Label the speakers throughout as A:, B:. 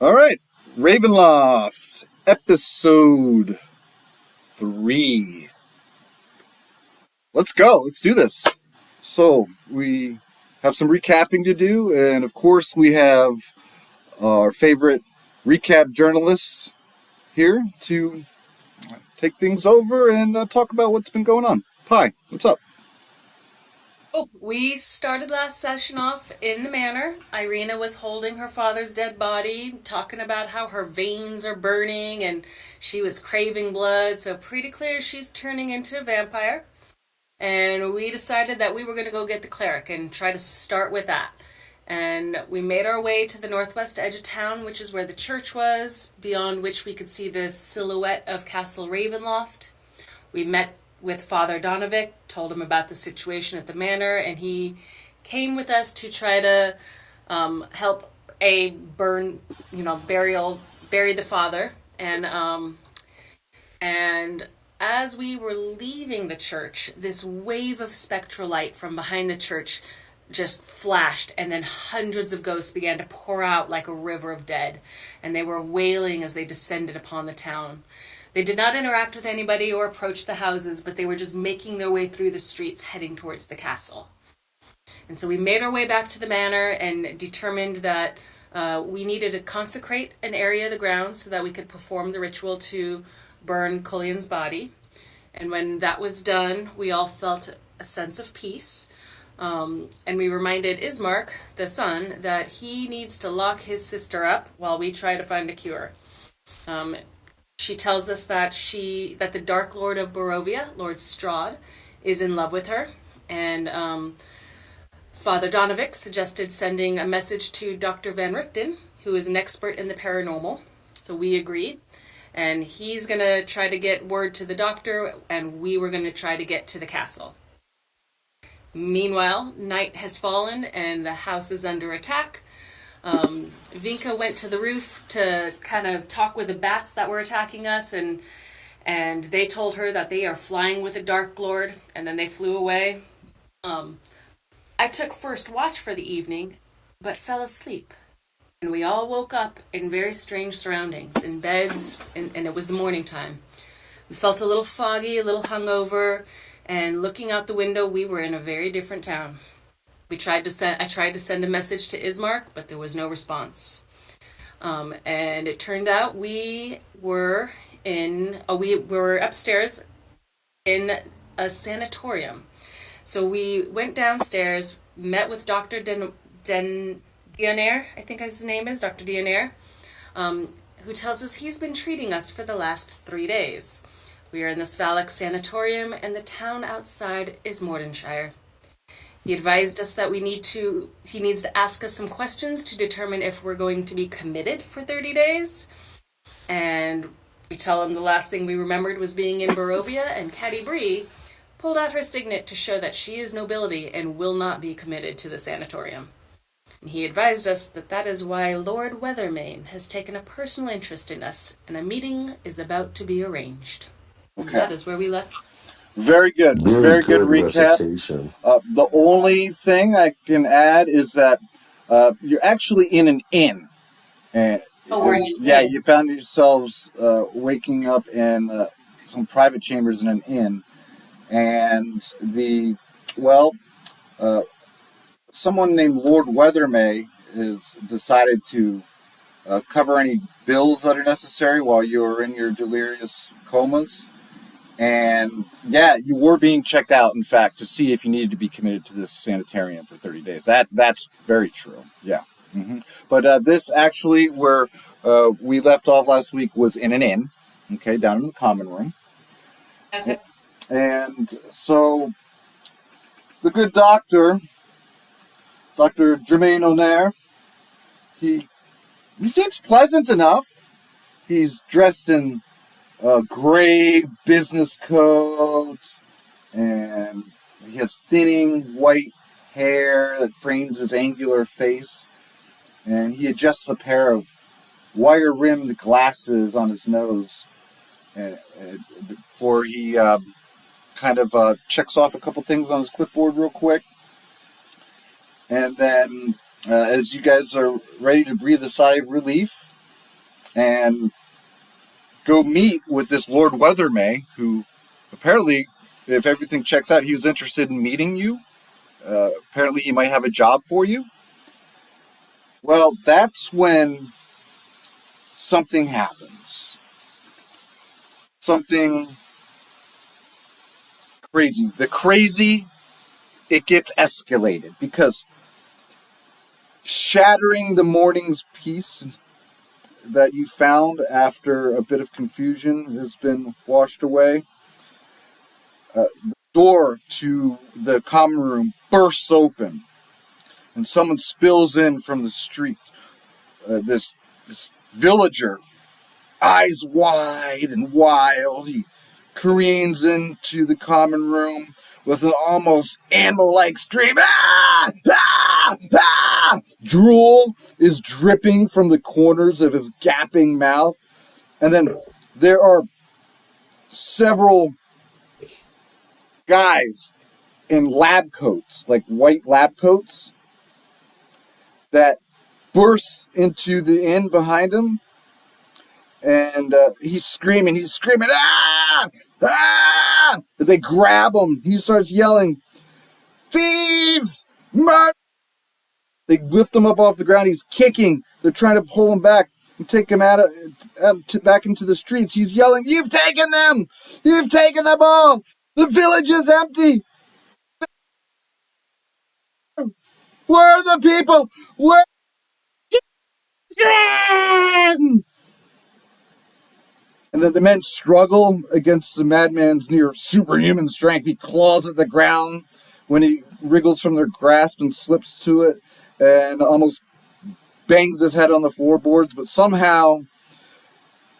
A: All right, Ravenloft, episode 3. Let's go. Let's do this. So, we have some recapping to do, and of course, we have our favorite recap journalists here to take things over and talk about what's been going on. Hi, what's up?
B: Oh, we started last session off in the manor. Irina was holding her father's dead body, talking about how her veins are burning and she was craving blood, so pretty clear she's turning into a vampire. And we decided that we were going to go get the cleric and try to start with that. And we made our way to the northwest edge of town, which is where the church was, beyond which we could see the silhouette of Castle Ravenloft. We met with Father Donovic, told him about the situation at the manor, and he came with us to try to help bury the father. And as we were leaving the church, this wave of spectral light from behind the church just flashed, and then hundreds of ghosts began to pour out like a river of dead, and they were wailing as they descended upon the town. They did not interact with anybody or approach the houses, but they were just making their way through the streets heading towards the castle. And so we made our way back to the manor and determined that we needed to consecrate an area of the grounds so that we could perform the ritual to burn Cullian's body. And when that was done, we all felt a sense of peace. And we reminded Ismark, the son, that he needs to lock his sister up while we try to find a cure. She tells us that the Dark Lord of Barovia, Lord Strahd, is in love with her, and Father Donovic suggested sending a message to Dr. Van Richten, who is an expert in the paranormal. So we agreed, and he's going to try to get word to the doctor, and we were going to try to get to the castle. Meanwhile, night has fallen, and the house is under attack. Vinka went to the roof to kind of talk with the bats that were attacking us, and they told her that they are flying with the Dark Lord, and then they flew away. I took first watch for the evening, but fell asleep, and we all woke up in very strange surroundings, in beds, and it was the morning time. We felt a little foggy, a little hungover, and looking out the window, we were in a very different town. I tried to send a message to Ismark, but there was no response. And it turned out we were upstairs in a sanatorium. So we went downstairs, met with Dr. Dionair, I think his name is, Dr. Dionair, who tells us he's been treating us for the last 3 days. We are in the Svalak Sanatorium, and the town outside is Mordenshire. He advised us that he needs to ask us some questions to determine if we're going to be committed for 30 days. And we tell him the last thing we remembered was being in Barovia, and Caddy Bree pulled out her signet to show that she is nobility and will not be committed to the sanatorium. And he advised us that that is why Lord Weathermain has taken a personal interest in us, and a meeting is about to be arranged.
A: Okay.
B: That is where we left.
A: Very good.
C: Very
A: Very good
C: good
A: recap.
C: recitation.
A: The only thing I can add is that you're actually in an inn. And,
B: Oh, we're in an
A: yeah,
B: inn.
A: you found yourselves waking up in some private chambers in an inn. And someone named Lord Weathermay has decided to cover any bills that are necessary while you're in your delirious comas. And yeah, you were being checked out, in fact, to see if you needed to be committed to this sanitarium for 30 days. That's very true. Yeah. But this actually, where we left off last week, was in an inn, okay, down in the common room.
B: Okay.
A: And so the good doctor, Dr. Jermaine O'Nair, he seems pleasant enough. He's dressed in a gray business coat, and he has thinning white hair that frames his angular face, and he adjusts a pair of wire-rimmed glasses on his nose before he checks off a couple things on his clipboard real quick. And then, as you guys are ready to breathe a sigh of relief, and go meet with this Lord Weathermay, who apparently, if everything checks out, he was interested in meeting you. Apparently, he might have a job for you. Well, that's when something happens. Something crazy. The crazy, it gets escalated because shattering the morning's peace that you found after a bit of confusion has been washed away, the door to the common room bursts open and someone spills in from the street. This villager, eyes wide and wild, he careens into the common room with an almost animal-like scream. Ah! Ah! Ah! Drool is dripping from the corners of his gaping mouth, and then there are several guys in lab coats, like white lab coats, that bursts into the inn behind him, and he's screaming, ah! Ah! They grab him. He starts yelling, thieves! Murder! They lift him up off the ground. He's kicking. They're trying to pull him back and take him back into the streets. He's yelling, you've taken them! You've taken them all! The village is empty! Where are the people? Where? And then the men struggle against the madman's near superhuman strength. He claws at the ground when he wriggles from their grasp and slips to it and almost bangs his head on the floorboards. But somehow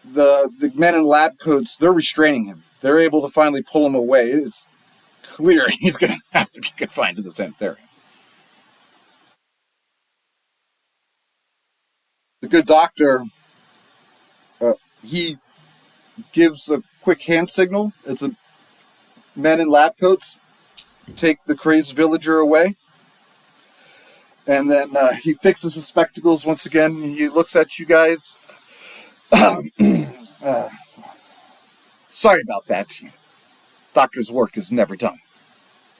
A: the men in lab coats, they're restraining him. They're able to finally pull him away. It's clear he's going to have to be confined to the sanitarium. The good doctor, he gives a quick hand signal. It's a men in lab coats take the crazed villager away. And then he fixes his spectacles once again. And he looks at you guys. Sorry about that. Doctor's work is never done.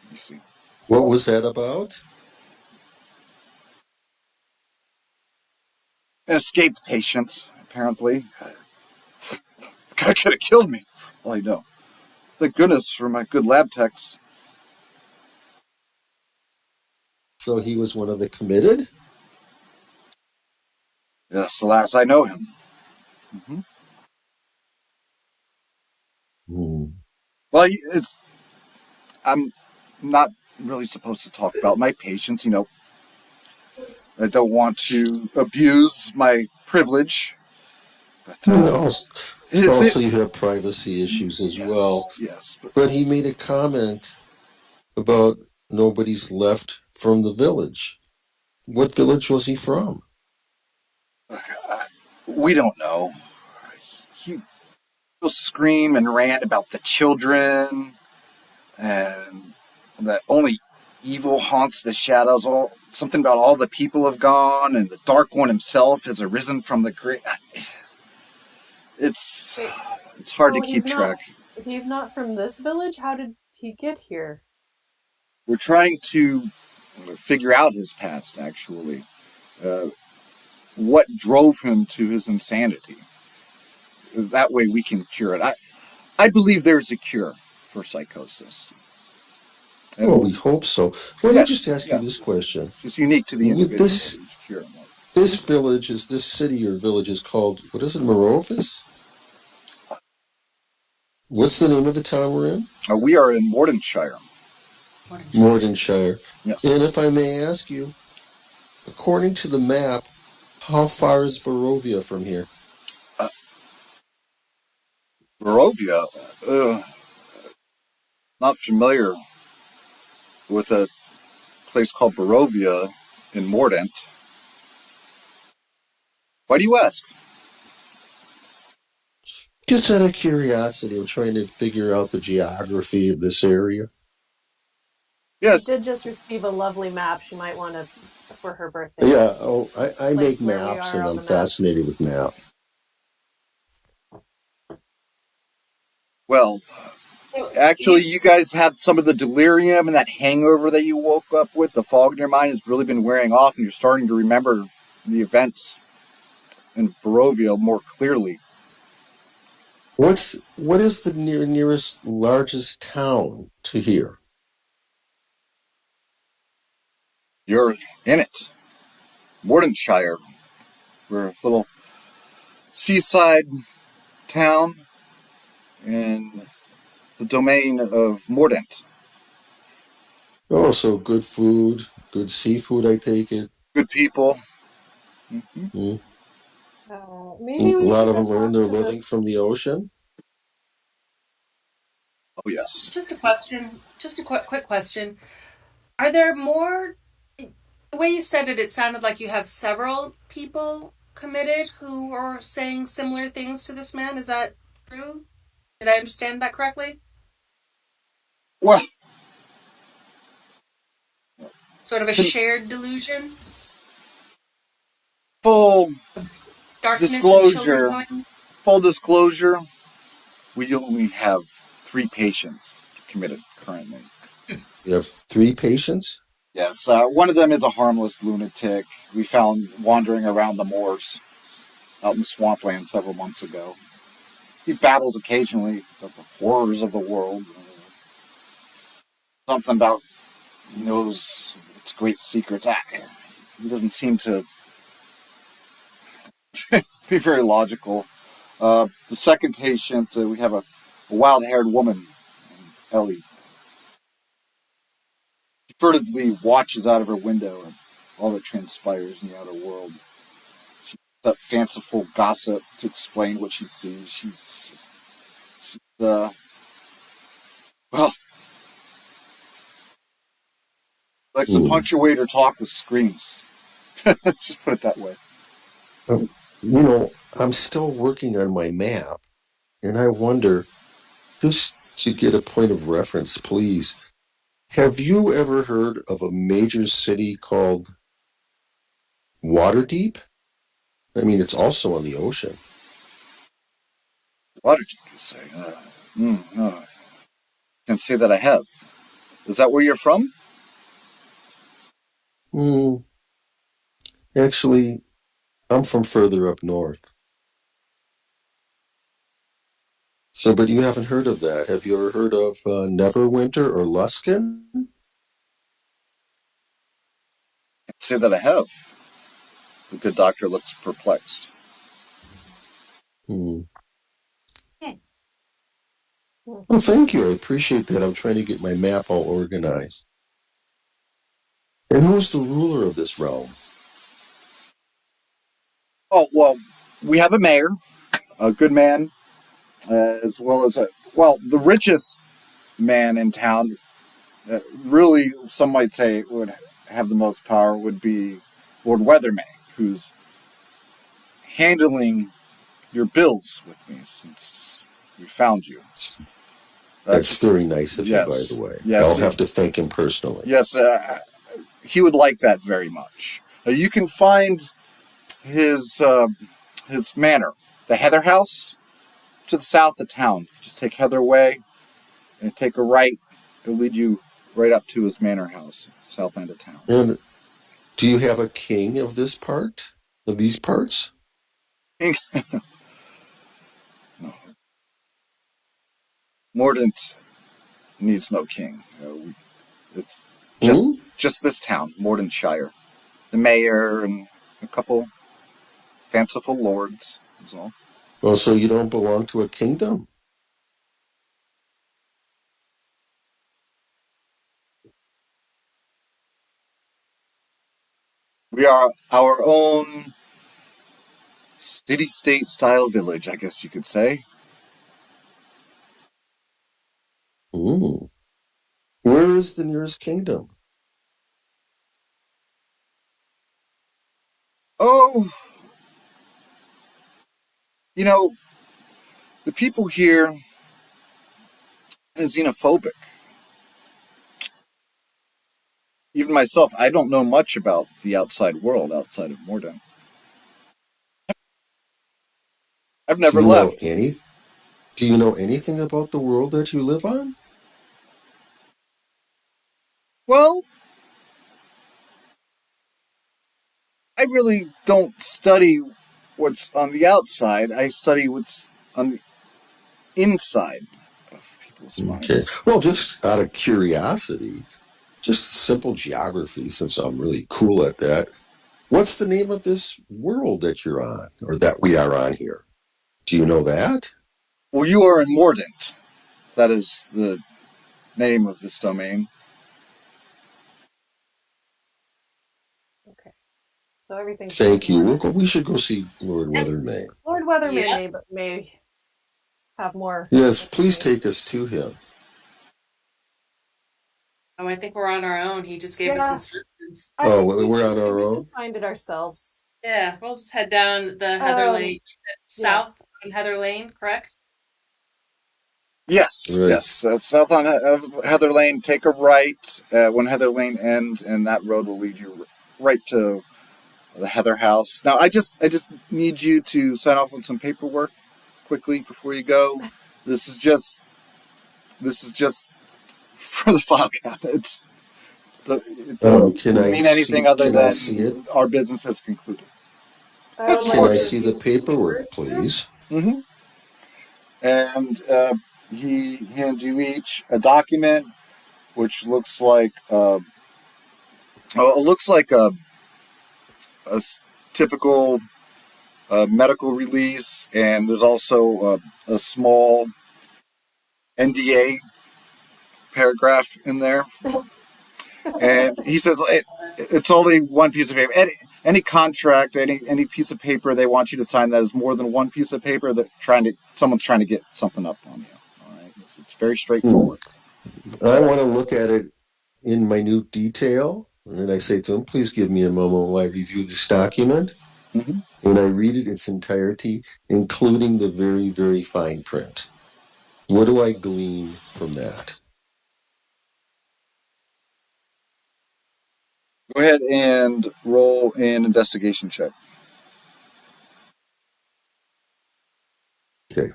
A: You see.
C: What was that about?
A: An escaped patient, apparently. The guy could have killed me. All I know. Thank goodness for my good lab techs.
C: So he was one of the committed?
A: Yes, alas, I know him. Mm-hmm. Well, I'm not really supposed to talk about my patients. I don't want to abuse my privilege. But
C: also, you have privacy issues as well.
A: Yes.
C: But he made a comment about nobody's left from the village. What village was he from?
A: We don't know. He will scream and rant about the children and that only evil haunts the shadows. Something about all the people have gone and the Dark One himself has arisen from the grave. It's hard to keep track.
D: He's not from this village? How did he get here?
A: We're trying to figure out his past, actually. What drove him to his insanity. That way we can cure it. I believe there's a cure for psychosis.
C: Well, we hope so. Let me just ask you this question.
A: It's unique to the individual.
C: This village, this city or village is called, what is it, Morovis? What's the name of the town we're in?
A: We are in Mordenshire.
C: Mordenshire.
A: Yes.
C: And if I may ask you, according to the map, how far is Barovia from here?
A: Barovia? Not familiar with a place called Barovia in Mordant. Why do you ask?
C: Just out of curiosity, I'm trying to figure out the geography of this area.
A: Yes.
D: She did just receive a lovely map. She might want to, for her birthday.
C: Yeah, I make maps and I'm fascinated with maps.
A: Well, actually, you guys had some of the delirium and that hangover that you woke up with. The fog in your mind has really been wearing off, and you're starting to remember the events in Barovia more clearly.
C: What is the nearest largest town to here?
A: You're in it. Mordenshire. We're a little seaside town in the domain of Mordant.
C: Oh, so good food, good seafood, I take it.
A: Good people. Mm-hmm.
C: Mm.
D: Maybe
C: A
D: we
C: lot
D: should
C: of
D: go
C: them earn
D: talk
C: their
D: to the.
C: living from the ocean.
A: Oh, yes.
B: Just a question. Just a quick question. Are there more? The way you said it, it sounded like you have several people committed who are saying similar things to this man. Is that true? Did I understand that correctly?
A: Well,
B: Sort of a shared delusion
A: full
B: of darkness and children
A: disclosure,
B: going.
A: full disclosure, we only have 3 patients committed currently.
C: You have 3 patients?
A: Yes, one of them is a harmless lunatic we found wandering around the moors out in the swampland several months ago. He babbles occasionally about the horrors of the world. Something about he knows its great secrets. He doesn't seem to be very logical. The second patient, we have a wild-haired woman, Ellie. She furtively watches out of her window at all that transpires in the outer world. She puts up fanciful gossip to explain what she sees. Well, likes to
C: Hmm.
A: punctuate her talk with screams. Just put it that way.
C: I'm still working on my map, and I wonder, just to get a point of reference, please, have you ever heard of a major city called Waterdeep? I mean, it's also on the ocean.
A: What did you say? No, can't say that I have. Is that where you're from?
C: Hmm. Actually, I'm from further up north. So, but you haven't heard of that. Have you ever heard of Neverwinter or Luskin?
A: Can't say that I have. The good doctor looks perplexed.
C: Hmm.
B: Hmm.
C: Well, thank you. I appreciate that. I'm trying to get my map all organized. And who's the ruler of this realm?
A: Oh, well, we have a mayor, a good man, as well as the richest man in town. Really, some might say would have the most power would be Lord Weatherman, who's handling your bills with me since we found you.
C: That's
A: That's
C: very nice of him, by the
A: yes,
C: way.
A: yes,
C: I'll have to thank him personally.
A: yes. He would like that very much. You can find his manor, the Heather House, to the south of town. Just take Heather Way and take a right. It'll lead you right up to his manor house, south end of town.
C: And do you have a king of this part, of these parts?
A: No, Mordant needs no king. It's just
C: Hmm?
A: just this town, Mordenshire. The mayor and a couple fanciful lords is all.
C: Oh, so you don't belong to a kingdom?
A: We are our own city-state style village, I guess you could say.
C: Hmm. Where is the nearest kingdom?
A: Oh, you know, the people here are xenophobic. Even myself, I don't know much about the outside world outside of Mordant. I've
C: Do
A: never
C: you know
A: left.
C: any? Do you know anything about the world that you live on?
A: Well, I really don't study what's on the outside. I study what's on the inside of people's
C: Okay.
A: minds.
C: Well, just out of curiosity, just simple geography, since I'm really cool at that. What's the name of this world that you're on, or that we are on here? Do you know that?
A: Well, you are in Mordant. That is the name of this domain.
D: Okay. So everything's just
C: Thank you.
D: Mordant.
C: We should go see Lord Weatherman.
D: Lord Weatherman
B: Yep.
D: may have more
C: Yes, please
D: information.
C: take us to him.
B: Oh, I think we're on our own. He just gave us
D: Yeah,
B: instructions.
D: I
C: Oh,
D: think
C: we're on our
D: we
C: own?
D: can find it ourselves.
B: Yeah, we'll just head down the Heather
D: Um,
B: Lane,
D: yeah.
B: south on Heather Lane, correct?
A: Yes,
C: Right.
A: yes. South on Heather Lane. Take a right when Heather Lane ends, and that road will lead you right to the Heather House. Now, I just need you to sign off on some paperwork quickly before you go. This is just this is just for the file cabinet. It doesn't
C: Can I
A: mean anything
C: see?
A: other
C: Can I see it?
A: than our business has concluded.
D: I would
A: That's
D: like
C: Can I
A: Morgan.
D: to
C: see the
D: review some
C: paperwork,
D: papers, sir.
C: please?
A: Mm-hmm. And he hands you each a document which looks like it looks like a typical medical release, and there's also a small NDA paragraph in there. And he says it's only one piece of paper. Any contract, any piece of paper they want you to sign that is more than one piece of paper that someone's trying to get something up on you. All right, it's very
C: Hmm.
A: straightforward.
C: I want to look at it in minute detail. And then I say to him, please give me a moment while I review this document.
A: Mm-hmm.
C: And I read it its entirety, including the very, very fine print. What do I glean from that?
A: Go ahead and roll an investigation check.
C: Okay.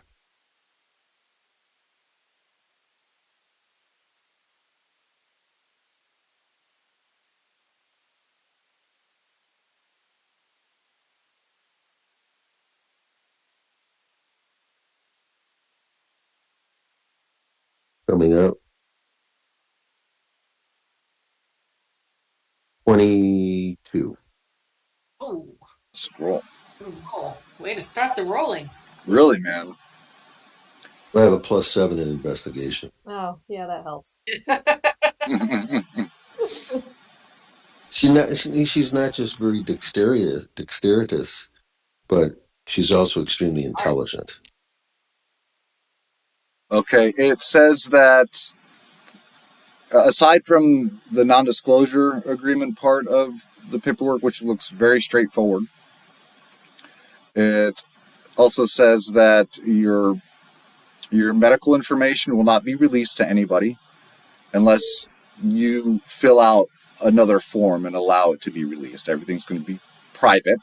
C: Coming up. 22.
B: Oh,
A: Scroll.
B: roll. Way to start the rolling.
A: Really, man.
C: I have a +7 in investigation.
D: Oh, yeah, that helps.
C: She's not just very dexterous, but she's also extremely intelligent.
A: Okay, it says that aside from the non-disclosure agreement part of the paperwork, which looks very straightforward, it also says that your medical information will not be released to anybody unless you fill out another form and allow it to be released. Everything's going to be private.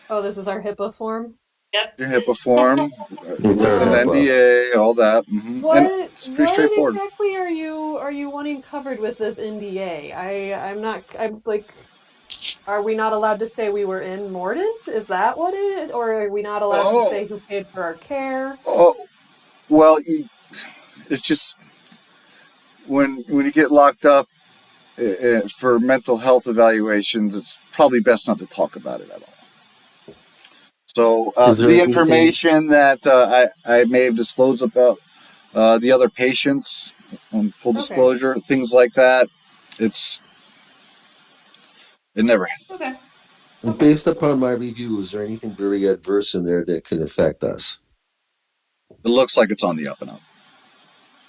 D: Oh, this is our HIPAA form.
B: Yep.
A: Your HIPAA form
C: It's our
A: with an
D: Um,
C: HEPA.
A: NDA, all that, and it's pretty
D: what
A: straightforward.
D: exactly are you wanting covered with this NDA? I'm like, are we not allowed to say we were in Mordant? Is that what it? Or are we not allowed to
A: Oh,
D: say who paid for our care?
A: oh, well, it's just when you get locked up for mental health evaluations, it's probably best not to talk about it at all. So
C: Is there
A: the
C: anything?
A: information that I may have disclosed about the other patients, full
D: Okay.
A: disclosure, things like that, it's it never happened.
B: Okay. Okay.
C: Based upon my review, is there anything very adverse in there that could affect us?
A: It looks like it's on the up and up.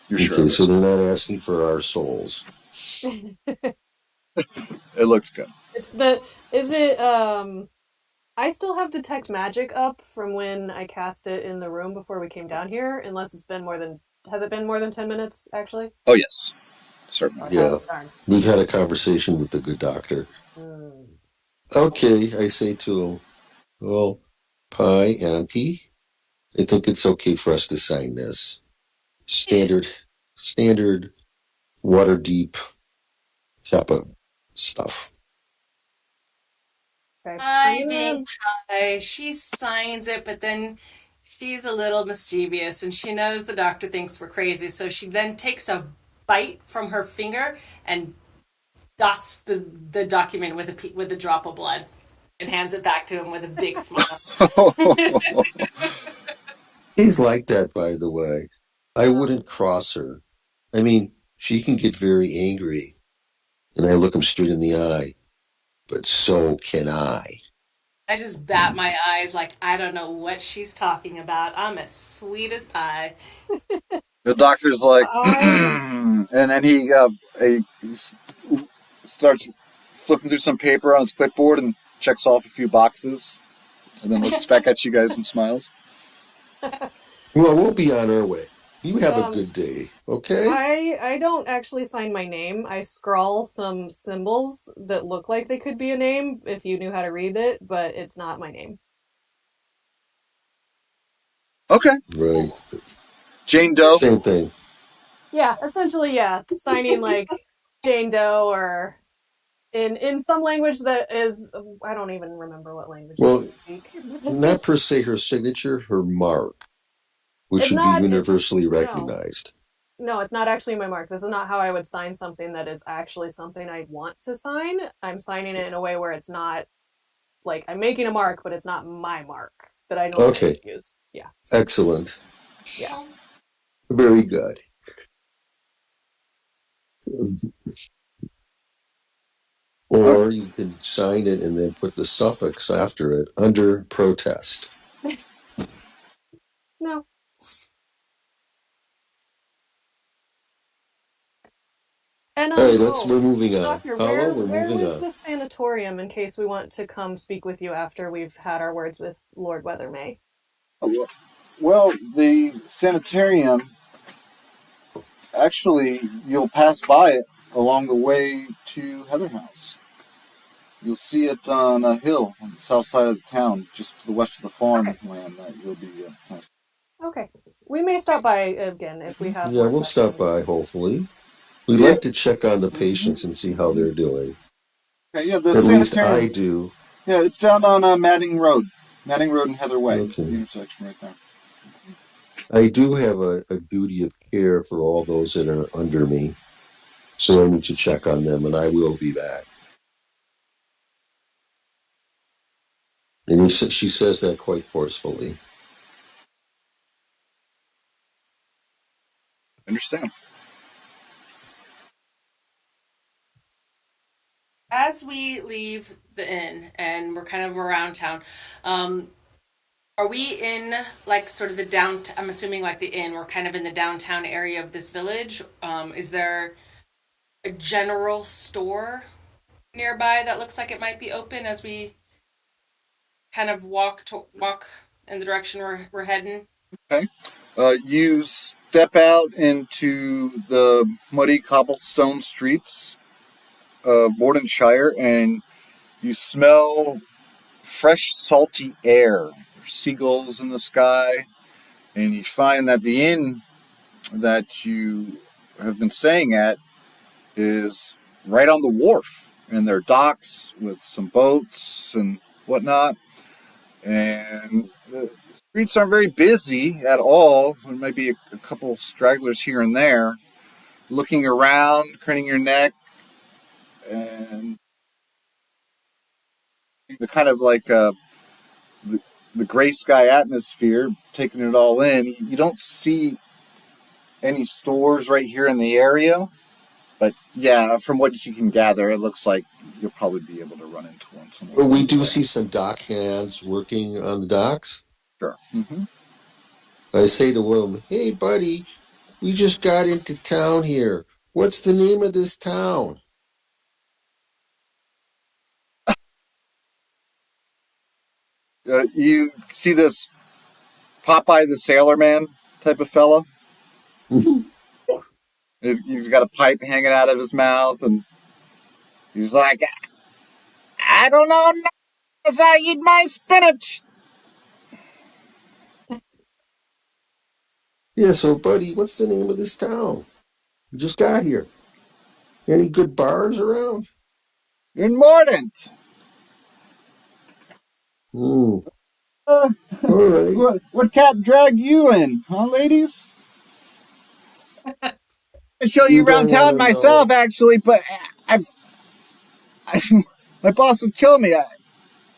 A: You're sure
C: Okay,
A: of
C: so
A: it.
C: they're not asking for our souls.
A: It looks good.
D: It's the is it I still have detect magic up from when I cast it in the room before we came down here, unless it's been more than has it been more than 10 minutes actually?
A: Oh yes, certainly.
D: Or it
C: Yeah,
D: has? Darn.
C: we've had a conversation with the good doctor.
D: Hmm.
C: Okay, I say to him, well, pie, auntie, I think it's okay for us to sign this. Standard water deep type of stuff.
D: Okay.
B: Hi, being pie. She signs it, but then she's a little mischievous and she knows the doctor thinks we're crazy. So she then takes a bite from her finger and dots the document with a drop of blood and hands it back to him with a big smile.
C: He's like that, by the way. I
D: Uh,
C: wouldn't cross her. I mean, she can get very angry, and I look him straight in the eye, but so can I.
B: I just bat my eyes like I don't know what she's talking about. I'm as sweet as pie.
A: The doctor's like,
D: I
A: and then he starts flipping through some paper on his clipboard and checks off a few boxes, and then looks back at you guys and smiles.
C: Well, we'll be on our way. You have a
D: um
C: good day, okay?
D: I don't actually sign my name. I scrawl some symbols that look like they could be a name if you knew how to read it, but it's not my name.
A: Okay,
C: Right.
A: Jane Doe.
C: Same thing.
D: Yeah, essentially, yeah. Signing like Jane Doe or in some language that is I don't even remember what languages
C: Well,
D: we speak.
C: not per se her signature, her mark, which
D: It's
C: should be
D: not it
C: universally
D: no.
C: recognized.
D: No, it's not actually my mark. This is not how I would sign something that is actually something I want to sign. I'm signing it in a way where it's not like I'm making a mark, but it's not my mark that I normally
C: Okay,
D: would use. Yeah.
C: excellent.
D: Yeah.
C: Very good.
A: Oh,
C: Or you can sign it and then put the suffix after it under protest.
D: No. And
C: All right, we're moving on.
D: doctor,
C: Paolo, we're
D: where
C: moving
D: was
C: on.
D: the sanatorium in case we want to come speak with you after we've had our words with Lord Weathermay?
A: well, the sanitarium, actually, you'll pass by it along the way to Heather House. You'll see it on a hill on the south side of the town, just to the west of the
D: Okay.
A: farmland that you'll be passing.
D: Okay. We may stop by again if we have
C: Yeah,
D: more
C: we'll stop
D: questions.
C: by, hopefully. We'd
A: Yeah.
C: like to check on the
A: Mm-hmm.
C: patients and see how they're doing.
A: Okay, yeah, the
C: At least I
A: sanitarium.
C: do.
A: Yeah, it's down on Manning Road and Heather Way, the
C: Okay.
A: intersection right there.
C: I do have a duty of care for all those that are under me, so I need to check on them, and I will be back. And she says that quite forcefully.
A: Understand?
B: As we leave the inn and we're kind of around town, um, are we in like sort of the downtown? I'm assuming like the inn. We're kind of in the downtown area of this village. Is there a general store nearby that looks like it might be open as we kind of walk in the direction we're heading?
A: Okay. You step out into the muddy cobblestone streets of Mordenshire and you smell fresh, salty air. There's seagulls in the sky, and you find that the inn that you have been staying at is right on the wharf, and there are docks with some boats and whatnot. And the streets aren't very busy at all. There might be a couple stragglers here and there. Looking around, craning your neck, and the kind of like the, the gray sky atmosphere, taking it all in. You don't see any stores right here in the area, but yeah, from what you can gather, it looks like you'll probably be able to run into one somewhere
C: But we
A: along the
C: do
A: way.
C: see some dock hands working on the docks.
A: Sure. Mm-hmm.
C: I say to one of them, "Hey, buddy, we just got into town here. What's the name of this town?"
A: You see this Popeye the Sailor Man type of fella. He's got a pipe hanging out of his mouth, and he's like, "I don't know as I eat my spinach."
C: Yeah, so buddy, what's the name of this town? You just got here. Any good bars around?
A: In Mordant.
C: Hmm.
A: Uh,
C: All right.
A: what cat dragged you in, huh, ladies? I show you
C: You
A: around
C: don't want
A: town
C: to
A: myself,
C: know.
A: actually, but I've, I, my boss would kill me.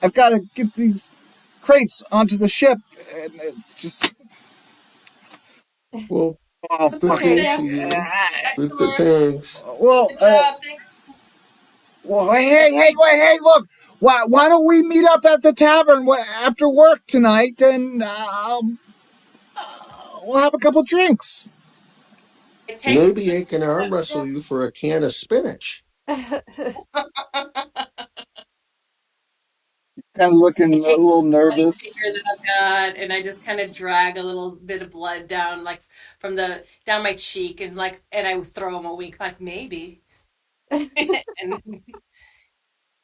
A: I've got to get these crates onto the ship, and it's just
C: Well,
A: oh
D: That's
C: good
A: fuck
C: day
A: it.
D: okay.
C: to you.
B: Excellent.
C: Thanks.
A: Well,
B: Good job. Thank
A: hey, look. Why don't we meet up at the tavern after work tonight, and we'll have a couple drinks.
B: you. Take
C: Maybe I can arm
B: this.
C: wrestle you for a can of spinach.
A: Kind of looking
B: I
A: a
B: take
A: little
B: the bloody
A: nervous.
B: finger that I've got, and I just kind of drag a little bit of blood down, like from the down my cheek, and I throw him a wink, like maybe. And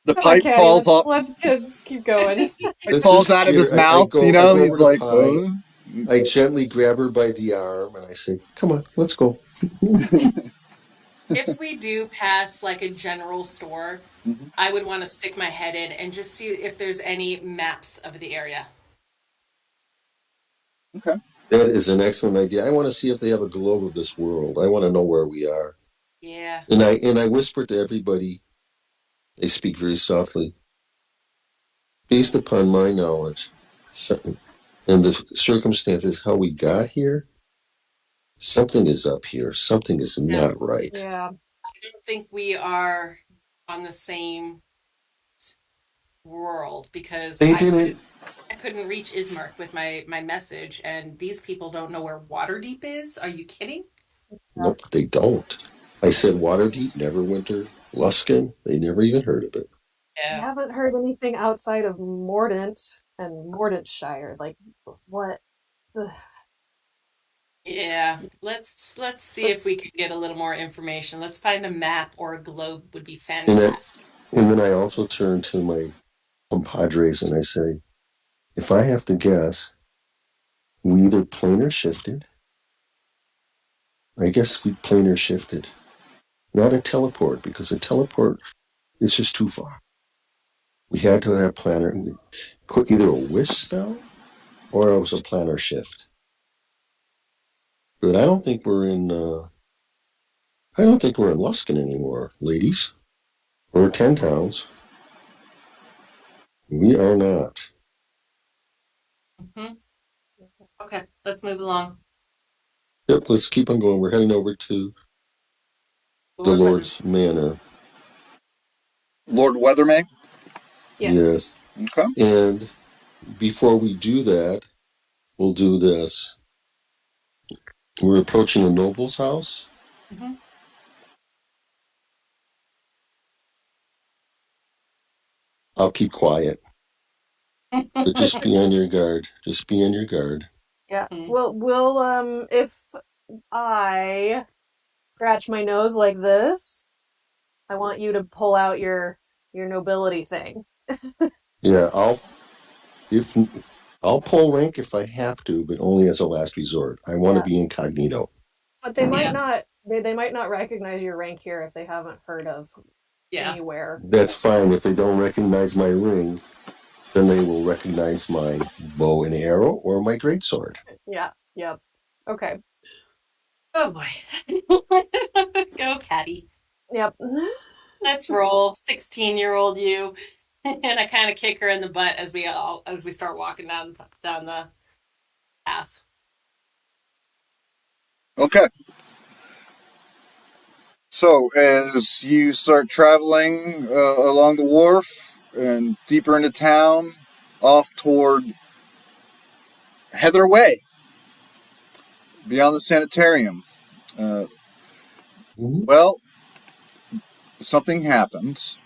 A: The
D: Come on,
A: pipe
D: Caddy.
A: falls off.
D: Let's just keep going.
A: It
C: Let's
A: falls
C: just
A: out of
C: get
A: his
C: her. I
A: mouth.
C: go. I go over
A: He's
C: to
A: like,
C: Pi. I gently grab her by the arm and I say, "Come on, let's go."
B: if we do pass like a general store, I would want to stick my head in and just see if there's any maps of the area.
A: Okay.
C: That is an excellent idea. I want to see if they have a globe of this world. I want to know where we are.
B: Yeah.
C: And I whisper to everybody. They speak very softly, based upon my knowledge and the circumstances how we got here. Something is up here. Something is
B: Yeah.
C: not right.
D: Yeah.
B: I don't think we are on the same world because
C: They didn't.
B: I couldn't reach Ismark with my message, and these people don't know where Waterdeep is. Are you kidding?
D: Yeah.
C: Nope, they don't. I said Waterdeep, Neverwinter, Luskin. They never even heard of it.
D: I
B: Yeah.
D: haven't heard anything outside of Mordant and Mordantshire. Like, what? The...
B: Yeah. Let's see
D: But
B: if we can get a little more information. Let's find a map or a globe would be
C: And then,
B: fantastic.
C: and then I also turn to my compadres and I say, if I have to guess, we either planar shifted. I guess we planar shifted. Not a teleport, because a teleport is just too far. We had to have planar, either a wish spell or it was a planar shift. But I don't think we're in. I don't think we're in Luskin anymore, ladies. Or 10 towns. We are not.
B: Hmm. Okay, let's move along.
C: Yep, let's keep on going. We're heading over to the
B: Lord Weather.
C: Lord's Manor.
A: Lord Weathermay.
D: yes.
C: Yes.
A: Okay.
C: And before we do that, we'll do this. We're approaching a noble's house.
B: Hmm.
C: I'll keep quiet. But just be on your guard. Just be on your guard.
D: Yeah. We'll if I scratch my nose like this, I want you to pull out your nobility thing.
C: Yeah, if I'll pull rank if I have to, but only as a last resort. I want to
D: Yeah.
C: be incognito.
D: But they might
B: Yeah.
D: not they might not recognize your rank here if they haven't heard of
B: Yeah.
D: anywhere.
C: That's fine. If they don't recognize my ring, then they will recognize my bow and arrow or my greatsword.
D: Yeah. Yep. Okay.
B: Oh boy. Go, Caddy.
D: Yep.
B: Let's roll. 16-year-old you. And I kind of kick her in the butt as we start walking down the path.
A: Okay. So as you start traveling along the wharf and deeper into town, off toward Heather Way, beyond the sanitarium. Uh,
C: Mm-hmm.
A: well, something happens,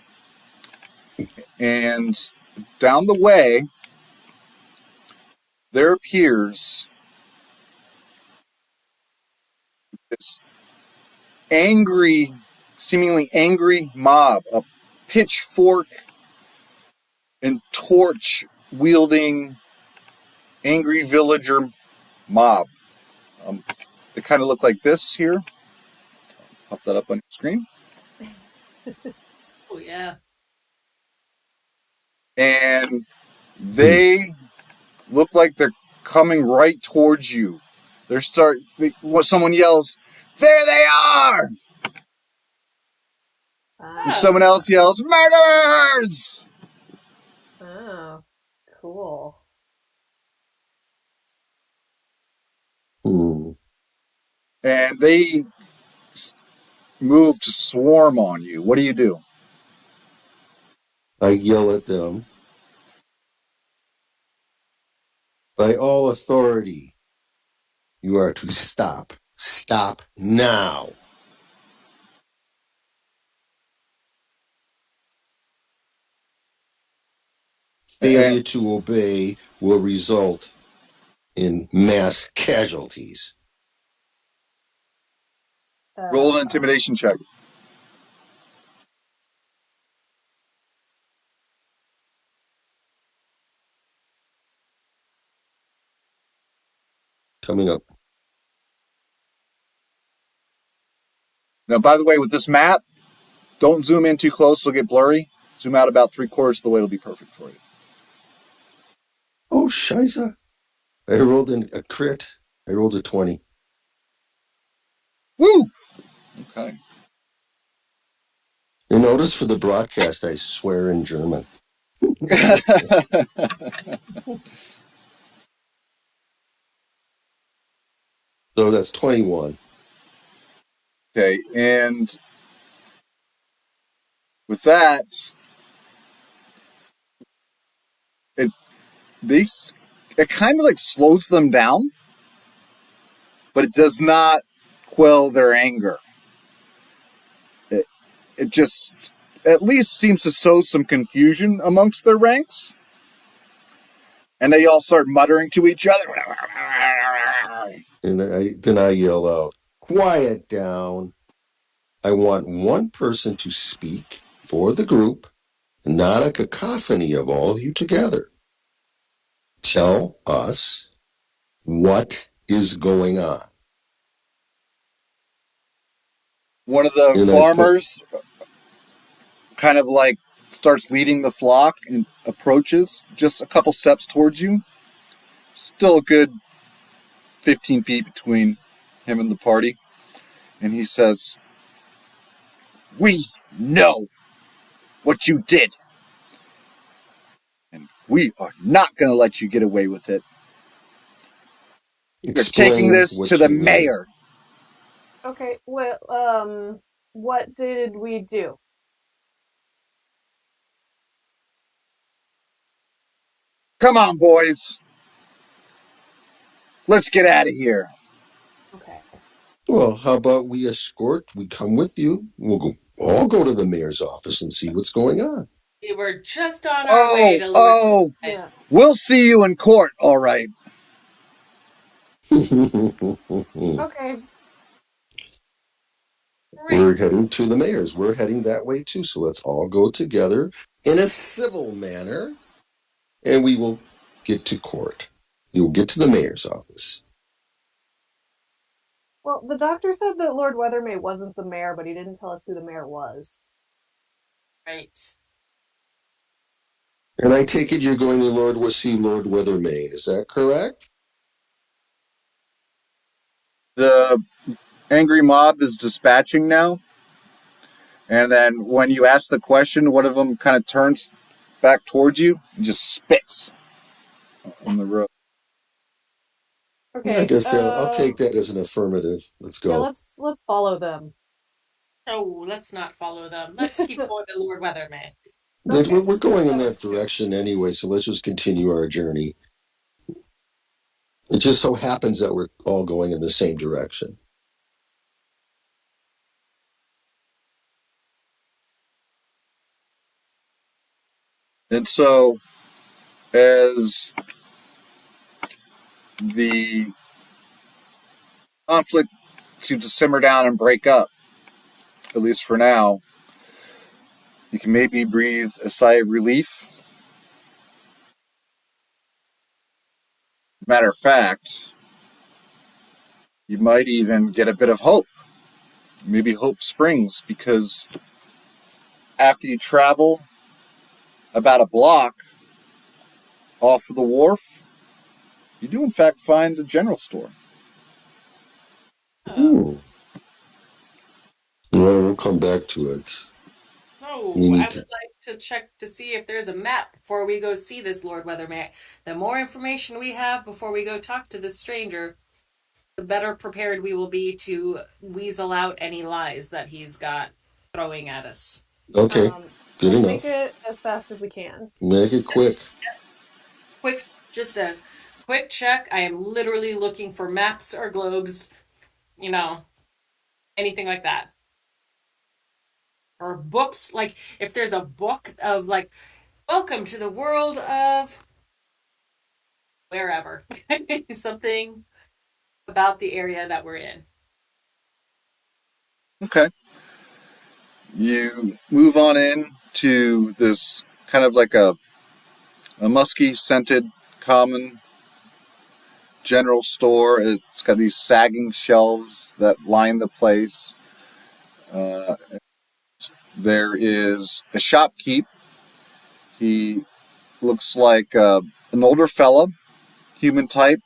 A: and down the way there appears this angry, seemingly angry mob, a pitchfork and torch wielding angry villager mob. They kind of look like this here. Pop that up on your screen.
B: Oh yeah.
A: And they look like they're coming right towards you. Someone yells, "There they are!" And someone else yells, "Murderers!"
D: Oh, cool.
A: And they move to swarm on you. What do you do?
C: I yell at them. By all authority, you are to stop. Stop now. Failure to obey will result in mass casualties.
A: Roll an intimidation check.
C: Coming up.
A: Now, by the way, with this map, don't zoom in too close, it'll get blurry. Zoom out about 3/4 of the way, it'll be perfect for you.
C: Oh, shiza. I rolled a crit. I rolled a 20.
A: Woo! Okay.
C: You notice for the broadcast, I swear in German. So that's 21.
A: Okay, and with that, it kind of like slows them down, but it does not quell their anger. It just at least seems to sow some confusion amongst their ranks. And they all start muttering to each other.
C: And then I yell out, quiet down. I want one person to speak for the group, not a cacophony of all of you together. Tell us what is going on.
A: One of the farmers kind of like starts leading the flock and approaches just a couple steps towards you. Still a good 15 feet between him and the party. And he says, "We know what you did. And we are not going to let you get away with it. You're taking this to the mayor."
D: Okay, well, what did we do?
A: Come on, boys. Let's get out of here.
D: Okay.
C: Well, how about we come with you. All go to the mayor's office and see what's going on.
B: We were just on our way to
A: Lord.
D: Yeah.
A: We'll see you in court, all right.
D: Okay.
C: We're heading to the mayor's. We're heading that way too. So let's all go together in a civil manner, and we will get to court. You'll get to the mayor's office.
D: Well, the doctor said that Lord Weathermay wasn't the mayor, but he didn't tell us who the mayor was.
B: Right.
C: And I take it you're going to see Lord Weathermay. Is that correct?
A: The angry mob is dispatching now. And then when you ask the question, one of them kind of turns back towards you and just spits on the road.
D: Okay.
C: I guess I'll take that as an affirmative. Let's go.
D: Yeah, let's follow them.
B: Oh, let's not follow them. Let's keep going to Lord Weathermay.
C: Okay. We're going in that direction anyway, so let's just continue our journey. It just so happens that we're all going in the same direction.
A: And so, as the conflict seems to simmer down and break up, at least for now, you can maybe breathe a sigh of relief. Matter of fact, You might even get a bit of hope. Maybe hope springs because after you travel about a block off of the wharf, you do in fact find a general store.
B: Oh.
C: Ooh. Well, we'll come back to it. We
B: No, I
C: need
B: would
C: to.
B: like to check to see if there's a map before we go see this Lord Weatherman. The more information we have before we go talk to this stranger, the better prepared we will be to weasel out any lies that he's got throwing at us.
C: Okay, good
D: Let's make
C: enough.
D: it as fast as we can.
C: Make it quick.
B: Just a quick check. I am literally looking for maps or globes, you know, anything like that. Or books, like if there's a book of like, welcome to the world of wherever. Something about the area that we're in.
A: Okay. You move on in to this kind of like a musky scented common general store. It's got these sagging shelves that line the place. Uh, there is a shopkeep. He looks like an older fella, human type.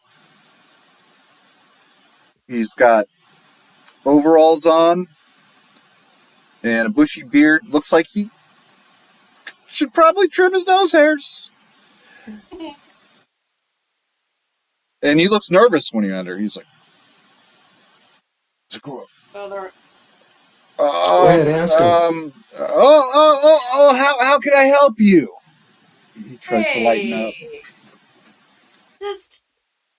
A: He's got overalls on and a bushy beard. Looks like he should probably trim his nose hairs. And he looks nervous when you enter. He's like,
B: So there,
C: Go ahead, ask him.
A: how can I help you? He tries to lighten up.
B: hey, just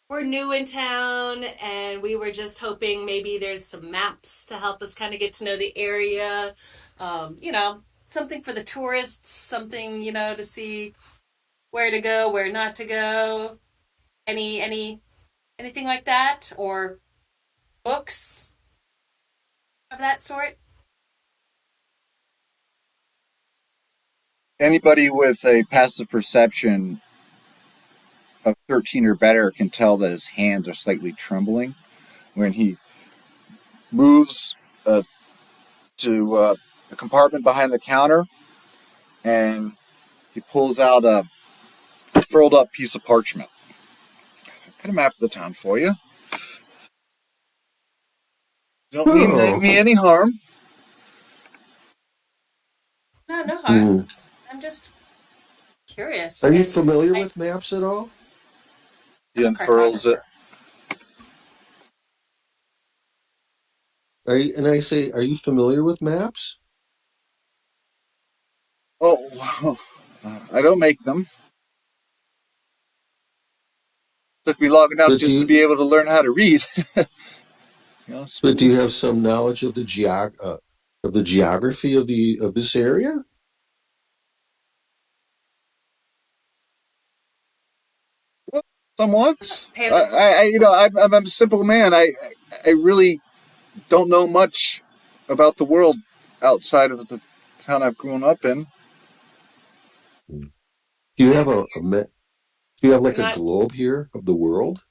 B: we're new in town and we were just hoping maybe there's some maps to help us kind of get to know the area. Something for the tourists, something, to see where to go, where not to go. Anything like that or books of that sort?
A: Anybody with a passive perception of 13 or better can tell that his hands are slightly trembling when he moves to a compartment behind the counter and he pulls out a furled up piece of parchment. I've got a map of the town for you. Don't mean
C: Oh.
A: me any harm.
B: No, no harm.
C: Hmm.
B: I'm just curious,
C: Are you
B: and
C: familiar
B: I'm
C: with maps at all?
A: He
B: a
A: unfurls it.
B: cartographer.
C: And I say, are you familiar with maps?
A: Oh, I don't make them. Took me long enough
C: But do
A: just to
C: you,
A: be able to learn how to read. To be honest
C: but
A: with
C: do
A: you.
C: you have some knowledge of the geography of this area?
A: Well, somewhat.
B: Pay the
A: I'm a simple man. I really don't know much about the world outside of the town I've grown up in.
C: Hmm. Do you
B: yeah,
C: have do you have
B: you're
C: like a
B: not
C: globe here of the world?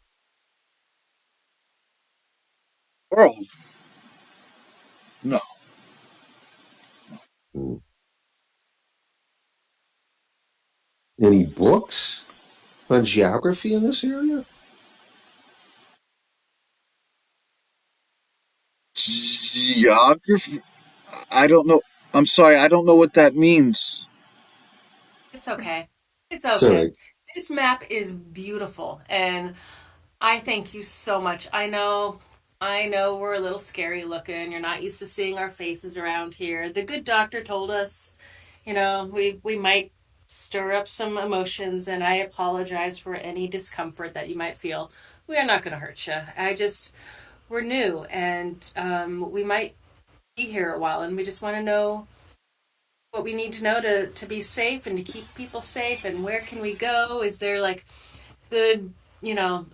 A: World? No.
C: Hmm. Any books on geography in this area?
A: Geography? I don't know. I'm sorry, I don't know what that means.
B: It's okay. It's
C: It's all
B: okay.
C: right.
B: This map is beautiful, and I thank you so much. I know we're a little scary looking. You're not used to seeing our faces around here. The good doctor told us, we might stir up some emotions, and I apologize for any discomfort that you might feel. We are not going to hurt you. We're new, and we might be here a while, and we just want to know what we need to know to be safe and to keep people safe, and where can we go? Is there like good,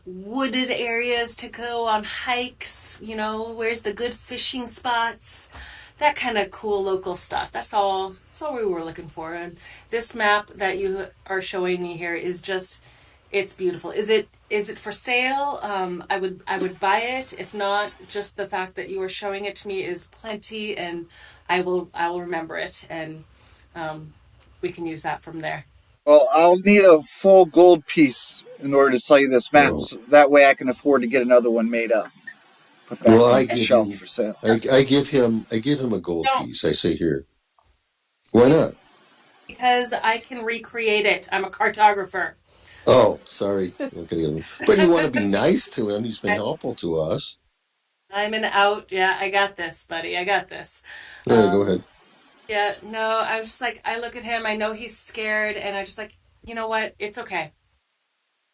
B: wooded areas to go on hikes? Where's the good fishing spots? That kind of cool local stuff. That's all we were looking for. And this map that you are showing me here is just It's beautiful. Is it for sale? I would buy it. If not, just the fact that you are showing it to me is plenty, and I will remember it, and um, we can use that from there.
A: Well, I'll need a full gold piece in order to sell you this map.
C: Well,
A: So that way I can afford to get another one made up, put back
C: well,
A: on the shelf for sale.
C: I give him a gold piece.
B: Don't,
C: I say, here, why not?
B: because I can recreate it. I'm a cartographer.
C: Oh, sorry. Okay. But you want to be nice to him. He's been helpful to us.
B: I'm an out. Yeah, I got this, buddy. I got this.
C: Yeah, go ahead.
B: Yeah, no, I'm just like, I look at him, I know he's scared, and I just like, you know what? It's okay.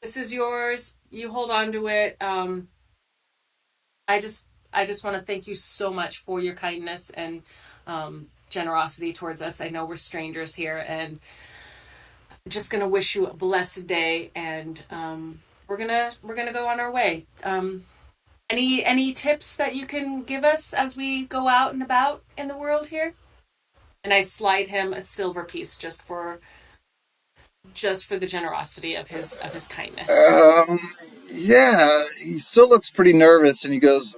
B: This is yours. You hold on to it. I just, I just want to thank you so much for your kindness and generosity towards us. I know we're strangers here, and I'm just gonna wish you a blessed day, and we're gonna go on our way. Any tips that you can give us as we go out and about in the world here? And I slide him a silver piece just for the generosity of his kindness.
A: Um, yeah, he still looks pretty nervous, and he goes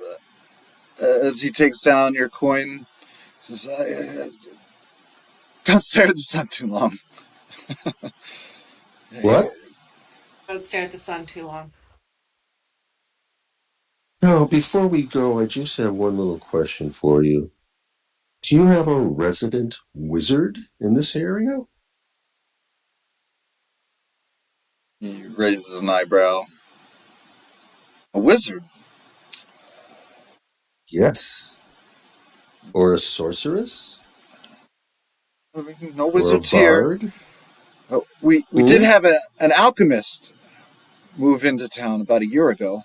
A: as he takes down your coin. Says, "Don't stare at the sun too long."
C: What?
B: Don't stare at the sun too long.
C: No, before we go, I just have one little question for you. Do you have a resident wizard in this area?
A: He raises an eyebrow. A wizard?
C: Yes. Or a sorceress?
A: No
C: Or a
A: wizards here.
C: bard?
A: Oh, we did
C: Hmm?
A: have an alchemist move into town about a year ago.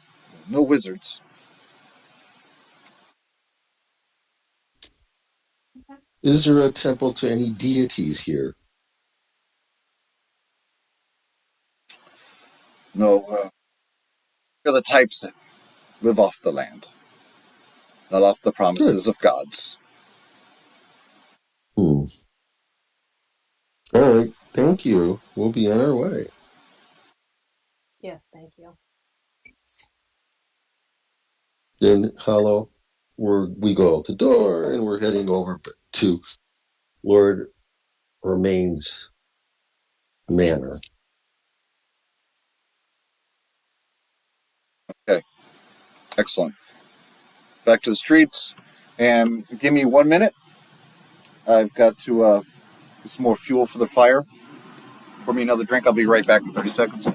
A: No wizards.
C: Is there a temple to any deities here?
A: No, we're the types that live off the land, not off the
C: Good.
A: promises of gods.
C: Hmm. All right. Thank you. We'll be on our way.
D: Yes, thank you.
C: Then, Hollow, we go out the door and we're heading over to Lord Remain's manor.
A: Okay, excellent. Back to the streets, and give me 1 minute. I've got to get some more fuel for the fire. Pour me another drink. I'll be right back in 30 seconds.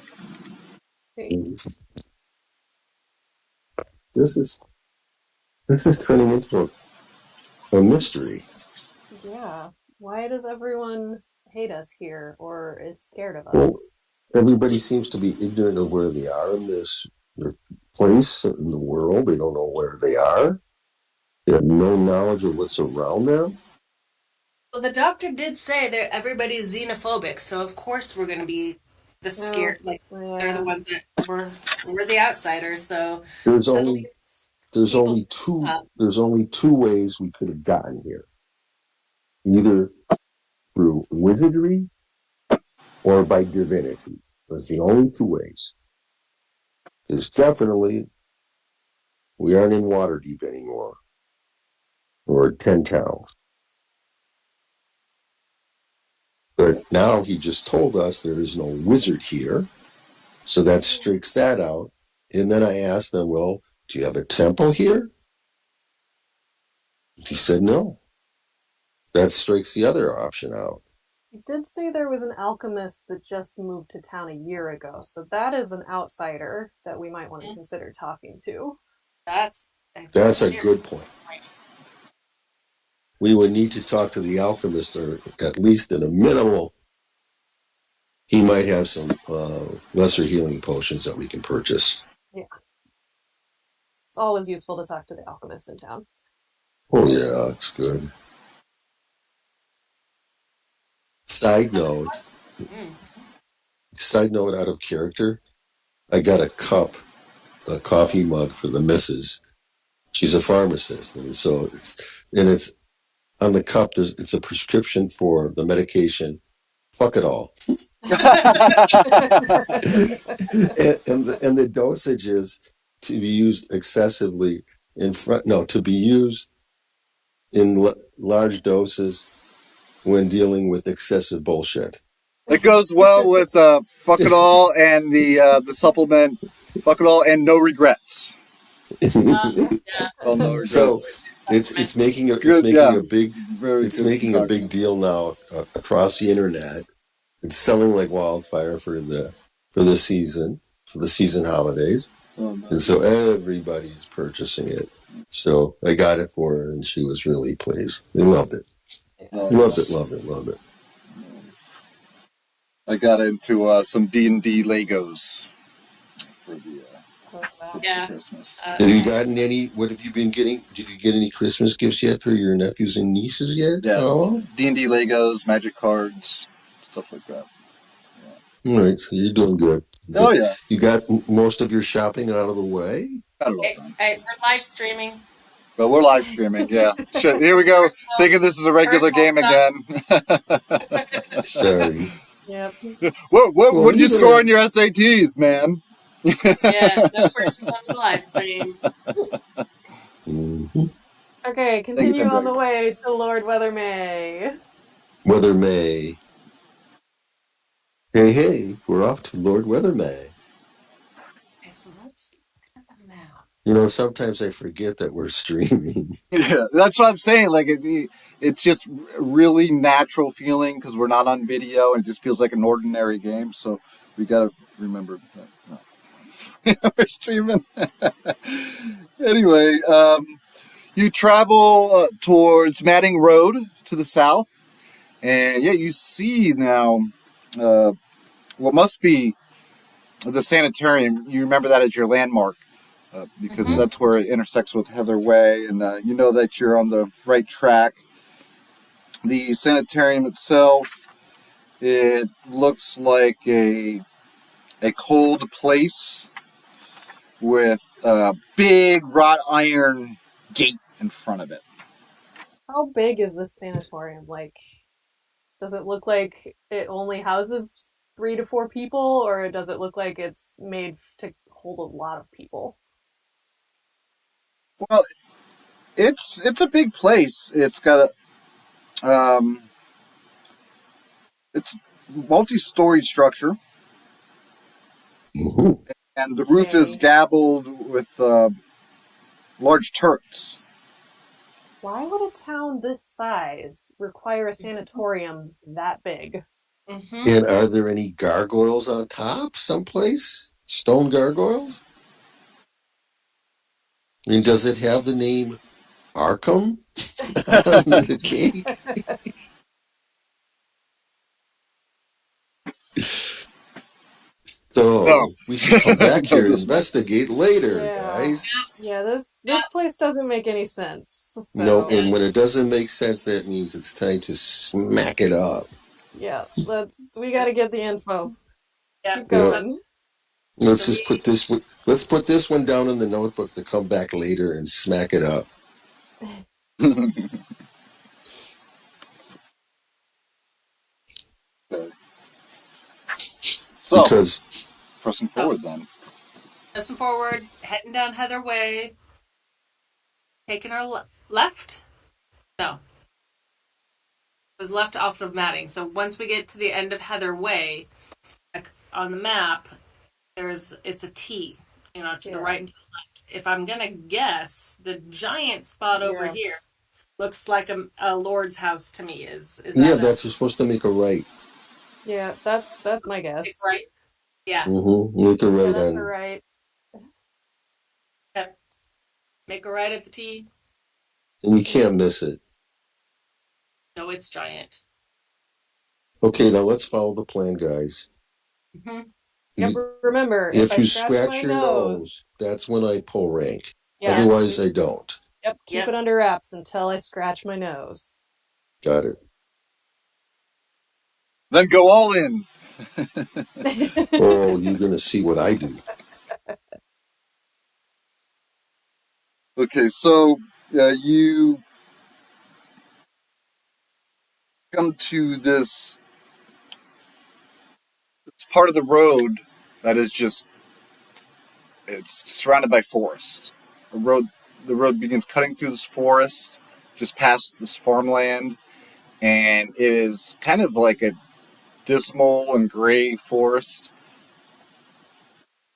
D: Hey,
C: This is this is turning into a mystery.
D: yeah. Why does everyone hate us here or is scared of
C: Well,
D: us?
C: everybody seems to be ignorant of where they are in this their place in the world. They don't know where they are. They have no knowledge of what's around them.
B: Well, the doctor did say that everybody's xenophobic, so of course we're going to be the
D: No.
B: scared. Like they're the
D: Yeah.
B: ones that we're the outsiders. So
C: There's
B: suddenly
C: only there's
B: people
C: only two
B: up.
C: there's only two ways we could have gotten here. Either through wizardry or by divinity. That's the only two ways. Because definitely we aren't in Waterdeep anymore or 10 towns. But now he just told us there is no wizard here. So that strikes that out. And then I asked them, well, do you have a temple here? He said no. That strikes the other option out.
D: You did say there was an alchemist that just moved to town a year ago, so that is an outsider that we might want to consider talking to.
B: That's a
C: That's a
B: very
C: good point. We would need to talk to the alchemist, or at least in a minimal, he might have some lesser healing potions that we can purchase.
D: Yeah. It's always useful to talk to the alchemist in town.
C: Oh, yeah, it's good. Side note,
B: Mm.
C: side note out of character, I got a coffee mug for the missus. She's a pharmacist, and so it's on the cup. It's a prescription for the medication Fuck it all. And the dosage is to be used excessively to be used in large doses when dealing with excessive bullshit.
A: It goes well with fuck it all and the supplement fuck it all and no regrets.
B: Yeah.
A: Well, no
C: So
A: regrets.
C: it's making a
A: Good, yeah. Very
C: it's
A: good
C: making a big
A: concoction.
C: deal now across the internet. It's selling like wildfire for the season, for the season holidays.
A: Oh, nice.
C: And so everybody's purchasing it. So I got it for her, and she was really pleased. They loved it.
A: Nice.
C: Loved it.
A: Nice. I got into some D&D Legos for Christmas.
C: Have you gotten any? What have you been getting? Did you get any Christmas gifts yet for your nephews and nieces yet?
A: Yeah,
C: Oh,
A: D&D Legos, Magic cards, stuff like that.
C: all right. So you're doing good.
A: Oh yeah,
C: You got most of your shopping out of the way.
A: got it all done.
B: Hey, we're live streaming.
A: But we're live streaming. Yeah, shit. Here we go. Thinking this is a regular game again.
C: Sorry.
D: Yep.
A: What did you score on your SATs, man?
B: Yeah, no, we're still on the live stream.
C: Mm-hmm.
D: Okay, continue on the way to Lord Weather May.
C: Weather May. Hey, we're off to Lord Weather May.
B: Okay, so let's look at the map.
C: You know, sometimes I forget that we're streaming.
A: Yeah, that's what I'm saying. Like it's just really natural feeling because we're not on video and it just feels like an ordinary game. So we got to remember that we're streaming. Anyway, you travel towards Matting Road to the south, and yeah, you see now what must be the sanitarium. You remember that as your landmark. Because that's where it intersects with Heather Way, and you know that you're on the right track. The sanitarium itself, it looks like a cold place with a big wrought iron gate in front of it.
D: How big is this sanatorium? Like, does it look like it only houses 3 to 4 people, or does it look like it's made to hold a lot of people?
A: Well, it's a big place. It's got a it's multi-story structure, and the roof is gabbled with large turrets.
D: Why would a town this size require a sanatorium that big?
C: And are there any gargoyles on top someplace? Stone gargoyles? And does it have the name Arkham on the gate? So
A: No.
C: we should come back here and investigate later, guys.
D: Yeah, this place doesn't make any sense. So.
C: No, and when it doesn't make sense, that means it's time to smack it up.
D: Yeah, we got to get the info.
B: Yeah.
D: Keep going.
C: Let's put this one down in the notebook to come back later and smack it up.
A: So,
C: because
A: pressing forward then.
B: Pressing forward, heading down Heather Way, taking our left. No. It was left off of Matting. So once we get to the end of Heather Way, on the map, it's a T, to the right and to the left. If I'm gonna guess, the giant spot over here looks like a lord's house to me. Is that
C: that's you're supposed to make a right.
D: Yeah, that's my guess.
B: Right. Yeah.
C: Make a right
D: that's
C: on.
D: a right.
B: Yep. Make a right at the T.
C: And you can't miss it.
B: No, it's giant.
C: Okay, now let's follow the plan, guys.
D: Yep, remember,
C: if you
D: scratch
C: your nose, that's when I pull rank.
D: Yeah.
C: Otherwise, I don't.
D: Yep, keep it under wraps until I scratch my nose.
C: Got it.
A: Then go all in.
C: Oh, you're going to see what I do.
A: Okay, so you come to this part of the road that is just it's surrounded by forest. The road begins cutting through this forest, just past this farmland, and it is kind of like a dismal and gray forest.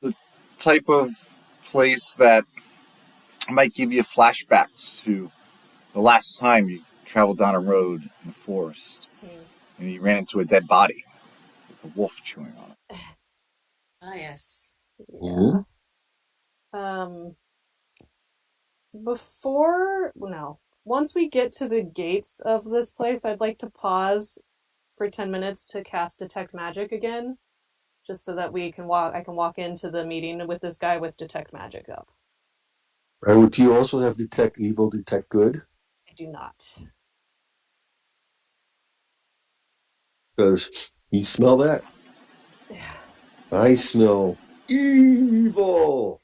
A: The type of place that might give you flashbacks to the last time you traveled down a road in the forest and you ran into a dead body with a wolf chewing on it.
B: Ah, yes.
D: Yeah. Um, once we get to the gates of this place, I'd like to pause for 10 minutes to cast Detect Magic again, just so that I can walk into the meeting with this guy with Detect Magic up.
C: Do you also have Detect Evil, Detect Good?
D: I do not.
C: Because you smell that?
D: Yeah.
C: I smell evil.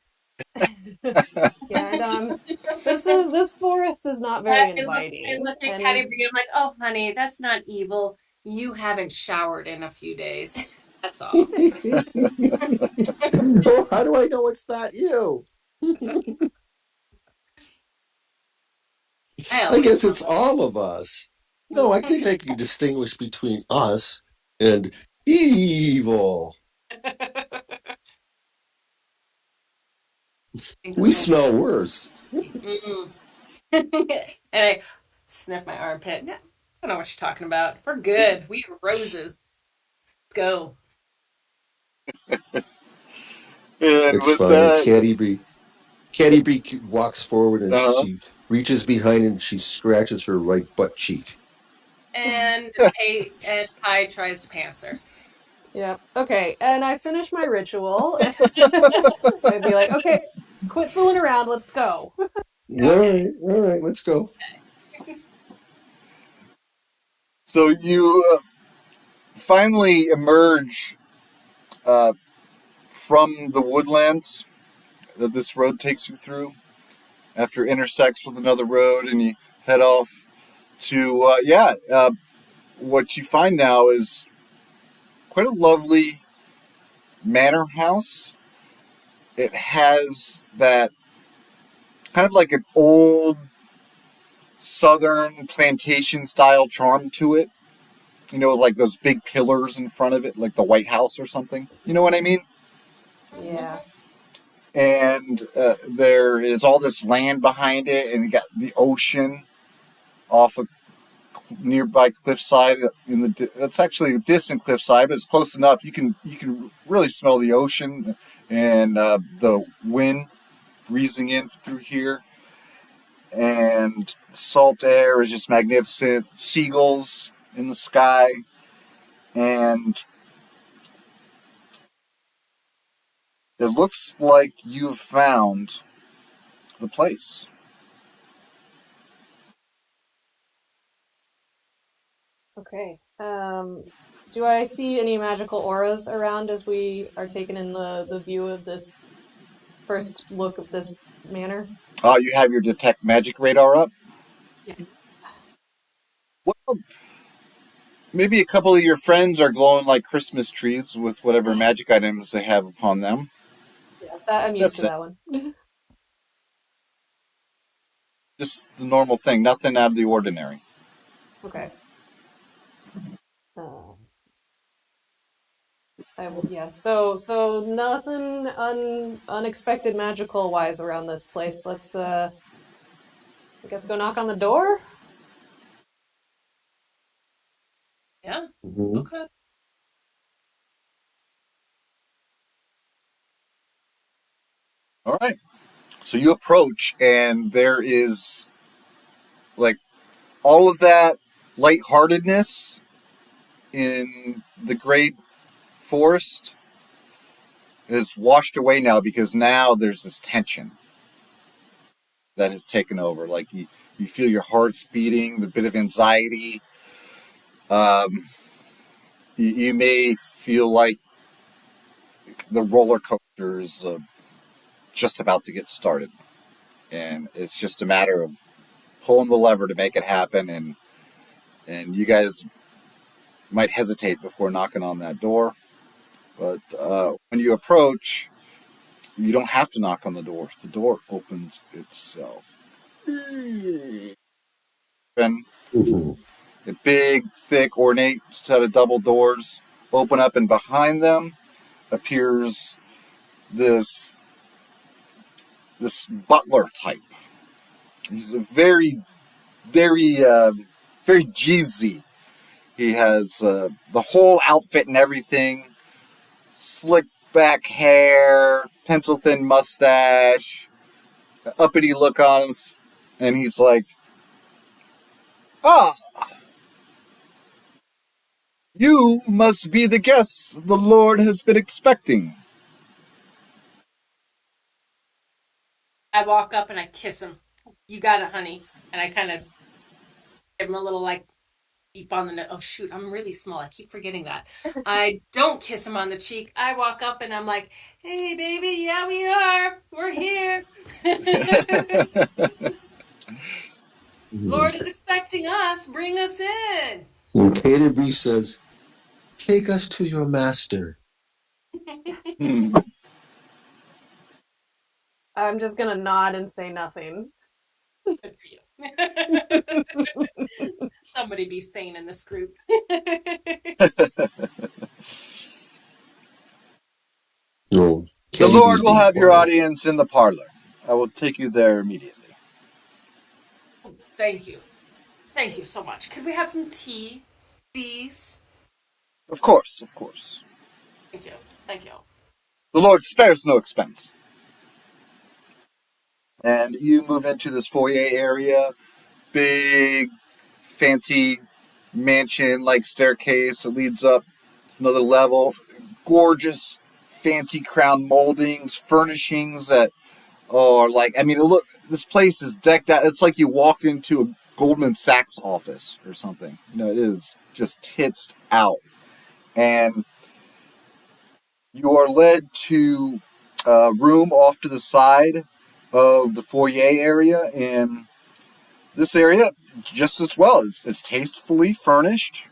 D: Yeah, and this forest is not very
B: I
D: inviting.
B: look at
D: And
B: Caddy Bree, I'm like, oh, honey, that's not evil. You haven't showered in a few days. That's all.
C: Oh, how do I know it's not you?
B: I
C: I
B: always
C: guess
B: smell
C: it's all of us. No, I
B: it.
C: think I can distinguish between us and evil.
B: Think
C: We
B: this whole
C: smell worse.
B: mm. And I sniff my armpit. No, I don't know what you're talking about. We're good. We have roses. Let's go.
A: And
C: It's
A: with
C: funny.
A: that,
C: Caddy B walks forward and
A: uh,
C: she reaches behind and she scratches her right butt cheek.
B: And Kai tries to pants her.
D: yeah, okay. And I finish my ritual. I'd be like, okay, quit fooling around. Let's go.
B: Okay.
C: All right, let's go.
A: so you finally emerge uh, from the woodlands that this road takes you through after it intersects with another road, and you head off to what you find now is quite a lovely manor house. It has that kind of like an old southern plantation style charm to it. You know, like those big pillars in front of it, like the White House or something. You know what I mean?
D: Yeah.
A: And there is all this land behind it, and you got the ocean off a nearby cliffside. It's actually a distant cliffside, but it's close enough. You can really smell the ocean and the wind breezing in through here, and the salt air is just magnificent. Seagulls in the sky, and it looks like you've found the place.
D: Okay. Do I see any magical auras around as we are taking in the view of this first look of this manor?
A: You have your detect magic radar up.
D: Yeah.
A: Well, maybe a couple of your friends are glowing like Christmas trees with whatever magic items they have upon them.
D: Yeah, that I'm used to
A: That's it.
D: that one.
A: Just the normal thing. Nothing out of the ordinary.
D: Okay. Uh, yeah. So nothing unexpected magical wise around this place. Let's I guess go knock on the door.
B: Yeah.
C: Mhm.
B: Okay.
A: All right. So you approach, and there is like all of that lightheartedness in the great forest is washed away now because now there's this tension that has taken over. Like you feel your heart's beating, the bit of anxiety. Um, you may feel like the roller coaster is just about to get started, and it's just a matter of pulling the lever to make it happen. And you guys might hesitate before knocking on that door. But when you approach, you don't have to knock on the door. The door opens itself. And
C: Mhm.
A: a big, thick, ornate set of double doors open up, and behind them appears this butler type. He's a very Jeevesy. He has the whole outfit and everything, slick back hair, pencil thin mustache, uppity look on him, and he's like, "Ah, you must be the guests the Lord has been expecting."
B: I walk up and I kiss him. You got it, honey. And I kind of give him a little like deep on the nose. Oh shoot, I'm really small. I keep forgetting that. I don't kiss him on the cheek. I walk up and I'm like, "Hey, baby, yeah, we are. We're here. Lord is expecting us. Bring us in."
C: And Canterbury says, "Take us to your master."
A: Hmm.
D: I'm just gonna nod and say nothing.
B: Good for you. Somebody be sane in this group.
C: No,
A: The Lord
C: Canterbury's
A: will
C: being
A: have your
C: quiet.
A: audience in the parlor. I will take you there immediately.
B: Thank you. Thank you so much. Could we have some tea, please?
A: Of course, of course.
B: Thank you. Thank you.
A: The Lord spares no expense. And you move into this foyer area, big, fancy mansion like staircase that leads up another level, gorgeous, fancy crown moldings, furnishings that are like, I mean, look, this place is decked out. It's like you walked into a Goldman Sachs office or something. It is just titsed out. And you are led to a room off to the side of the foyer area, and this area, just as well, is tastefully furnished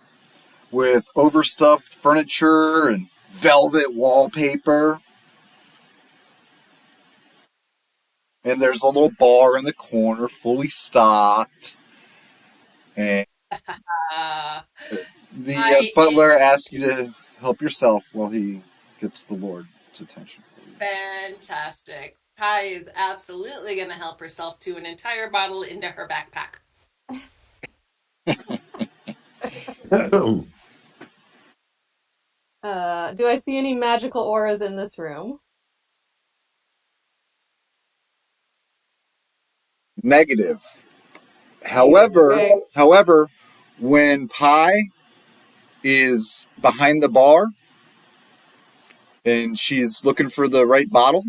A: with overstuffed furniture and velvet wallpaper. And there's a little bar in the corner, fully stocked. And
B: Uh,
A: the
B: I
A: butler asks you to help yourself while he gets the Lord's attention for you.
B: Fantastic. Kai is absolutely going to help herself to an entire bottle into her backpack.
D: Do I see any magical auras in this room?
A: Negative.
D: Negative.
A: However,
D: Okay.
A: however, when Pi is behind the bar and she's looking for the right bottle,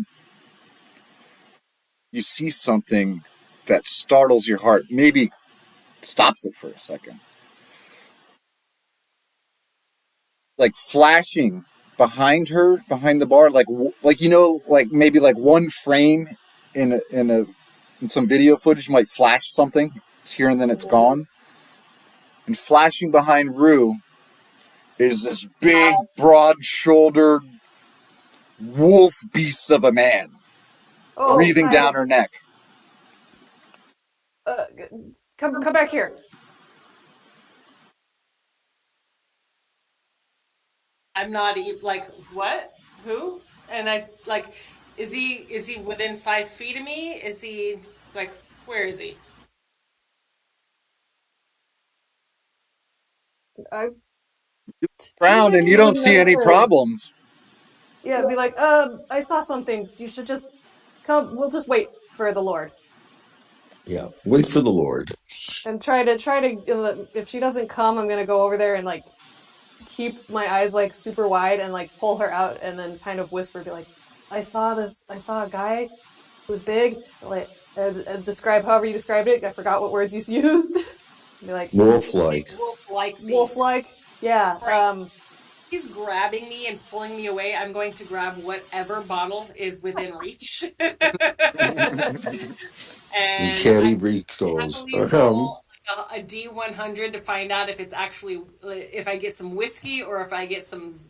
A: you see something that startles your heart, maybe stops it for a second. Like flashing behind her, behind the bar, like like maybe like one frame in some video footage might flash something. It's here and then it's gone. And flashing behind Rue is this big, broad-shouldered wolf beast of a man
D: Oh,
A: breathing
D: Kai,
A: down her neck.
D: uh, come back here.
B: I'm not like, what? Who? And I like, is he within 5 feet of me? Is he like, where is he?
D: I seems
A: Around
D: like
A: and
D: he
A: you don't
D: wouldn't
A: see any
D: necessarily.
A: problems.
D: Yeah, be like, I saw something. You should just come. We'll just wait for the Lord
C: Yeah, wait for the Lord.
D: and try to. If she doesn't come, I'm gonna go over there and like keep my eyes like super wide and like pull her out and then kind of whisper, be like, I saw this. I saw a guy who was big. Like, describe however you described it. I forgot what words you used. Be like
C: Wolf-like.
B: Big wolf-like
D: wolf
B: beast.
D: like. Yeah.
B: Right. He's grabbing me and pulling me away. I'm going to grab whatever bottle is within reach.
C: And
B: And I
C: Canterbury goes,
B: happily roll like a D100 to find out if it's actually if I get some whiskey or if I get some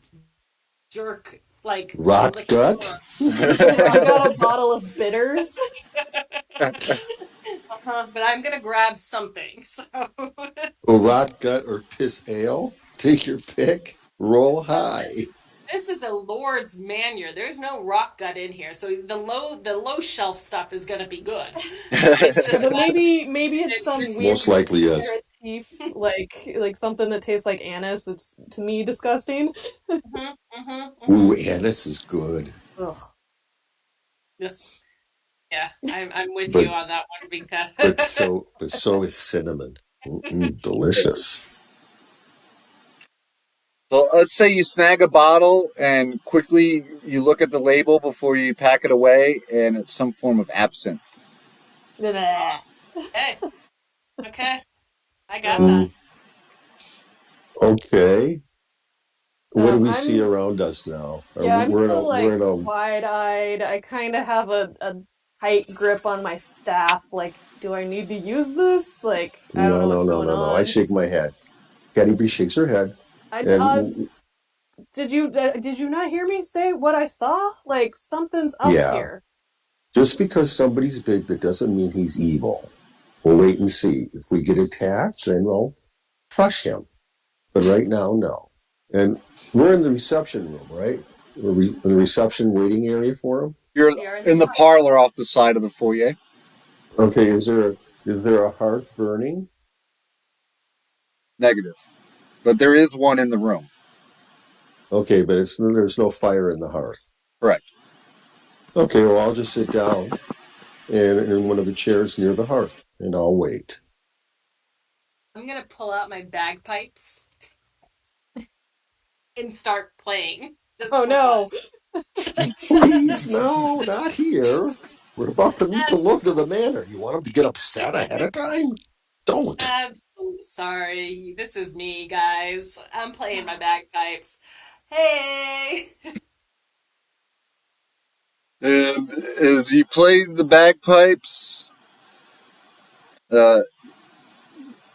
B: jerk like
C: Rot
B: liquor.
C: gut?
D: I got a bottle of bitters.
B: But I'm gonna grab something. So
C: A rot gut or piss ale? Take your pick. Roll high.
B: this is a Lord's Manure. There's no rock gut in here, so the low shelf stuff is gonna be good. It's just
D: But
B: about
D: maybe it's some weird
C: Most likely is.
D: aperitif, like something that tastes like anise. That's to me disgusting.
C: Ooh, anise is good.
D: Ugh.
B: Yeah, I'm with you
C: But
B: on that one, Vinka.
C: so is cinnamon. Delicious.
A: So let's say you snag a bottle and quickly you look at the label before you pack it away, and it's some form of absinthe.
D: Bleh.
B: Okay, I got that.
C: Okay. What do we see
D: I'm
C: around us now?
D: I'm still
C: We're
D: like
C: in a
D: wide-eyed. I kind of have a tight grip on my staff. Like, do I need to use this? Like, I don't know what's going
C: no. I
D: on.
C: shake my head. Patty B shakes her head.
D: I
C: And
D: did you not hear me say what I saw? Like, something's up
C: yeah,
D: here.
C: just because somebody's big, that doesn't mean he's evil. We'll wait and see. If we get attacked, then we'll crush him. But right now, no. And we're in the reception room, right? We're in the reception waiting area for him.
A: You're
B: We are
A: in the parlor off the side of the foyer.
C: Okay, is there a hearth burning?
A: Negative. But there is one in the room.
C: Okay, but there's no fire in the hearth.
A: Correct.
C: Okay, well, I'll just sit down in one of the chairs near the hearth, and I'll wait.
B: I'm gonna pull out my bagpipes and start playing.
D: Oh no!
C: Please, no, not here. We're about to meet the Lord of the Manor. You want him to get upset ahead of time? Don't.
B: I'm so sorry. This is me, guys. I'm playing my bagpipes. Hey!
A: And as you play the bagpipes, uh,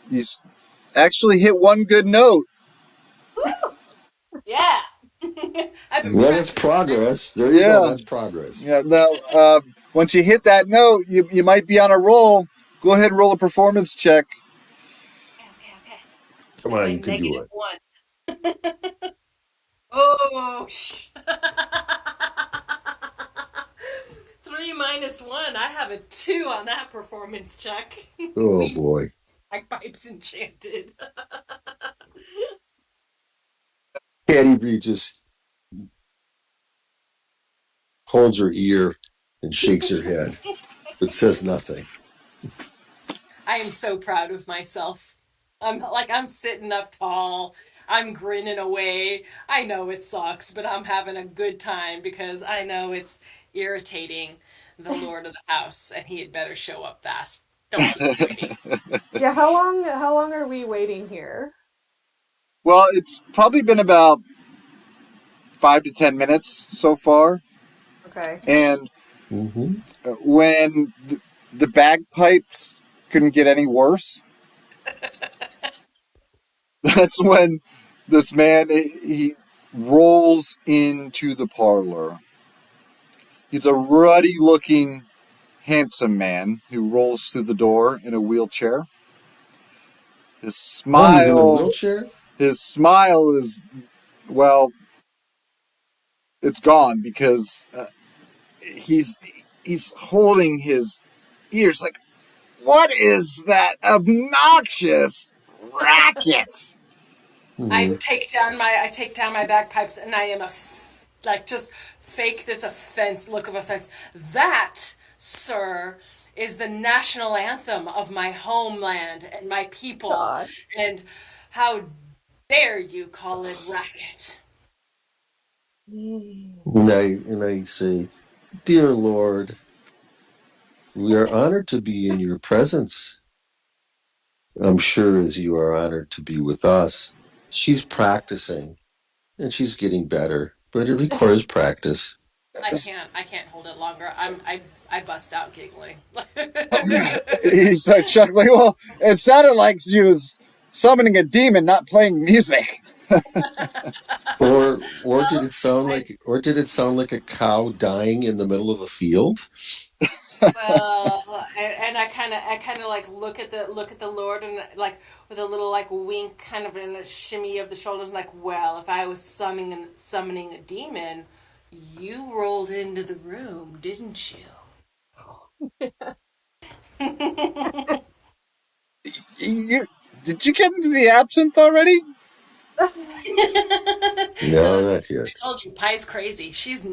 A: you actually hit one good note.
B: Yeah! I've been
C: Well, that's
B: practicing.
C: progress. There you go. That's progress.
A: Yeah. Now, once you hit that note, you might be on a roll. Go ahead and roll a performance check.
B: Okay.
C: Come
B: At
C: on,
B: my
C: you can do it.
B: -1. Oh, 3 minus 1. I have a 2 on that performance check.
C: Oh, boy.
B: Bagpipes enchanted.
C: Patty B just holds her ear and shakes her head, but says nothing.
B: I am so proud of myself. I'm sitting up tall. I'm grinning away. I know it sucks, but I'm having a good time because I know it's irritating the Lord of the House, and he had better show up fast. Don't keep us waiting.
D: Yeah, how long are we waiting here?
A: Well, it's probably been about 5 to 10 minutes so far.
D: Okay.
A: And
C: Mm-hmm.
A: when the bagpipes couldn't get any worse, that's when this man, he rolls into the parlor. He's a ruddy looking, handsome man who rolls through the door in a wheelchair. His
C: Oh, he's in a
A: smile,
C: wheelchair?
A: his smile is, well, it's gone because he's holding his ears like, what is that obnoxious racket?
B: I
C: Mm-hmm.
B: take down my bagpipes, and I am just fake this look of offense. That, sir, is the national anthem of my homeland and my people.
D: God.
B: And how dare you call it racket?
C: And I say, Dear Lord, we are honored to be in your presence. I'm sure as you are honored to be with us. She's practicing, and she's getting better, but it requires practice.
B: I can't hold it longer. I bust out giggling.
A: He's like chuckling. Well, it sounded like she was summoning a demon, not playing music.
C: Or did it sound like a cow dying in the middle of a field?
B: Well, and I kind of like look at the Lord and like with a little like wink, kind of in a shimmy of the shoulders, like, well, if I was summoning a demon, you rolled into the room, didn't you?
A: You, did you get into the absinthe already?
C: No,
B: Listen,
C: not yet.
B: I told you, Pie's crazy. She's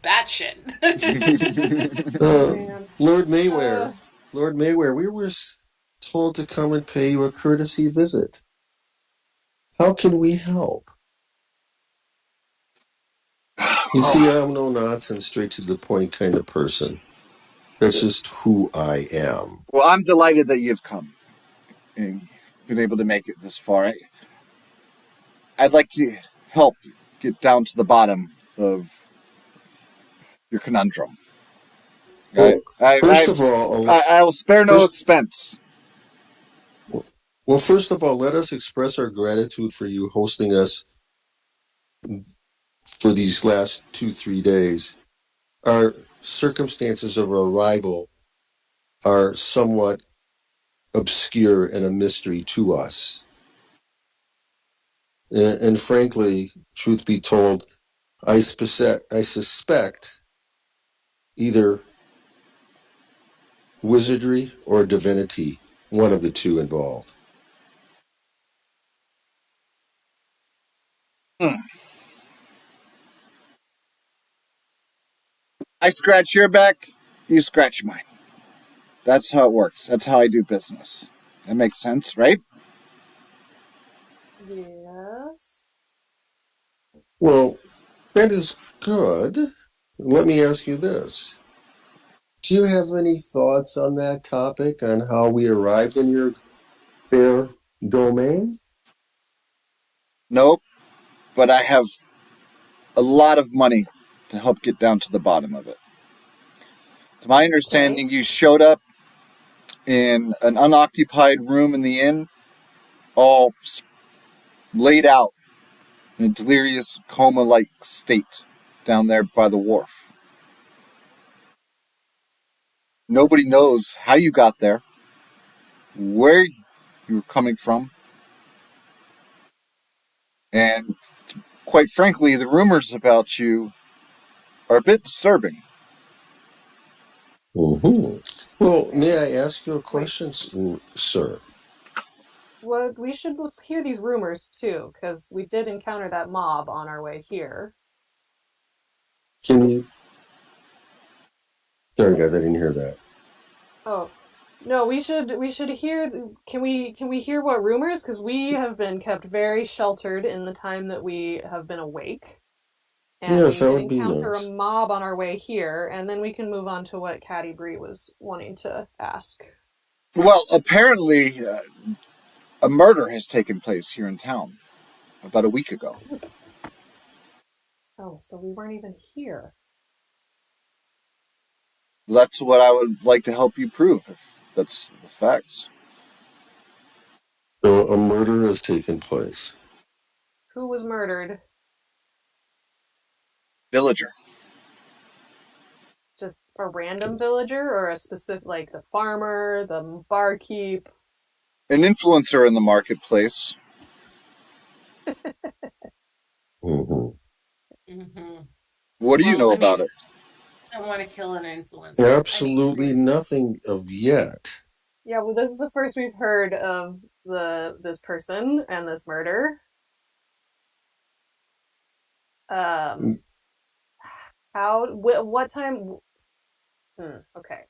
B: batshit.
D: Oh
C: Uh,
D: man.
C: Lord
D: Uh,
C: Mayware, Lord Mayware, we were told to come and pay you a courtesy visit. How can we help? You see,
A: Oh,
C: I'm no nonsense, straight to the point kind of person. That's just who I am.
A: well, I'm delighted that you've come and been able to make it this far. I'd like to help get down to the bottom of your conundrum. I,
C: Well,
A: I,
C: first
A: I've,
C: of all,
A: I will spare no
C: first,
A: expense.
C: well, first of all, let us express our gratitude for you hosting us for these last 2, 3 days. Our circumstances of arrival are somewhat obscure and a mystery to us. And frankly, truth be told, I suspect either wizardry or divinity, one of the two involved.
A: Hmm. I scratch your back, you scratch mine. That's how it works. That's how I do business. That makes sense, right?
D: yes.
C: Well, that is good. Let me ask you this. Do you have any thoughts on that topic, on how we arrived in your fair domain?
A: Nope, but I have a lot of money to help get down to the bottom of it. To my
D: Okay.
A: understanding, you showed up in an unoccupied room in the inn, all laid out in a delirious coma like state down there by the wharf. Nobody knows how you got there, where you were coming from, and quite frankly, the rumors about you are a bit disturbing.
C: Mm-hmm. Well, may
D: Okay.
C: I ask you a
D: Wait.
C: question, sir?
D: Well, we should hear these rumors too, because we did encounter that mob on our way here.
C: Can you? Sorry, guys, I didn't hear that.
D: Oh, no, we should hear. Can we hear what rumors? Because we have been kept very sheltered in the time that we have been awake, and
C: Yes,
D: we
C: that
D: did
C: would be
D: encounter a
C: nice.
D: mob on our way here, and then we can move on to what Caddy Bree was wanting to ask.
A: Well, apparently, a murder has taken place here in town about a week ago.
D: Oh, so we weren't even here.
A: That's what I would like to help you prove, if that's the facts.
C: So a murder has taken place.
D: Who was murdered?
A: Villager.
D: Just a random villager, or a specific, like the farmer, the barkeep?
A: An influencer in the marketplace.
C: Mm-hmm.
B: hmm
A: What do you
B: Well,
A: know
B: I mean,
A: about it?
B: don't want to kill an influencer. I mean,
C: Absolutely nothing of yet.
D: Yeah, well, this is the first we've heard of this person and this murder. Um, what time? Okay.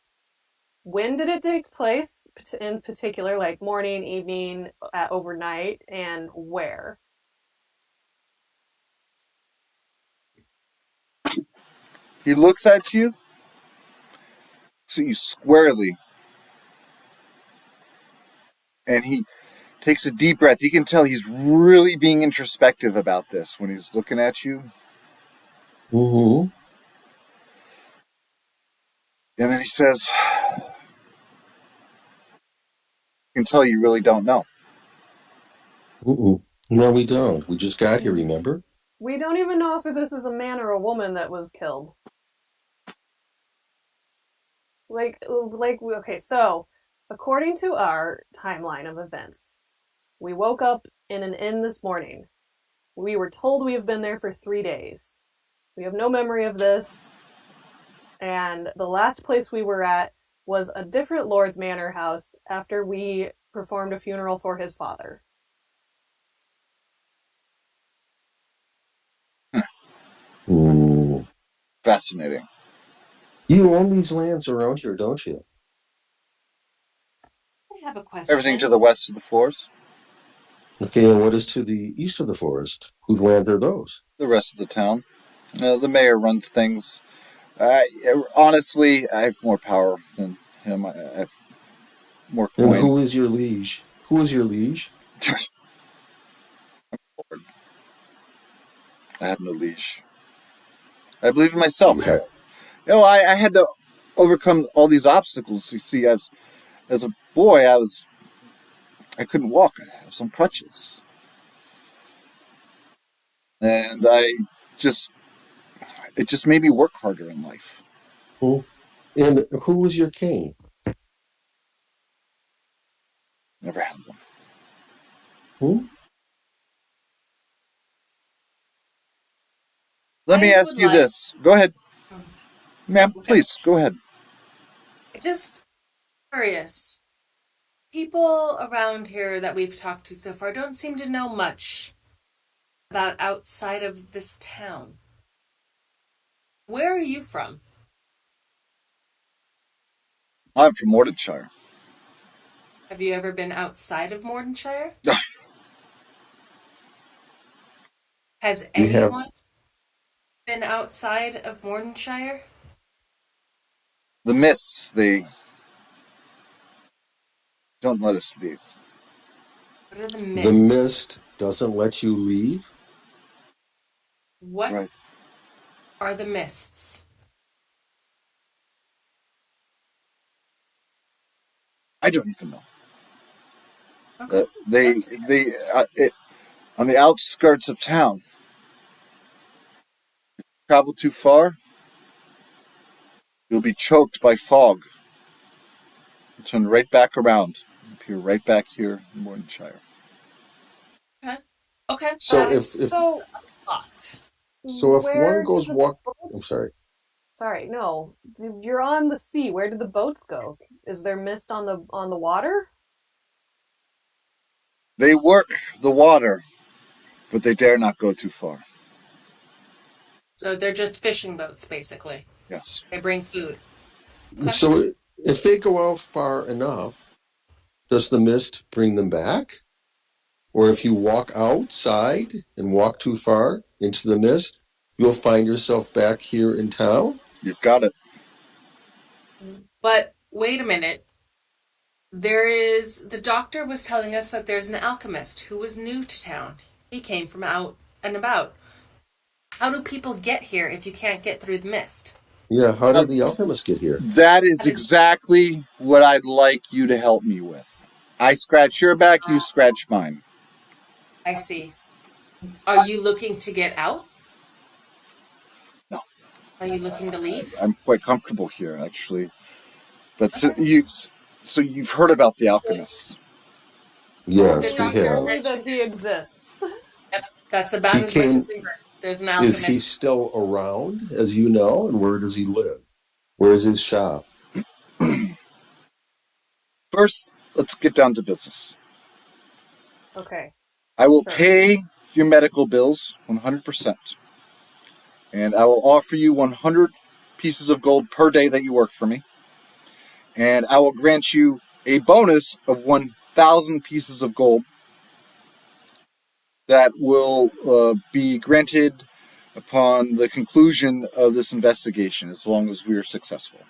D: When did it take place in particular, like morning, evening, overnight, and where?
A: He looks at you, so you squarely, and he takes a deep breath. You can tell he's really being introspective about this when he's looking at you.
C: Mm-hmm.
A: And then he says, you can tell you really don't know.
C: Mm-mm. No, we don't. We just got here, remember?
D: We don't even know if this is a man or a woman that was killed. Okay, so according to our timeline of events, we woke up in an inn this morning. We were told we have been there for 3 days. We have no memory of this. And the last place we were at was a different Lord's Manor house after we performed a funeral for his father.
C: Ooh.
A: Fascinating.
C: You own these lands around here, don't you?
B: I have a question.
A: Everything to the west of the forest.
C: Okay, and what is to the east of the forest? Whose lands are those?
A: The rest of the town. The mayor runs things. Honestly, I have more power than him. I have more
C: And
A: coin.
C: who is your liege? Who is your liege?
A: I have no leash. I believe in myself.
C: You have.
A: I had to overcome all these obstacles. You see, as a boy, I couldn't walk. I have some crutches, and just it just made me work harder in life.
C: And who was your king?
A: Never had one.
C: Hmm?
A: Let me ask you this. Go ahead, ma'am.
B: Okay.
A: Please go ahead.
B: Just curious. People around here that we've talked to so far don't seem to know much about outside of this town. Where are you from?
A: I'm from Mordenshire.
B: Have you ever been outside of Mordenshire? Has
C: We have.
B: anyone been outside of Mordenshire?
A: The mists, they don't let us leave.
B: What are the
C: The
B: mists?
C: mist doesn't let you leave?
B: What
A: Right.
B: are the mists?
A: I don't even know.
B: Okay.
A: On the outskirts of town. Travel too far, you'll be choked by fog. You'll turn right back around. Appear right back here in Mordenshire.
B: Okay. Okay.
C: So
D: So,
C: if one
D: where did
C: goes
D: the
C: walk, I'm
D: boats?
C: sorry.
D: Sorry, no. You're on the sea. Where did the boats go? Is there mist on the water?
A: They work the water, but they dare not go too far.
B: So they're just fishing boats, basically.
A: Yes.
B: They bring food. Okay.
C: So if they go out far enough, does the mist bring them back? Or if you walk outside and walk too far into the mist, you'll find yourself back here in town?
A: You've got it.
B: But wait a minute. The doctor was telling us that there's an alchemist who was new to town. He came from out and about. How do people get here if you can't get through the mist?
C: Yeah, how
A: Uh,
C: did the alchemist get here?
A: that
B: How
A: is
B: did
A: exactly what I'd like you to help me with. I scratch your back, you scratch mine.
B: I see. Are you looking to get out?
A: No,
B: Are you looking to leave?
A: I'm quite comfortable here, actually. But
B: Okay.
A: so you've heard about the alchemist.
B: The
C: Yes, we
B: doctor
C: have.
D: Only that
B: mentioned.
D: he exists.
B: Yep, that's about
C: He
B: as much as
C: came,
B: we heard. There's an
C: is he
B: alchemist.
C: still around, as you know? And where does he live? Where is his shop?
A: First, let's get down to business.
D: Okay,
A: I will
D: sure.
A: pay your medical bills 100%. And I will offer you 100 pieces of gold per day that you work for me. And I will grant you a bonus of 1,000 pieces of gold that will be granted upon the conclusion of this investigation, as long as we are successful.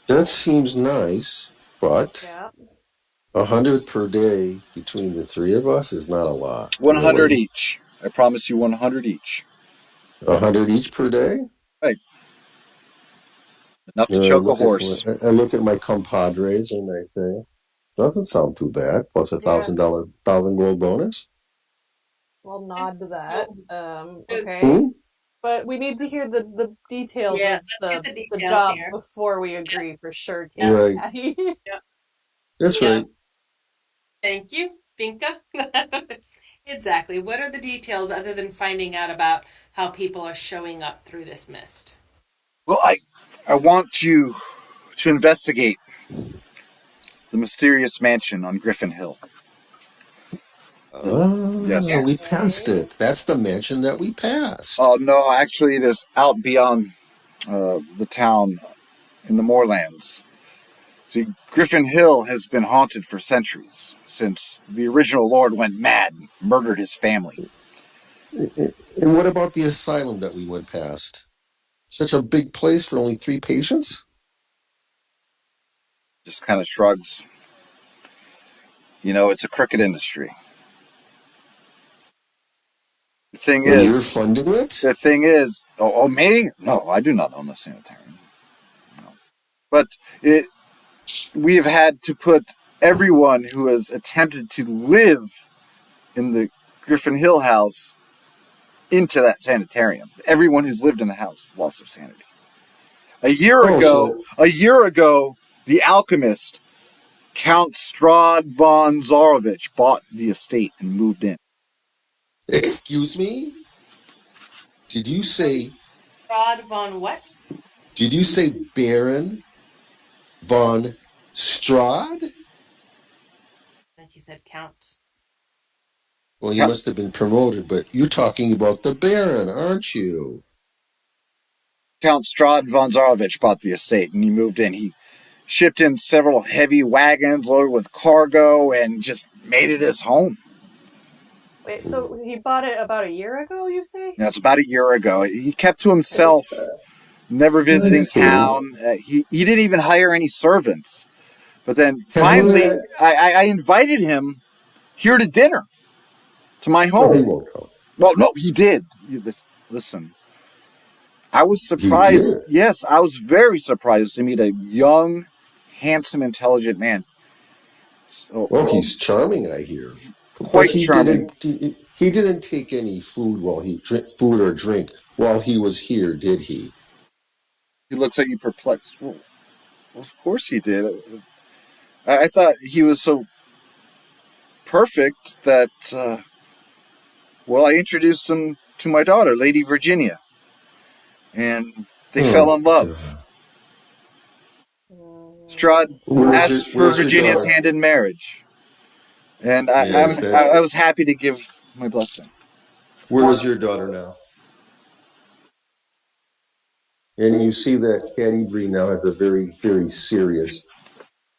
C: That seems nice, but
D: Yeah.
C: 100 per day between the three of us is not a lot,
A: 100
C: really.
A: each. I promise you 100 each.
C: 100 each per day?
A: Right. Enough to
C: I
A: choke a
C: look at
A: horse.
C: I look at my compadres and I say, doesn't sound too bad. Plus a
D: Yeah.
C: $1,000 gold bonus.
D: I'll nod to that.
B: So,
D: Okay. But we need to hear the details
B: yeah,
D: of
B: let's get the
D: the
B: details
D: job
B: here.
D: before we agree for sure,
B: Yeah.
C: Right.
D: Caddy.
B: Yeah.
C: That's
B: Yeah.
C: right.
B: Thank you, Binka. Exactly. What are the details other than finding out about how people are showing up through this mist?
A: Well, I want you to investigate the mysterious mansion on Griffin Hill. Yes.
C: We passed
D: Okay.
C: it. That's the mansion that we passed.
A: Oh no, actually, it is out beyond the town in the moorlands. See, Griffin Hill has been haunted for centuries, since the original lord went mad and murdered his family.
C: And what about the asylum that we went past? Such a big place for only 3 patients?
A: Just kind of shrugs. You know, it's a crooked industry. The thing
C: And you're
A: is,
C: funding it?
A: me? No, I do not own a sanitarium. No. But we've had to put everyone who has attempted to live in the Griffin Hill house into that sanitarium. Everyone who's lived in the house lost their sanity. A year ago, the alchemist Count Strad von Zarovich bought the estate and moved in.
C: Excuse me? Did you say
B: Rod von what?
C: Baron von Strad?
B: I think he said Count.
C: Well, he must have been promoted, but you're talking about the Baron, aren't you?
A: Count Strad von Zarovich bought the estate and he moved in. He shipped in several heavy wagons loaded with cargo and just made it his home.
D: Wait, so he bought it about a year ago, you say?
A: Now, it's about a year ago. He kept to himself, never visiting town. He didn't even hire any servants. But then finally, I invited him here to dinner, to my home.
C: No, he won't come.
A: Well, no, he did. Listen, I was
C: He
A: surprised.
C: did?
A: Yes, I was very surprised to meet a young, handsome, intelligent man. So,
C: Well, he's charming, I hear. But
A: quite charming.
C: he didn't take any food food or drink while he was here, did he?
A: He looks at you perplexed. Well, of course he did. I thought he was so perfect that, well, I introduced him to my daughter, Lady Virginia, and they fell in love. Strahd asked for Virginia's hand in marriage, and I was happy to give my blessing.
C: Where is your daughter now? And you see that Caddy Bree now has a very, very serious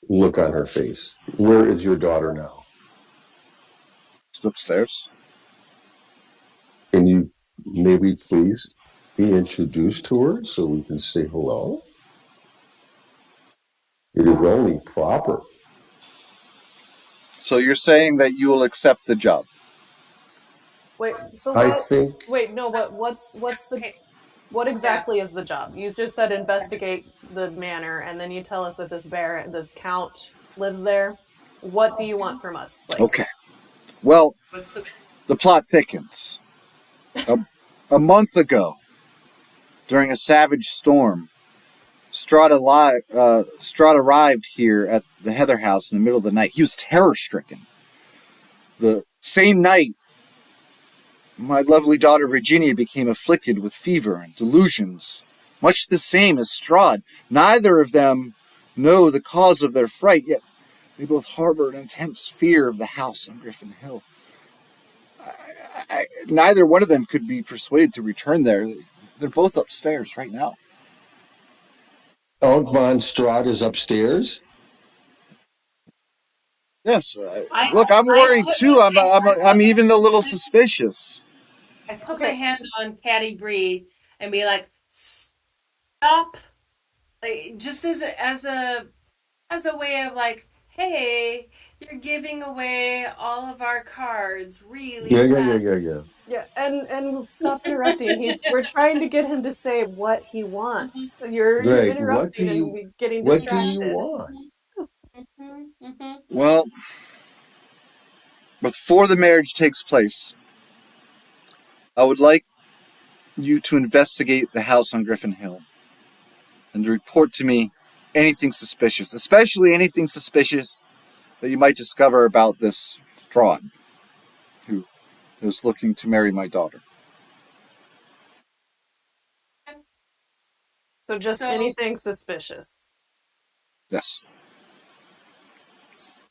C: look on her face. Where is your daughter now?
A: She's upstairs.
C: Can you maybe please be introduced to her so we can say hello? It is only proper.
A: So you're saying that you will accept the job?
D: Wait, so
C: I
D: what?
C: think.
D: Wait, no. What exactly is the job? You just said investigate the manor, and then you tell us that this count lives there. What do you want from us?
A: Okay. Well, the plot thickens. A month ago, during a savage storm, Strahd arrived here at the Heather House in the middle of the night. He was terror-stricken. The same night, my lovely daughter Virginia became afflicted with fever and delusions, much the same as Strahd. Neither of them know the cause of their fright, yet they both harbor an intense fear of the house on Griffin Hill. Neither one of them could be persuaded to return there. They're both upstairs right now.
C: Count von Strahd is upstairs?
A: Yes. Look, I'm worried too. I'm even a little suspicious.
B: I put my hand on Caddy Bree and be like, "Stop!" Like, just as a way of like, "Hey, you're giving away all of our cards really fast."
D: Yeah, and stop interrupting. We're trying to get him to say what he wants. You're interrupting and getting distracted.
C: What do you want?
A: Well, before the marriage takes place, I would like you to investigate the house on Griffin Hill and to report to me anything suspicious, especially anything suspicious that you might discover about this Strahd who is looking to marry my daughter.
D: So just
B: So,
D: anything suspicious.
A: Yes.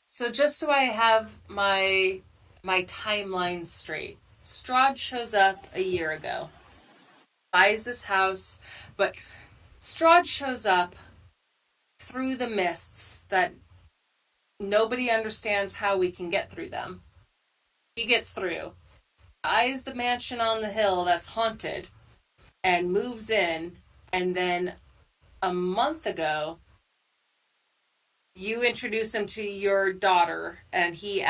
B: so just so I have my timeline straight, Strahd shows up a year ago, buys this house, but Strahd shows up through the mists that nobody understands how we can get through them. He gets through, buys the mansion on the hill that's haunted, and moves in, and then a month ago you introduce him to your daughter, and he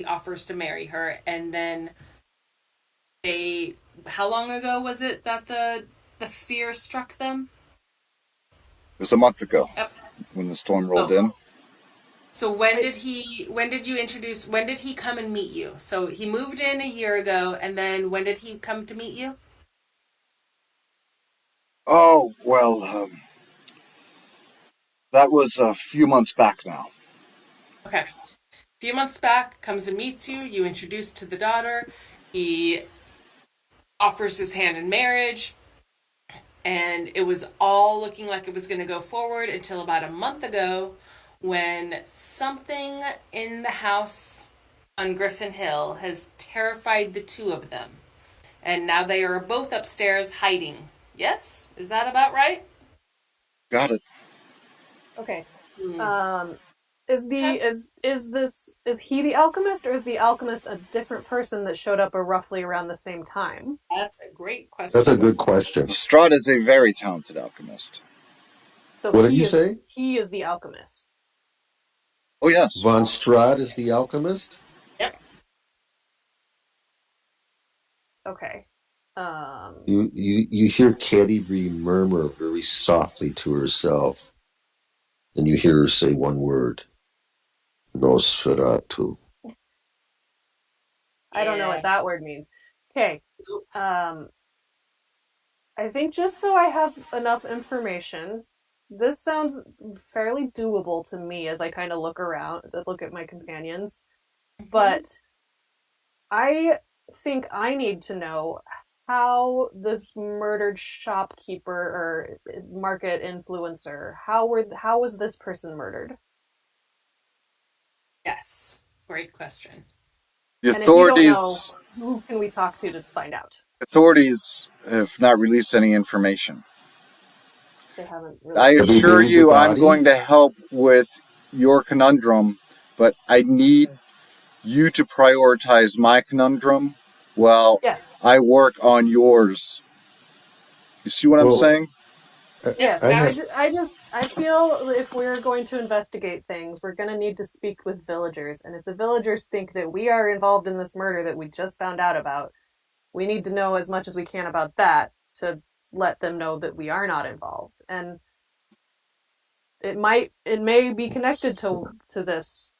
B: offers to marry her, and then they. How long ago was it that the fear struck them?
A: It was a month ago
B: Yep.
A: when the storm rolled
B: Oh,
A: in.
B: so when did you introduce? When did he come and meet you? So he moved in a year ago, and then when did he come to meet you?
A: Oh, well, that was a few months back now.
B: Okay. A few months back, comes and meets you. You introduce to the daughter. He offers his hand in marriage, and it was all looking like it was going to go forward until about a month ago when something in the house on Griffin Hill has terrified the two of them. And now they are both upstairs hiding. Yes? Is that about right?
A: Got it.
D: Okay.
B: Hmm.
D: Um, is
B: Okay.
D: he the alchemist, or is the alchemist a different person that showed up roughly around the same time?
B: That's a great
C: That's a
B: question.
C: good question.
A: Strahd is a very talented alchemist.
D: So
C: What did you say?
D: he is the alchemist.
A: Oh, yes.
C: Von Strahd is the alchemist?
B: Yep.
D: Okay.
C: You hear Canterbury murmur very softly to herself, and you hear her say one word, Nosferatu.
D: I don't know
B: Yeah.
D: what that word means. Okay. Um, I think just so I have enough information, this sounds fairly doable to me as I kind of look around, look at my companions.
B: Mm-hmm.
D: But I think I need to know how this murdered shopkeeper or market influencer, how was this person murdered?
B: Yes. Great question.
A: The
D: And if you don't know,
A: authorities
D: who can we talk to find out?
A: authorities have not released any information.
D: They haven't
A: I
C: Have
D: released
C: they
D: any.
A: assure
C: buried the
A: you I'm
C: body?
A: going to help with your conundrum, but I need you to prioritize my conundrum while
D: Yes.
A: I work on yours. You see what I'm
C: Well,
A: saying?
C: I,
B: Yep.
C: I
D: Yes,
B: Got
C: have.
D: I feel if we're going to investigate things, we're going to need to speak with villagers. And if the villagers think that we are involved in this murder that we just found out about, we need to know as much as we can about that to let them know that we are not involved. And it may be connected to this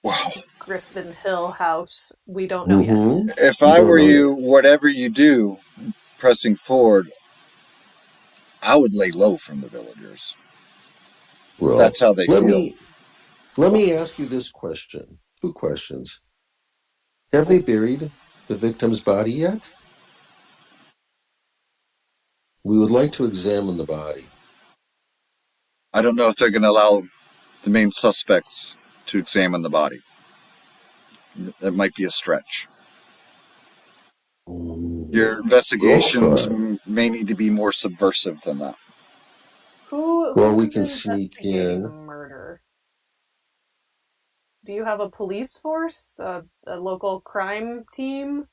A: Well,
D: Griffin Hill house. We don't know yet.
C: Mm-hmm.
A: if
C: You
A: I
C: don't
A: were
C: know yet.
A: you, whatever you do, pressing forward, I would lay low from the villagers. If
C: Well,
A: that's how they
C: let
A: feel.
C: me let me ask you this question. Two questions. Have they buried the victim's body yet? We would like to examine the body.
A: I don't know if they're going to allow the main suspects to examine the body. That might be a stretch. Your
C: We'll
A: investigations
C: try.
A: may need to be more subversive than that.
C: Well, we
D: Who's
C: can sneak
D: investigating the
C: in.
D: murder? Do you have a police force, a local crime team,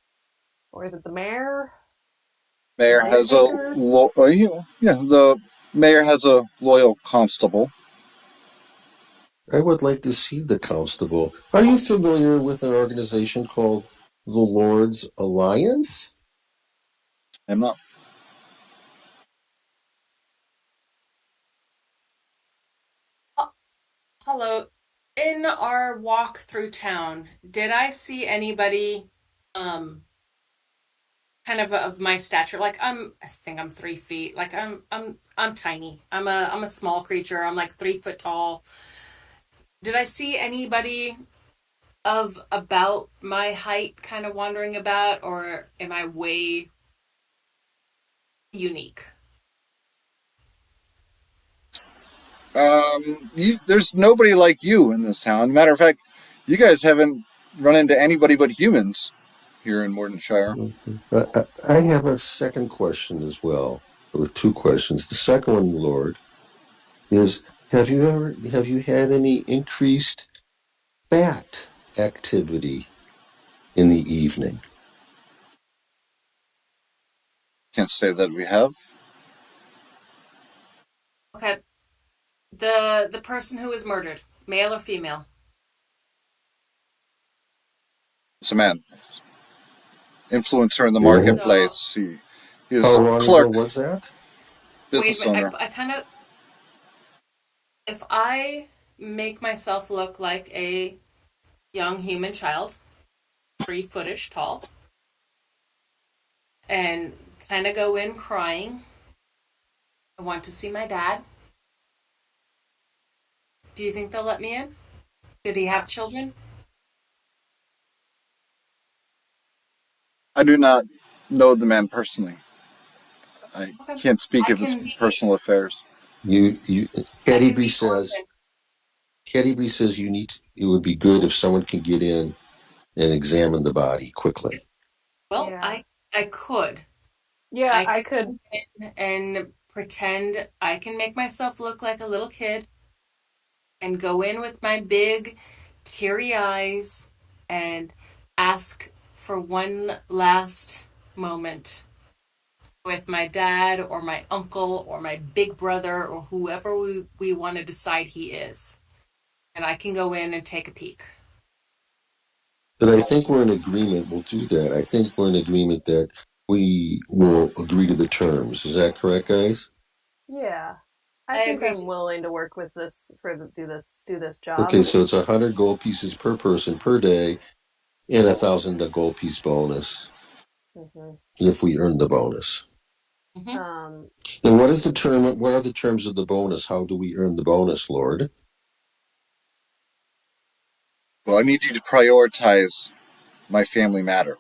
D: or is it the mayor, the
A: Mayor has a
D: caretaker?
A: yeah, the mayor has a loyal constable.
C: I would like to see the constable. Are you familiar with an organization called the Lord's Alliance?
A: I'm not.
B: Hello. In our walk through town, did I see anybody um kind of my stature. Like I think I'm 3 feet. Like I'm tiny. I'm a small creature. I'm like 3 foot tall. Did I see anybody of about my height kind of wandering about, or am I way unique?
A: There's nobody like you in this town. Matter of fact, you guys haven't run into anybody but humans here in Mordenshire.
C: I have a second question as well, or two questions. The second one, Lord, is have you had any increased bat activity in the evening?
A: Can't say that we have.
B: Okay. The person who was murdered, male or female?
A: It's a man. Influencer in the
C: Yeah.
B: So
A: marketplace. He
C: How
A: is
C: long ago
A: clerk,
C: was that?
B: wait a
A: business
B: minute.
A: owner.
B: I kind of, if I make myself look like a young human child, 3 footish tall, and kind of go in crying, I want to see my dad. Do you think they'll let me in? Did he have children?
A: I do not know the man personally. I
B: Okay.
A: can't speak
B: I
A: of his
B: can be.
A: personal affairs.
C: You
B: I
C: Caddy
B: can
C: Bree
B: be
C: says
B: orphan.
C: you need it would be good if someone can get in and examine the body quickly.
B: Well,
D: Yeah.
B: I could.
D: Yeah,
B: I
D: I
B: could
D: could.
B: come in and pretend I can make myself look like a little kid and go in with my big, teary eyes and ask for one last moment with my dad or my uncle or my big brother or whoever we want to decide he is. And I can go in and take a peek.
C: But I think we're in agreement. We'll do that. I think we're in agreement that we will agree to the terms. Is that correct, guys?
D: Yeah, I
B: I
D: think
B: agree
D: I'm
B: to
D: willing to
B: this.
D: work with this for do this job.
C: Okay, so it's 100 gold pieces per person per day and 1,000 gold piece bonus
D: Hmm.
C: if we earn the bonus.
B: Mm-hmm.
D: Um,
C: And what is the term? What are the terms of the bonus? How do we earn the bonus, Lord?
A: Well, I need you to prioritize my family matter.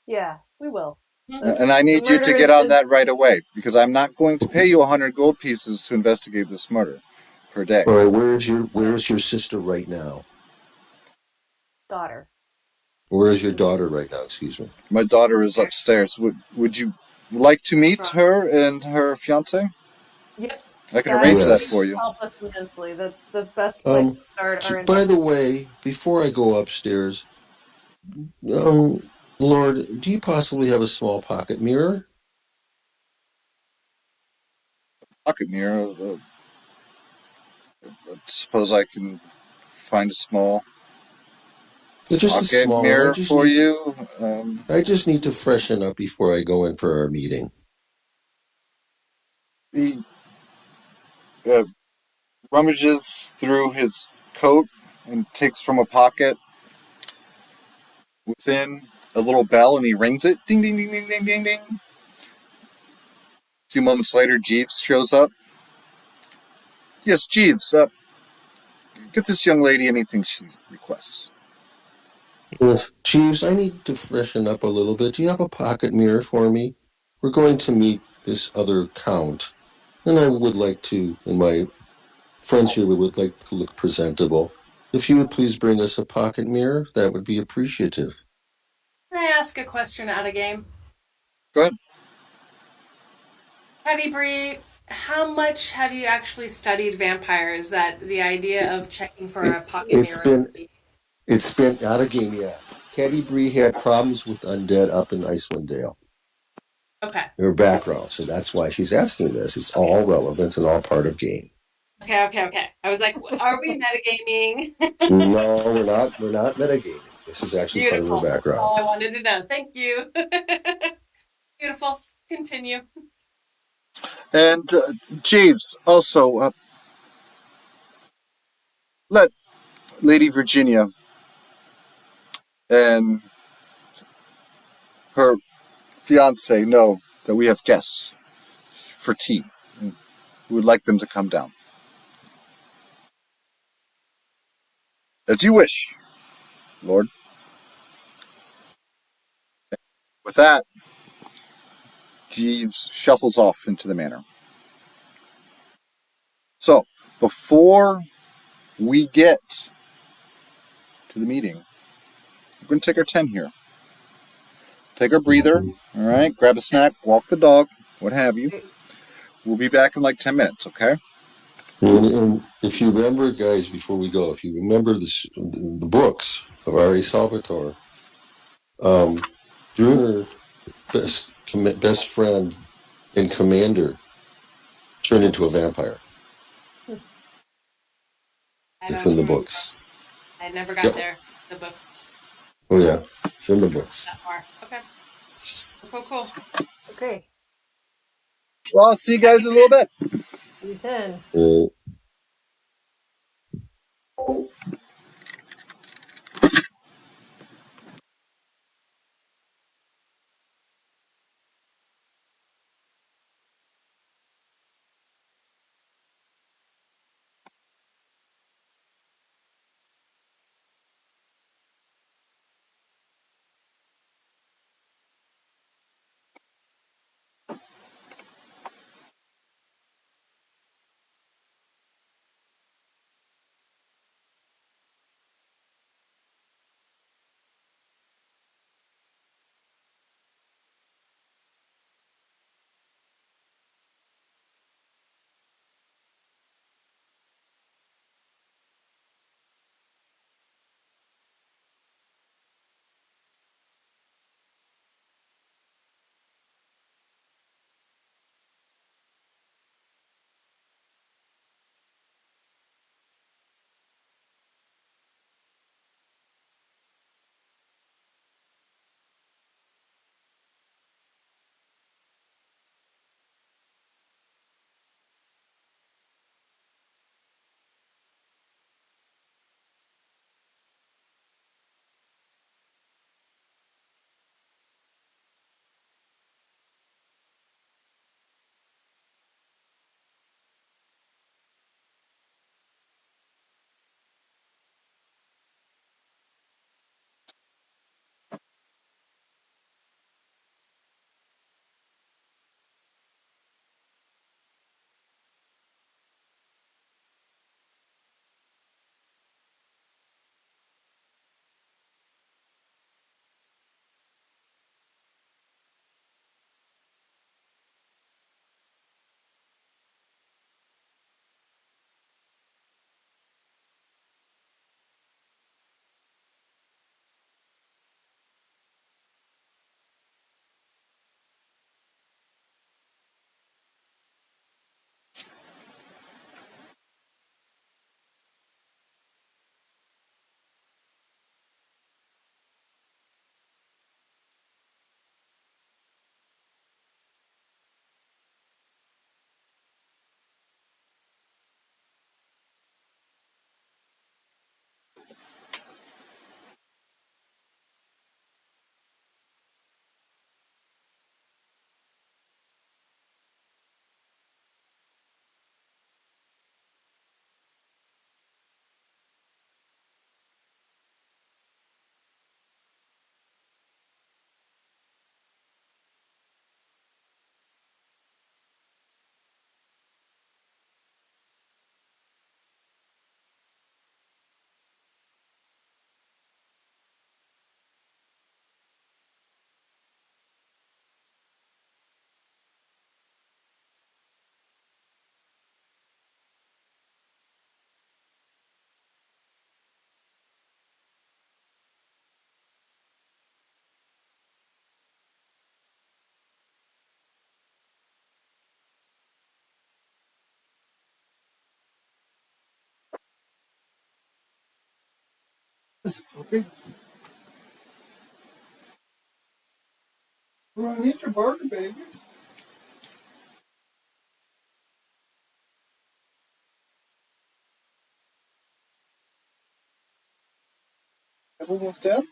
D: yeah, we will.
B: Mm-hmm.
D: The
A: And I
D: the
A: need you
D: murder
A: to get on
D: is
A: that right away because I'm not going to pay you 100 gold pieces to investigate this murder per day.
C: All right, where is your sister right now?
D: daughter.
C: Where is your daughter right now? Excuse me.
A: My daughter is
B: Upstairs.
A: upstairs. Would you like to meet
B: Strong.
A: her and her fiance?
D: Yep,
A: I can
D: that
A: arrange that
D: would
A: for
C: Yes.
A: you.
D: help us immensely. That's the best place to start our
C: By the
D: investigation.
C: way, before I go upstairs, um, Lord, do you possibly have a small pocket mirror?
A: Pocket mirror. I suppose I can find a small
C: It's just a
A: pocket
C: small one.
A: mirror for you.
C: I just need to freshen up before I go in for our meeting.
A: He uh, rummages through his coat and takes from a pocket within a little bell and he rings it. Ding, ding, ding, ding, ding, ding, ding. A few moments later, Jeeves shows up. Yes, Jeeves, get this young lady anything she requests.
C: Yes, Jeeves, I need to freshen up a little bit. Do you have a pocket mirror for me? We're going to meet this other count, and I would like to, and my friends here would like to look presentable. If you would please bring us a pocket mirror, that would be appreciative.
B: Can I ask a question out of game?
A: Go ahead.
B: Patty Bree, how much have you actually studied vampires that the idea of checking for a
C: It's
B: pocket
C: it's
B: mirror
C: been
B: would be?
C: it's been out of game, yeah. Caddy Bree had problems with undead up in Icewind Dale.
B: Okay.
C: Her background, so that's why she's asking this. It's
B: Okay.
C: all relevant and all part of game.
B: Okay. I was like, are we metagaming?
C: No, we're not metagaming. This is actually part of her
B: Beautiful. That's
C: background.
B: all I wanted to know. Thank you. Beautiful. Continue.
A: And Jeeves, also, let Lady Virginia and her fiance know that we have guests for tea. We would like them to come down. As you wish, Lord. With that, Jeeves shuffles off into the manor. So, before we get to the meeting, we're going to take our 10 here. Take our breather, all right? Grab a snack, walk the dog, what have you. We'll be back in like 10 minutes, okay?
C: And if you remember, guys, before we go, if you remember the books of R.A. Salvatore, Bruner, best friend and commander, turned into a vampire. It's in the books.
B: I never got there. The books.
C: Oh, yeah. It's in the books.
B: That far. Okay. Cool.
D: Okay.
A: Well, I'll see you guys in a little bit.
D: You 10.
A: Okay. Well, I need your burger, baby. That was almost dead.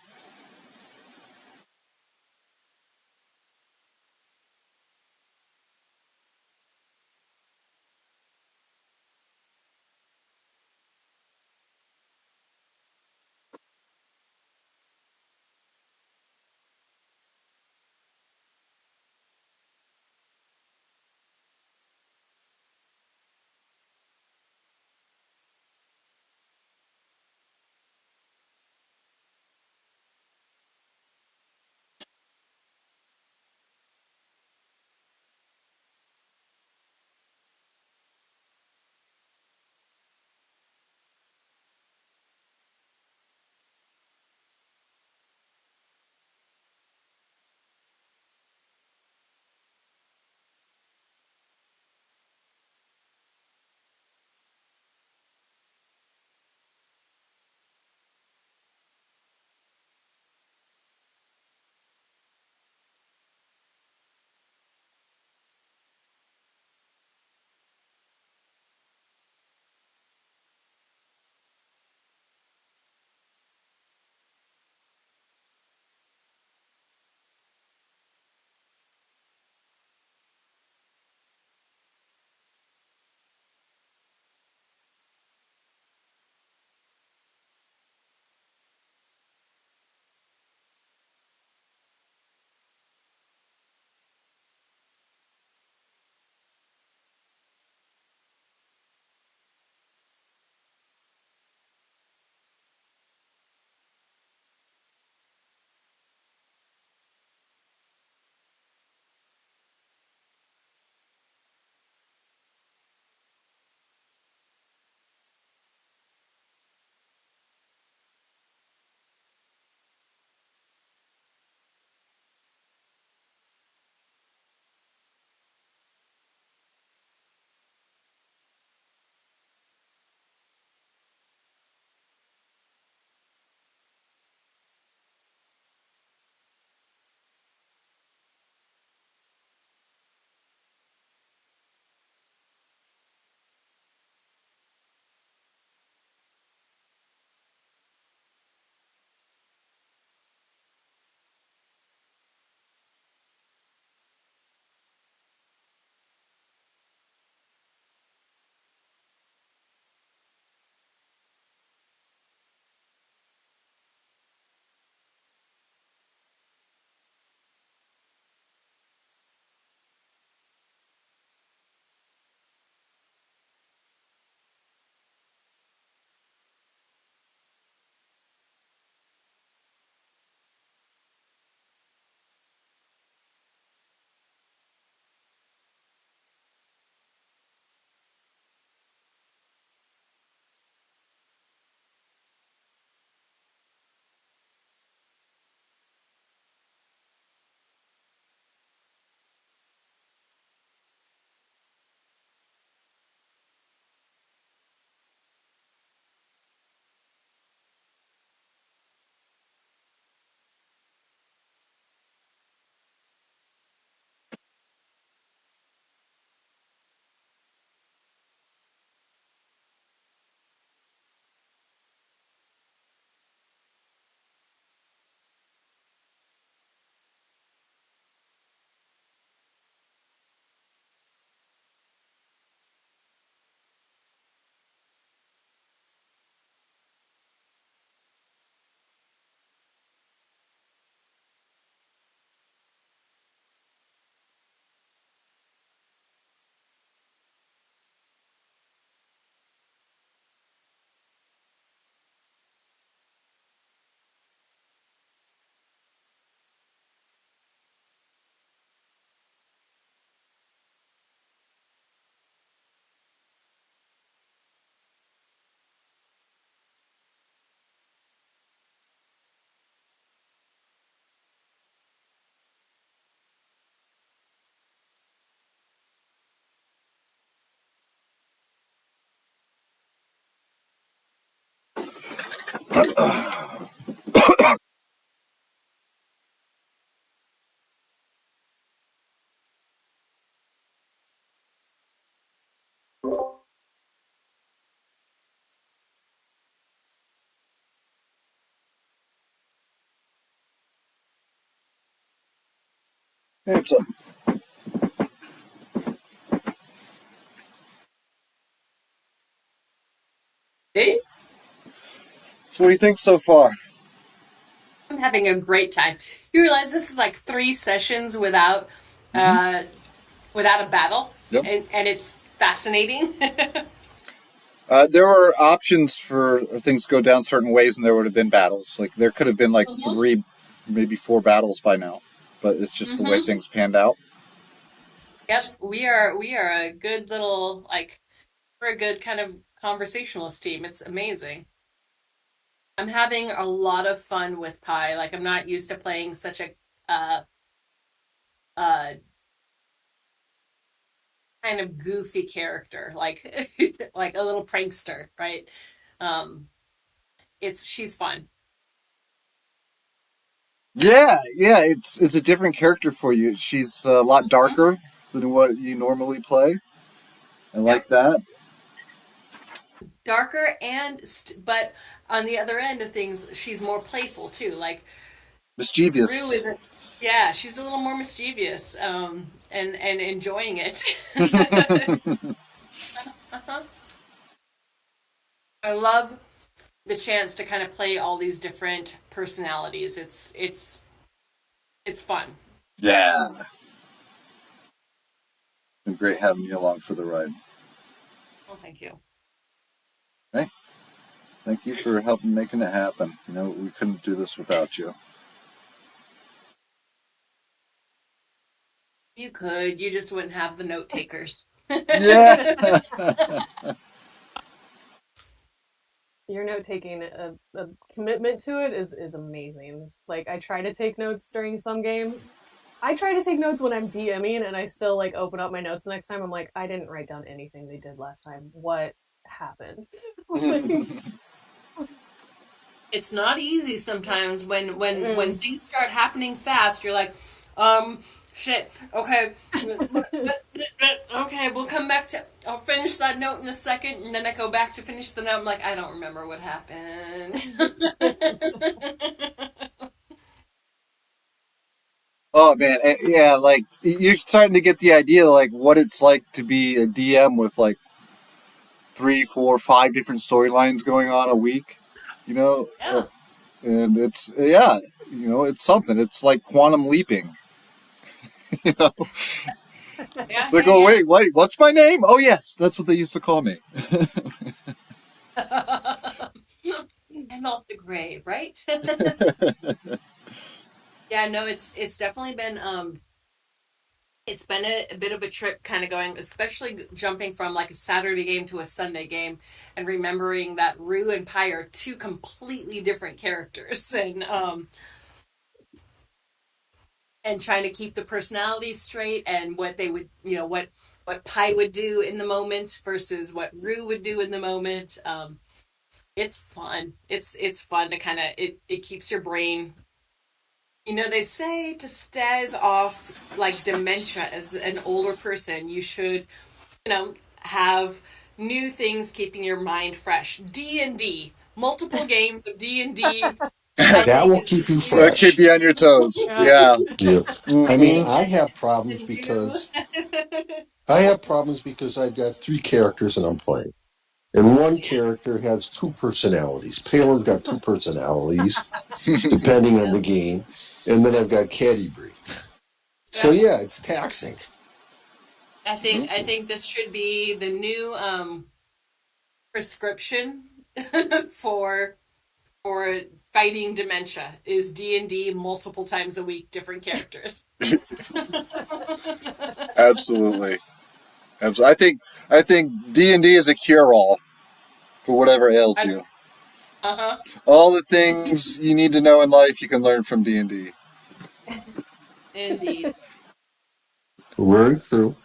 A: What's up?
B: Hey,
A: So what do you think so far?
B: I'm having a great time. You realize this is like 3 sessions
A: Mm-hmm.
B: uh, without a battle,
A: Yep.
B: and it's fascinating.
A: There were options for things to go down certain ways, and there would have been battles. Like there could have been like
B: Hmm.
A: 3, maybe 4 battles by now, but it's just the way
B: Hmm.
A: things panned out.
B: Yep, we are a good little like we're a good kind of conversationalist team. It's amazing. I'm having a lot of fun with Pi. Like I'm not used to playing such a uh, uh, kind of goofy character, like like a little prankster, right? Um, it's she's fun.
A: Yeah, it's a different character for you. She's a lot darker than what you normally play. I like
B: Yep,
A: that.
B: darker but on the other end of things, she's more playful too. Like Rue
A: Mischievous.
B: isn't. Yeah, she's a little more mischievous, and enjoying it. Uh-huh. I love the chance to kind of play all these different personalities. It's fun.
A: Yeah. Been great having you along for the ride.
B: Well, thank you.
A: Hey, thank you for helping making it happen. We couldn't do this without you.
B: You could. You just wouldn't have the note takers.
A: Yeah.
D: Your note taking a commitment to it is amazing. Like I try to take notes during some game. I try to take notes when I'm DMing, and I still like open up my notes the next time. I'm like, I didn't write down anything they did last time. What happened? Like,
B: It's not easy sometimes when
D: mm.
B: things start happening fast. You're like, um, shit. Okay, okay. We'll come back to. I'll finish that note in a second, and then I go back to finish the note. I'm like, I don't remember what happened.
A: Oh man, yeah, like you're starting to get the idea, like what it's like to be a DM with like 3, 4, 5 different storylines going on a week. You know,
B: Yeah,
A: and it's yeah, it's something. It's like quantum leaping. You know,
B: yeah,
A: like
B: yeah,
A: oh
B: yeah.
A: wait, what's my name? Oh yes, that's what they used to call me.
B: And off the grave, right? Yeah, no, it's definitely been it's been a bit of a trip kind of going, especially jumping from like a Saturday game to a Sunday game and remembering that Rue and Pi are two completely different characters and trying to keep the personalities straight and what they would, what Pi would do in the moment versus what Rue would do in the moment. It's fun. It's fun to kind of it keeps your brain. They say to stave off like dementia as an older person, you should have new things keeping your mind fresh. D&D, multiple games of D&D, I
C: That
B: think
C: will
B: is
C: keep you
A: Keep
C: fresh.
A: you on your toes.
D: Yeah.
A: Yeah.
C: Yeah. I mean,
A: Mm-hmm.
C: I have problems
B: than you.
C: because I've got 3 characters and I'm playing. And one character has 2 personalities. Palin's got 2 personalities, depending on
B: Yeah,
C: the game. And then I've got Caddy Bree. So
B: yeah.
C: yeah, it's taxing.
B: I think this should be the new prescription for for fighting dementia is D&D multiple times a week, different characters.
A: Absolutely. Absolutely. I think D&D is a cure-all for whatever ails
B: I,
A: you.
B: uh-huh.
A: All the things you need to know in life you can learn from D&D.
B: Indeed.
C: Very true.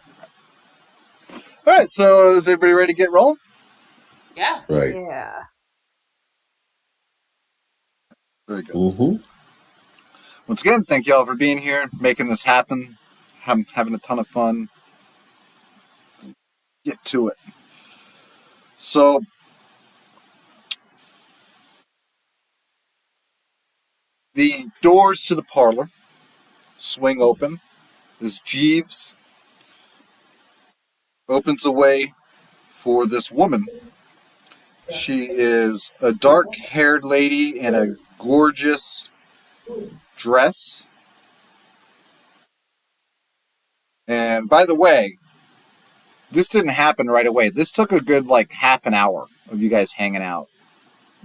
A: All right, so is everybody ready to get rolling?
B: Yeah.
C: Right.
D: Yeah.
A: Very good.
C: Mm-hmm.
A: Once again, thank you all for being here, making this happen. Having a ton of fun. Get to it. So, the doors to the parlor swing open. as Jeeves opens a way for this woman. She is a dark-haired lady in a gorgeous dress. And by the way, this didn't happen right away. This took a good half an hour of you guys hanging out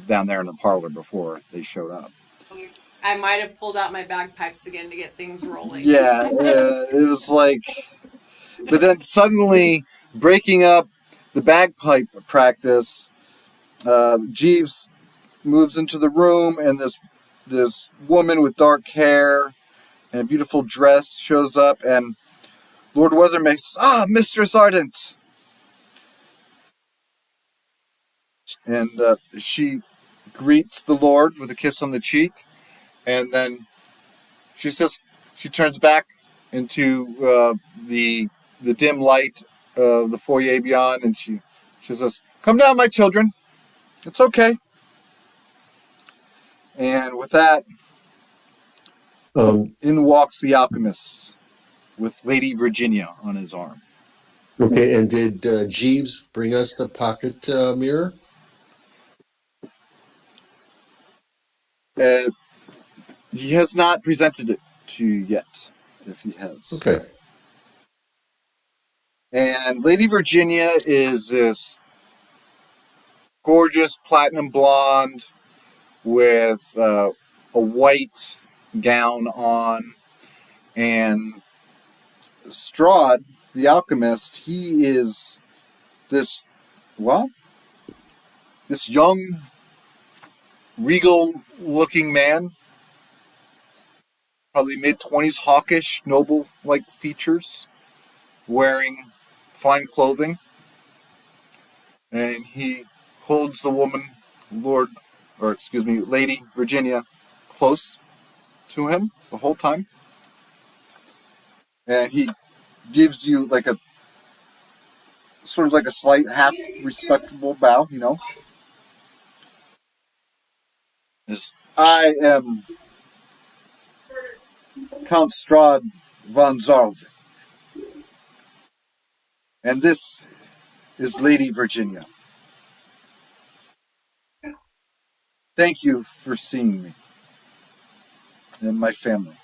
A: down there in the parlor before they showed up.
B: I might have pulled out my bagpipes again to get things rolling.
A: Yeah, it was but then suddenly breaking up the bagpipe practice, Jeeves moves into the room, and this woman with dark hair and a beautiful dress shows up, and Lord Weathermace, Mistress Ardent, and she greets the Lord with a kiss on the cheek, and then she turns back into the dim light of the foyer beyond, and she says, "Come down, my children. It's okay." And with that, in walks the alchemist with Lady Virginia on his arm.
C: Okay, and did Jeeves bring us the pocket mirror?
A: He has not presented it to you yet, if he has.
C: Okay.
A: And Lady Virginia is this gorgeous platinum blonde with a white gown on. And Strahd, the alchemist, he is this young, regal-looking man, probably mid-20s, hawkish, noble-like features, wearing fine clothing. And he holds the woman, Lady Virginia, close to him the whole time. And he gives you a slight half respectable bow, As I am Count Strahd von Zarvik, and this is Lady Virginia. Thank you for seeing me and my family.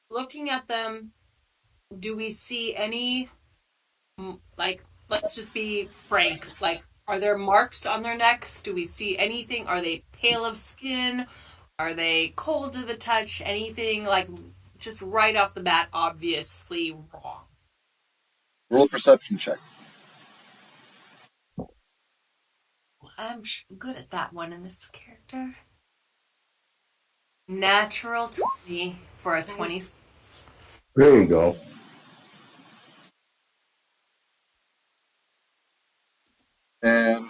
B: Looking at them, do we see any, let's just be frank, are there marks on their necks? Do we see anything? Are they pale of skin? Are they cold to the touch? Anything, just right off the bat, obviously wrong?
A: Roll a perception check.
B: I'm good at that one in this character. Natural 20 for a 26.
C: There you go.
A: And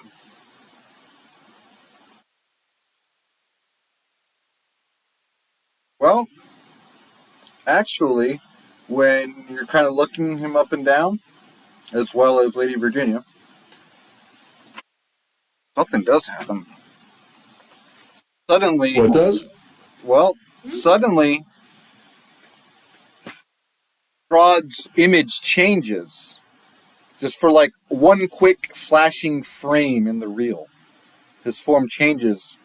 A: actually, when you're kind of looking him up and down, as well as Lady Virginia, something does happen. Suddenly...
C: What does?
A: Suddenly, Strahd's image changes. Just for one quick flashing frame in the reel. His form changes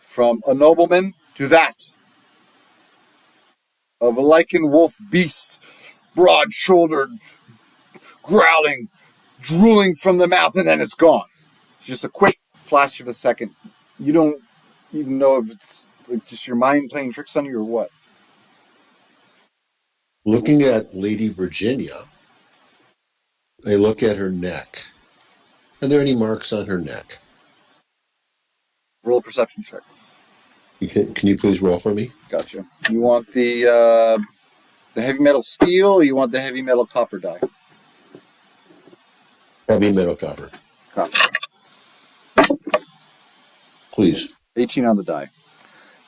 A: from a nobleman to that of a lichen wolf beast, broad-shouldered, growling, drooling from the mouth, and then it's gone. It's just a quick flash of a second. You don't even know if it's just your mind playing tricks on you or what.
C: Looking at Lady Virginia, I look at her neck. Are there any marks on her neck?
A: Roll a perception check.
C: Can you please roll for me?
A: Gotcha. You want the heavy metal steel, or you want the heavy metal copper die?
C: Heavy metal copper.
A: Copper.
C: Please.
A: 18 on the die.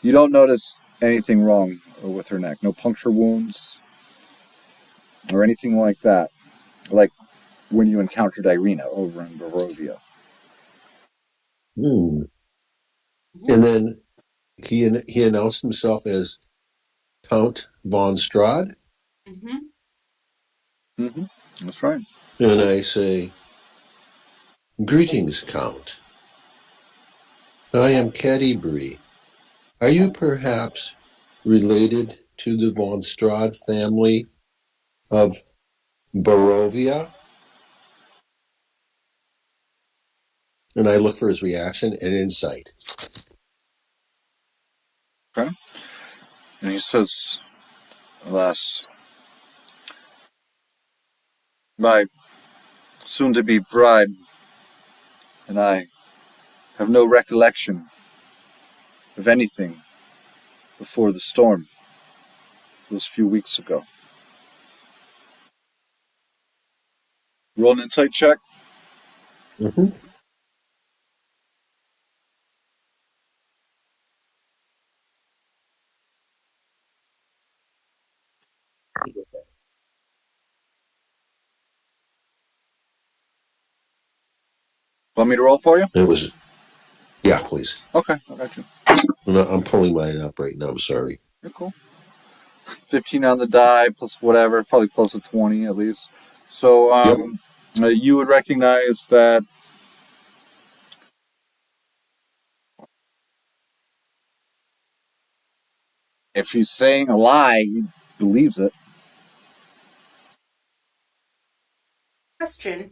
A: You don't notice anything wrong with her neck. No puncture wounds or anything like that. Like when you encountered Irina over in Barovia.
C: And then he announced himself as Count von Strahd.
A: That's right.
C: And I say, "Greetings, Count. I am Caddybury. Are you perhaps related to the von Strahd family of Barovia?" And I look for his reaction and insight.
A: Okay. And he says, alas, my soon-to-be bride and I have no recollection of anything before the storm those few weeks ago. Roll an insight check.
C: Mm-hmm.
A: Want me to roll for you?
C: It was, yeah, please.
A: Okay, I got you.
C: I'm pulling mine up right now. I'm sorry.
A: You're cool. 15 on the die plus whatever, probably close to 20 at least. So
C: Yep.
A: you would recognize that if he's saying a lie, he believes it.
B: Question.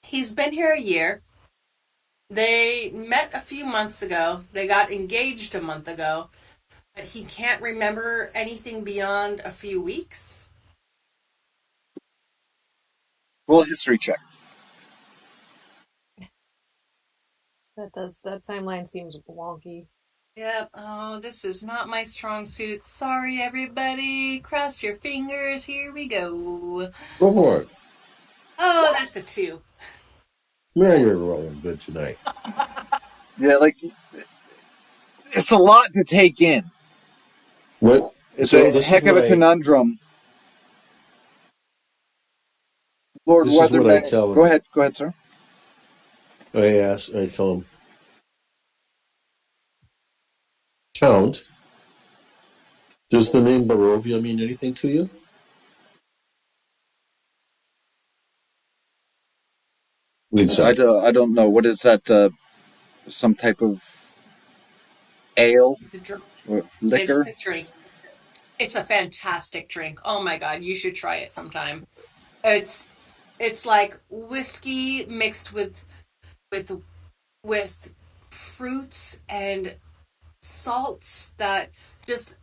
B: He's been here a year. They met a few months ago. They got engaged a month ago. But he can't remember anything beyond a few weeks?
A: Roll a history check.
D: That timeline seems wonky.
B: Yep. Oh, this is not my strong suit. Sorry, everybody. Cross your fingers. Here we go.
C: Go for it.
B: Oh, that's a 2.
C: Man, you're rolling good tonight.
A: Yeah, like it's a lot to take in.
C: What?
A: It's
C: So
A: a
C: this is
A: heck of
C: what
A: a conundrum. Lord
C: I
A: Weatherman,
C: tell
A: go
C: him.
A: ahead, sir.
C: I tell him, Count, does the name Barovia mean anything to you? Insight.
A: I don't know. What is that? Some type of ale or liquor?
B: It's a drink. It's a fantastic drink. Oh my god, you should try it sometime. It's it's like whiskey mixed with with fruits and salts that just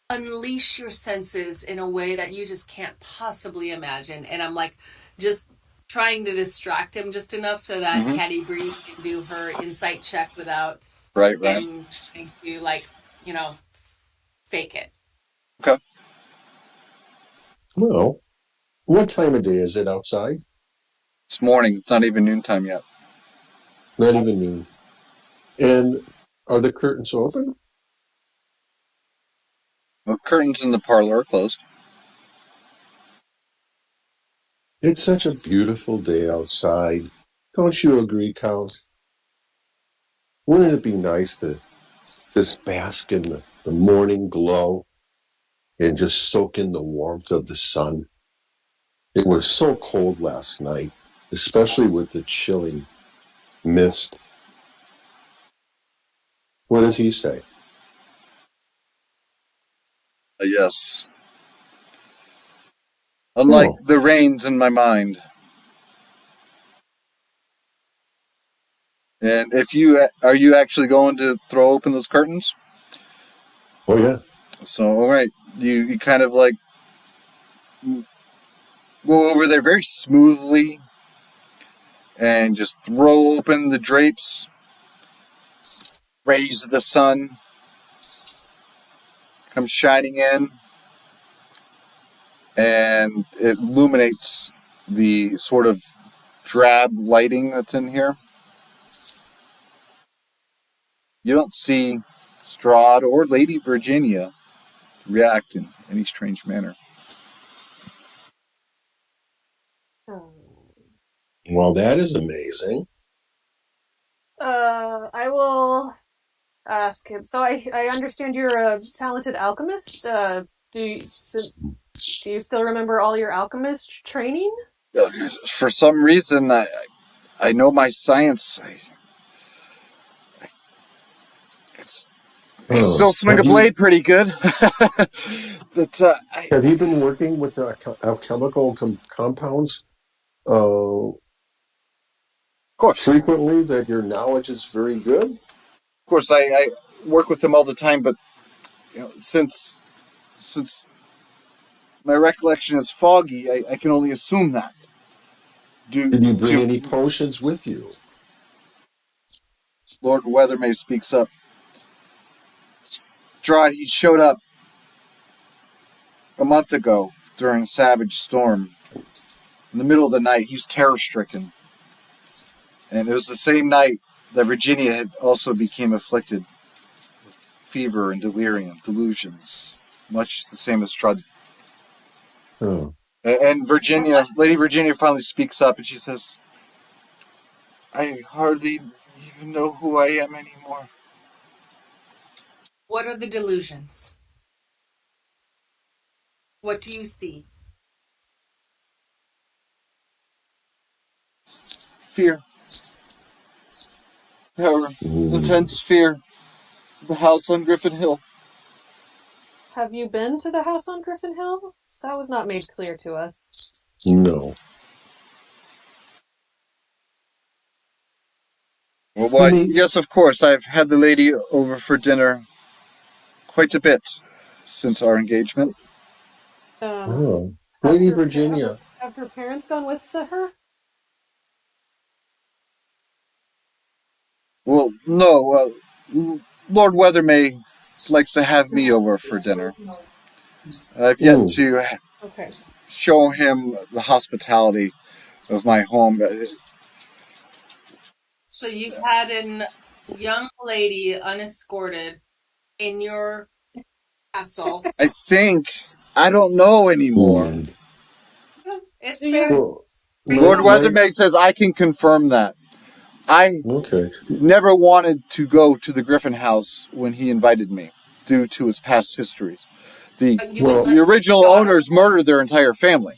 B: unleash your senses in a way that you just can't possibly imagine. And I'm like just trying to distract him just enough so that Caddy Bree can do her insight check without
A: Right.
B: him trying to fake it.
A: Okay.
C: Well, what time of day is it outside?
A: It's morning. It's not even noontime yet.
C: Not even noon. And are the curtains open?
A: The curtains in the parlor are closed.
C: It's such a beautiful day outside. Don't you agree, Count? Wouldn't it be nice to just bask in the morning glow and just soak in the warmth of the sun? It was so cold last night, especially with the chilling mist. What does he say?
A: Yes. Unlike
C: Oh,
A: the rains in my mind. And if you are you actually going to throw open those curtains?
C: oh yeah.
A: So all right, you kind of like go over there very smoothly and just throw open the drapes, rays of the sun come shining in, and it illuminates the sort of drab lighting that's in here. You don't see Strahd or Lady Virginia react in any strange manner.
D: Oh.
C: Well, that is amazing.
D: I will ask him. So I understand you're a talented alchemist. Do you still remember all your alchemist training?
A: For some reason, I know my science. It's, I can still swing a blade pretty good. But
C: have you been working with alchemical compounds
A: course,
C: frequently that your knowledge is very good?
A: of course, I work with them all the time. But since my recollection is foggy, I can only assume that.
C: Did you bring
A: Do
C: any potions with you?
A: Lord Weathermay speaks up. Strahd, he showed up a month ago during a savage storm. In the middle of the night, he's terror-stricken. And it was the same night that Virginia had also became afflicted with fever and delirium, delusions, much the same as Strahd.
C: Oh.
A: And Lady Virginia finally speaks up and she says, I hardly even know who I am anymore.
B: What are the delusions? What do you see?
A: Fear. Terror. Intense fear. The house on Griffin Hill.
D: Have you been to the house on Griffin Hill? That was not made clear to us.
C: No.
A: Well, yes, of course. I've had the lady over for dinner quite a bit since our engagement.
C: Oh.
D: Have
C: Lady
D: her
C: Virginia.
D: have her parents gone with her?
A: Well, no. Lord Weathermay likes to have me over for dinner. I've yet to
D: Okay.
A: show him the hospitality of my home.
B: So you've had a young lady unescorted in your castle.
A: I think I don't know anymore.
B: It's
D: Do
B: fair.
D: you
C: Well,
A: Lord
C: my
A: Weathermay says I can confirm that. I
C: okay.
A: never wanted to go to the Griffin House when he invited me, due to its past histories. The
B: But you would
C: Well,
B: let
A: the
B: your
A: original
B: daughter.
A: owners murdered their entire family.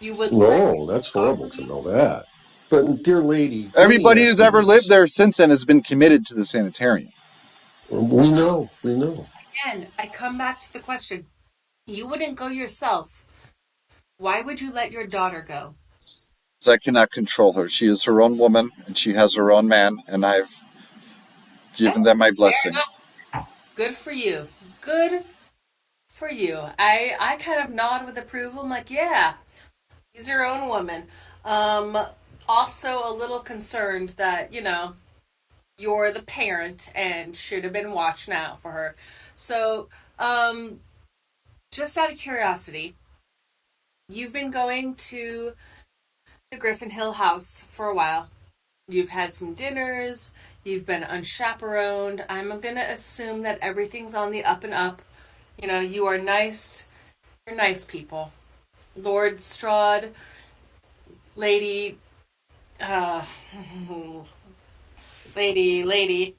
B: You would let
C: no,
B: your
C: that's
B: daughter
C: horrible to
B: be.
C: know that. But dear lady, let me
A: Everybody
C: ask
A: who's
C: you
A: ever lived
C: this.
A: there since then has been committed to the sanitarium.
C: We
B: So
C: know, we know.
B: again, I come back to the question. You wouldn't go yourself. Why would you let your daughter go?
A: I cannot control her. She is her own woman, and she has her own man, and I've
B: Okay,
A: given them my
B: fair
A: blessing.
B: enough. Good for you. Good for you. I kind of nod with approval. I'm like, yeah, she's her own woman. Um, Also a little concerned that, you're the parent and should have been watching out for her. So, just out of curiosity, you've been going to the Griffin Hill house for a while. You've had some dinners, you've been unchaperoned. I'm going to assume that everything's on the up and up. You are nice. You're nice people. Lord Strahd, Lady, uh, lady,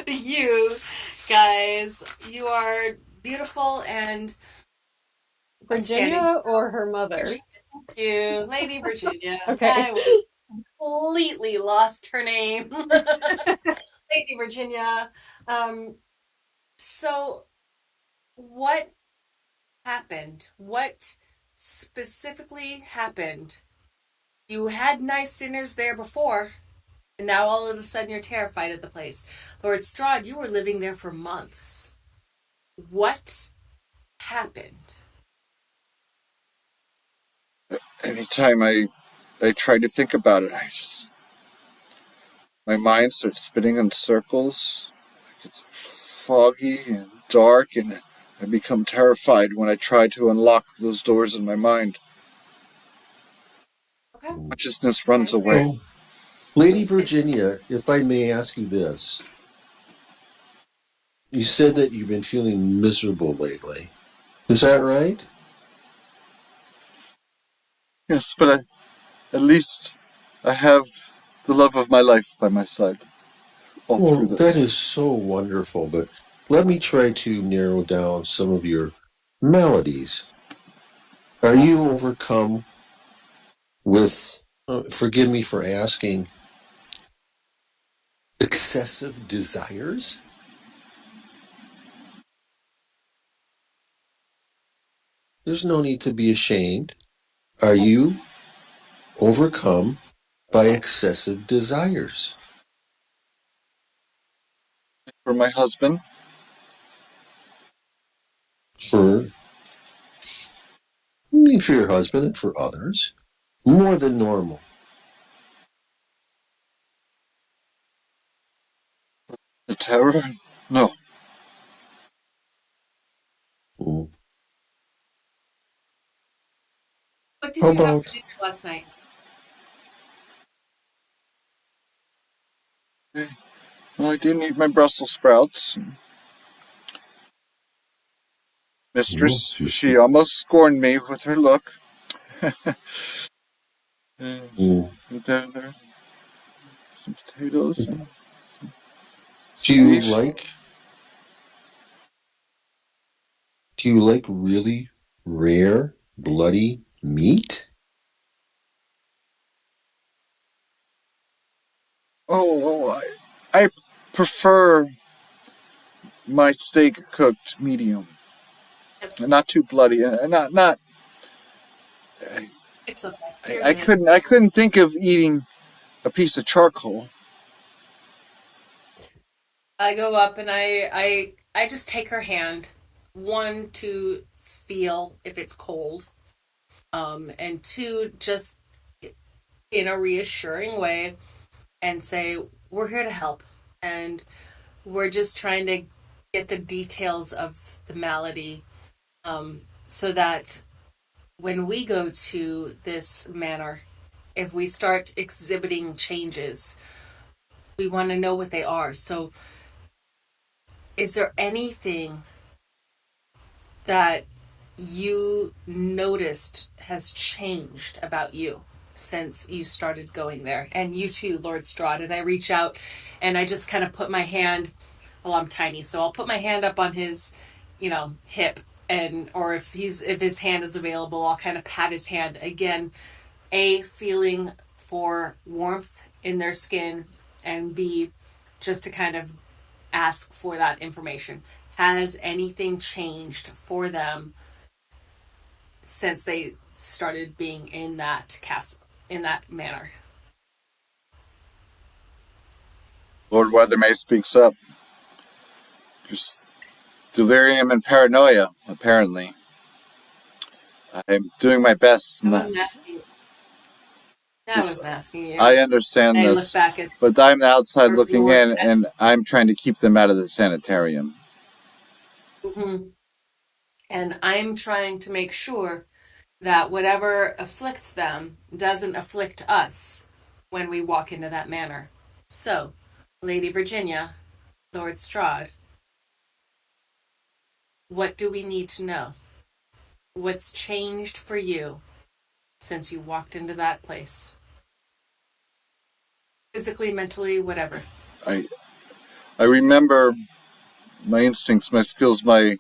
B: you guys, you are beautiful and outstanding.
D: Virginia or her mother?
B: Virginia, thank you, Lady Virginia.
D: Okay.
B: I completely lost her name. Lady Virginia. Um, so what happened? What specifically happened? You had nice dinners there before, and now all of a sudden you're terrified of the place. Lord Strahd, you were living there for months. What happened?
A: Anytime I try to think about it, my mind starts spinning in circles. It's foggy and dark, and I become terrified when I try to unlock those doors in my mind.
B: Okay.
A: Consciousness runs
B: That's fair.
A: away.
C: Oh, Lady
B: It,
C: Virginia, if I may ask you this, you said that you've been feeling miserable lately. Is that right?
A: Yes, but at least I have the love of my life by my side all through
C: Well, that
A: this.
C: is so wonderful, but let me try to narrow down some of your maladies. Are you overcome with, forgive me for asking, excessive desires? There's no need to be ashamed. Are you overcome by excessive desires?
A: For my husband,
C: For, I mean, for your husband and for others? More than normal.
A: the terror? No.
C: Mm.
B: What did
C: How
B: you have for
C: about,
B: dinner last night?
A: Well, I didn't eat my Brussels sprouts. Mistress, she almost scorned me with her look. And there, some potatoes and
C: do
A: some
C: you
A: beef.
C: like Do you like really rare, bloody meat?
A: I prefer my steak cooked medium, and not too bloody, and not.
B: It's okay.
A: I,
B: You're
A: I
B: human.
A: couldn't I couldn't think of eating a piece of charcoal.
B: I go up and I just take her hand, one to feel if it's cold, and two just in a reassuring way and say we're here to help and we're just trying to get the details of the malady, so that when we go to this manor, if we start exhibiting changes, we want to know what they are. So, is there anything that you noticed has changed about you since you started going there? And you too, Lord Strahd. And I reach out and I just kind of put my hand, well, I'm tiny, so I'll put my hand up on his, hip, and or if his hand is available, I'll kind of pat his hand again, a feeling for warmth in their skin, and b just to kind of ask for that information. Has anything changed for them since they started being in that in that manner?
A: Lord Weathermay speaks up. Just delirium and paranoia, apparently. I'm doing my best.
B: I wasn't asking. I
A: This,
B: wasn't asking you.
A: I understand
B: I look
A: this,
B: back at
A: but I'm outside looking
B: Lord.
A: in, and I'm trying to keep them out of the sanitarium.
B: Mm-hmm. And I'm trying to make sure that whatever afflicts them doesn't afflict us when we walk into that manor. So, Lady Virginia, Lord Strahd, what do we need to know? What's changed for you since you walked into that place? Physically, mentally, whatever.
A: I I remember my instincts, my skills, my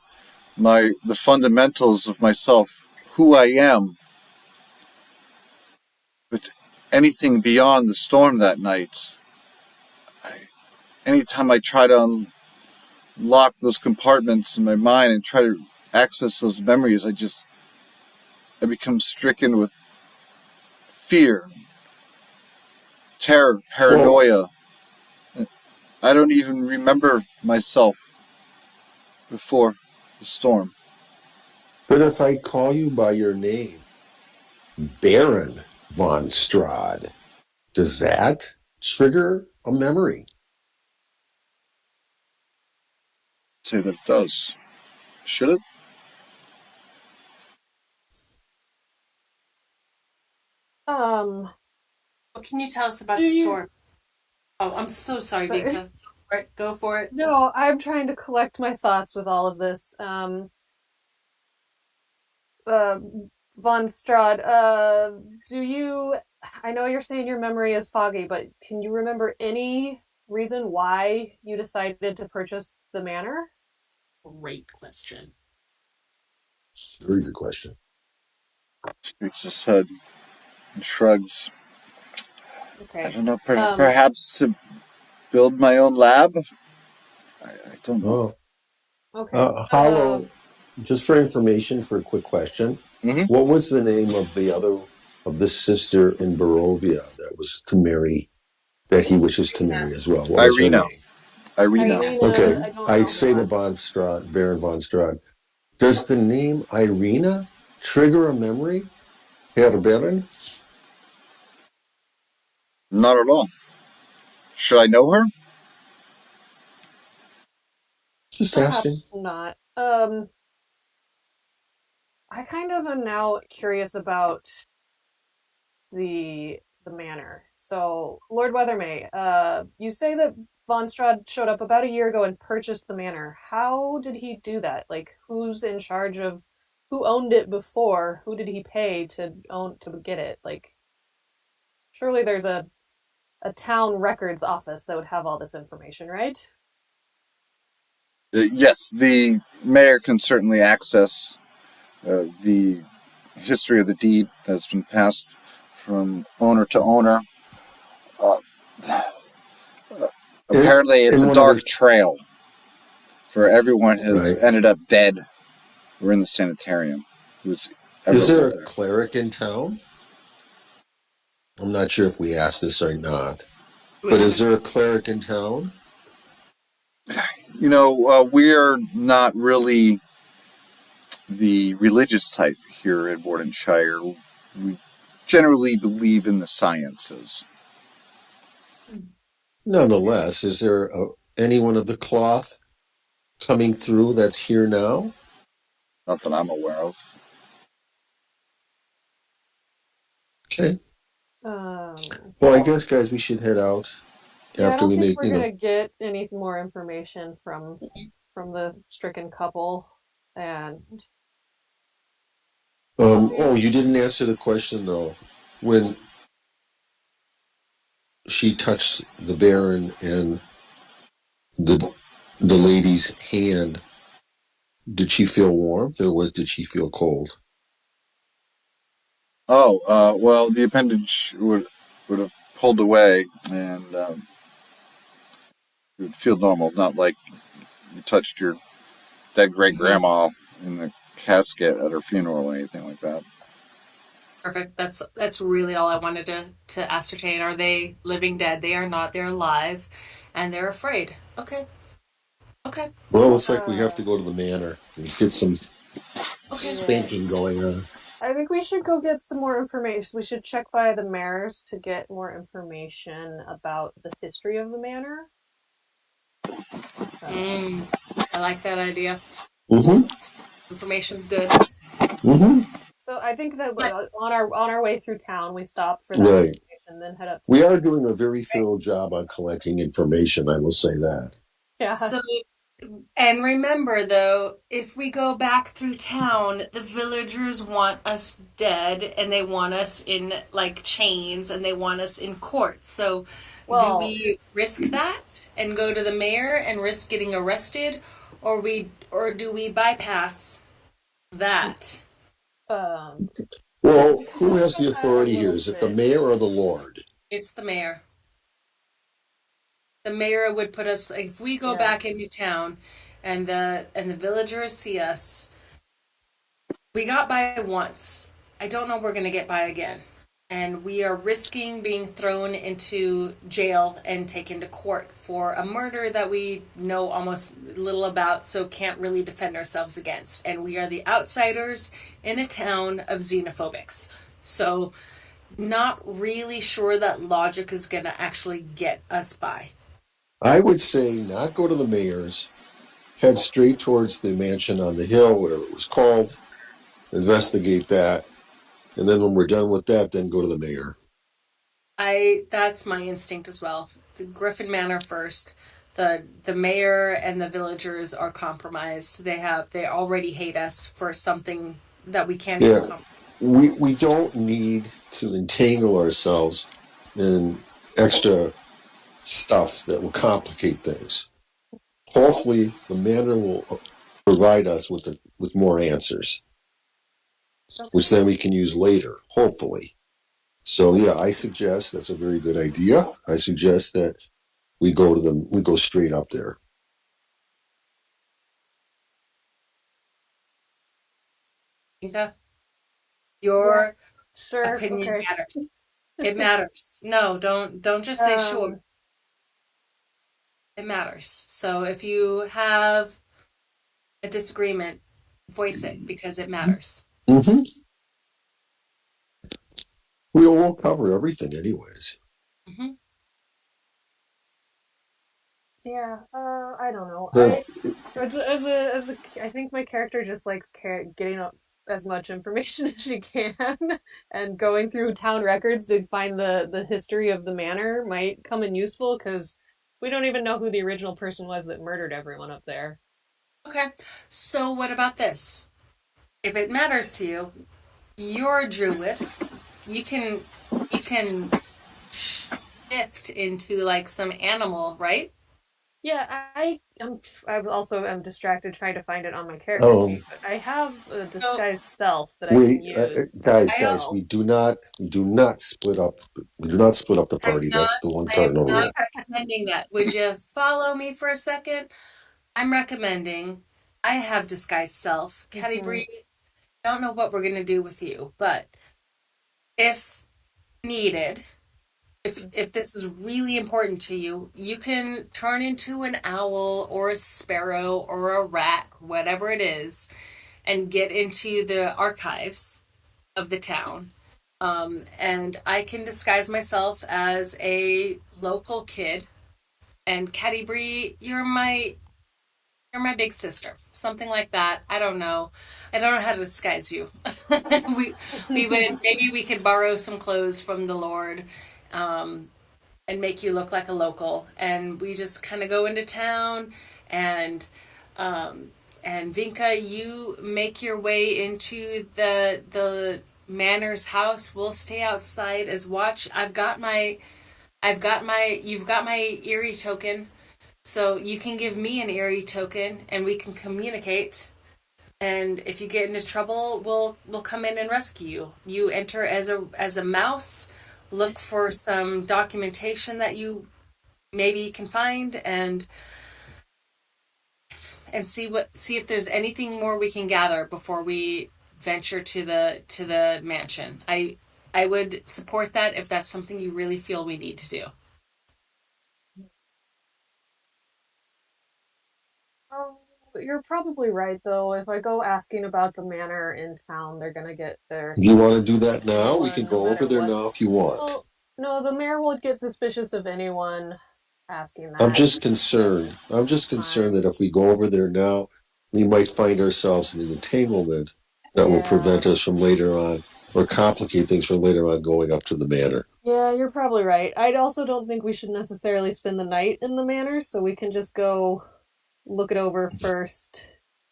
A: the fundamentals of myself, who I am. But anything beyond the storm that night, anytime I try to unlock those compartments in my mind and try to access those memories, I become stricken with fear, terror,
C: Well,
A: paranoia. I don't even remember myself before the storm.
C: but if I call you by your name, Baron von Strahd, does that trigger a memory?
A: Say that it does. Should it?
B: What can you tell us about
D: Do
B: the
D: you?
B: storm? Oh, I'm so sorry,
D: Sorry.
B: Vika. Go for it.
D: No, I'm trying to collect my thoughts with all of this. Uh, Von Strahd, do you I know you're saying your memory is foggy, but can you remember any reason why you decided to purchase the manor?
B: Great question.
C: Very good question.
A: Shakes his head and shrugs. I
D: Okay.
A: don't know. Perhaps to build my own lab. I don't know.
C: Oh,
D: Okay.
C: Hollow. Just for information, for a quick question,
A: Mm-hmm.
C: what was the name of the sister in Barovia that was to marry, that he wishes to marry as well? What was her
A: Irina.
C: name?
A: Irina.
C: Okay,
D: Irina, I don't
C: I
D: know
C: say to
D: her.
C: von Strahd, Baron von Strahd, does the name Irina trigger a memory, Herr Baron?
A: Not at all. Should I know her?
C: Just asking.
D: Perhaps not. I kind of am now curious about the manor. So, Lord Weathermay, you say that Von Strahd showed up about a year ago and purchased the manor. How did he do that? Like, who's in charge of who owned it before? Who did he pay to own to get it? Like, surely there's a town records office that would have all this information, right?
A: Yes, the mayor can certainly access the history of the deed that's been passed from owner to owner. Uh, Apparently, it's
C: In
A: a
C: one of
A: dark
C: the
A: trail for everyone has
C: right.
A: ended up dead or in the sanitarium who's ever
C: Is there
A: lived
C: a
A: there.
C: cleric in town? I'm not sure if we asked this or not,
B: We
C: but is
B: haven't.
C: there a cleric in town?
A: We are not really the religious type here at Wardenshire. We generally believe in the sciences.
C: Nonetheless, is there anyone of the cloth coming through that's here now?
A: Not that I'm aware of.
C: Okay. Well, I
D: Okay.
C: guess, guys, we should head out
D: Yeah, I
C: after
D: don't
C: we
D: think
C: make,
D: we're gonna get any more information from the stricken couple, and I'll be.
C: Oh, you didn't answer the question, though. When she touched the Baron and the the lady's hand, did she feel warmth or did she feel cold?
A: Oh, well, the appendage would have pulled away, and it would feel normal, not like you touched your dead great
B: Mhm.
A: grandma in the casket at her funeral or anything like that.
B: Perfect. That's really all I wanted to ascertain. Are they living, dead? They are not. They're alive, and they're afraid. Okay. Okay.
C: Well, it looks like we have to
D: Uh,
C: go to the manor and get some
B: Okay.
D: yeah,
C: spanking going on.
D: I think we should go get some more information. We should check by the mayors to get more information about the history of the manor. Um,
B: Mm, I like that idea.
C: Mm-hmm.
B: Information's good.
C: Mm-hmm.
D: so I think that
B: But
D: on our way through town, we stop for that
C: Right.
D: information, then head up to
C: We
D: the
C: are doing a very thorough job on collecting information, I will say that.
D: yeah.
B: so and remember though, if we go back through town, the villagers want us dead and they want us in like chains and they want us in court. So do
D: Well,
B: we risk that and go to the mayor and risk getting arrested, or do we bypass that?
D: um,
C: Well, who
D: let's
C: has
D: check
C: the
D: that a
C: authority here?
D: little
C: Is it the
D: bit.
C: mayor or the lord?
B: It's the mayor. The mayor would put us if we go
D: Yeah.
B: back into town and the villagers see us. We got by once. I don't know if we're going to get by again. And we are risking being thrown into jail and taken to court for a murder that we know almost little about, so can't really defend ourselves against. And we are the outsiders in a town of xenophobics. So, not really sure that logic is going to actually get us by.
C: I would say not go to the mayor's, head straight towards the mansion on the hill, whatever it was called, investigate that, and then when we're done with that, then go to the mayor.
B: That's my instinct as well. The Griffin Manor first. The mayor and the villagers are compromised. They already hate us for something that we can't even
C: Yeah.
B: comprehend.
C: we don't need to entangle ourselves in extra stuff that will complicate things. Hopefully, the manor will provide us with more answers, which then we can use later. Hopefully. So yeah, I suggest that's a very good idea. I suggest that we go straight up there.
B: Your
D: Sure.
B: opinion
D: Okay.
B: matters. It matters. No, don't just say sure. It matters. So if you have a disagreement, voice it because it matters.
C: Mm-hmm. We won't cover everything, anyways.
B: Mm-hmm.
D: Yeah. I don't know.
C: But
D: I think my character just likes getting up as much information as she can, and going through town records to find the history of the manor might come in useful because we don't even know who the original person was that murdered everyone up there.
B: Okay. So what about this? If it matters to you, you're a druid. You can shift into like some animal, right?
D: Yeah, I distracted trying to find it on my character
C: um,
D: sheet, but I have a
B: So
D: disguised self that I can
C: wait,
D: use as
C: guys,
B: I
C: guys,
D: well.
C: we do not split up. We do not split up the
B: I'm
C: party.
B: not
C: That's the one
B: I am
C: cardinal
B: not
C: rule.
B: recommending that. Would you follow me for a second? I'm recommending I have disguised self. Caddy
D: Hmm.
B: Bree, don't know what we're gonna do with you, but if needed, if this is really important to you, you can turn into an owl or a sparrow or a rat, whatever it is, and get into the archives of the town. And I can disguise myself as a local kid. And Caddy Bree, you're my big sister, something like that. I don't know. I don't know how to disguise you. we we would maybe we could borrow some clothes from the Lord, um, and make you look like a local, and we just kind of go into town, and um, and Vinka, you make your way into the manor's house. We'll stay outside as watch. You've got my Erie token, so you can give me an Erie token, and we can communicate. And if you get into trouble, we'll come in and rescue you. You enter as a mouse, look for some documentation that you maybe can find, and see if there's anything more we can gather before we venture to the mansion. I would support that if that's something you really feel we need to do.
D: Oh, you're probably right, though. If I go asking about the manor in town, they're gonna get their
C: You want to
D: suspicions
C: do
D: of
C: that now? We can
D: anyone, no
C: go over
D: matter
C: there
D: what.
C: now if you want.
D: Well, no, the mayor will get suspicious of anyone asking
C: I'm
D: that.
C: just concerned. I'm just concerned
D: Fine.
C: that if we go over there now, we might find ourselves in an entanglement that will
D: Yeah.
C: prevent us from later on or complicate things from later on going up to the manor.
D: Yeah, you're probably right. I also don't think we should necessarily spend the night in the manor, so we can just go look it over first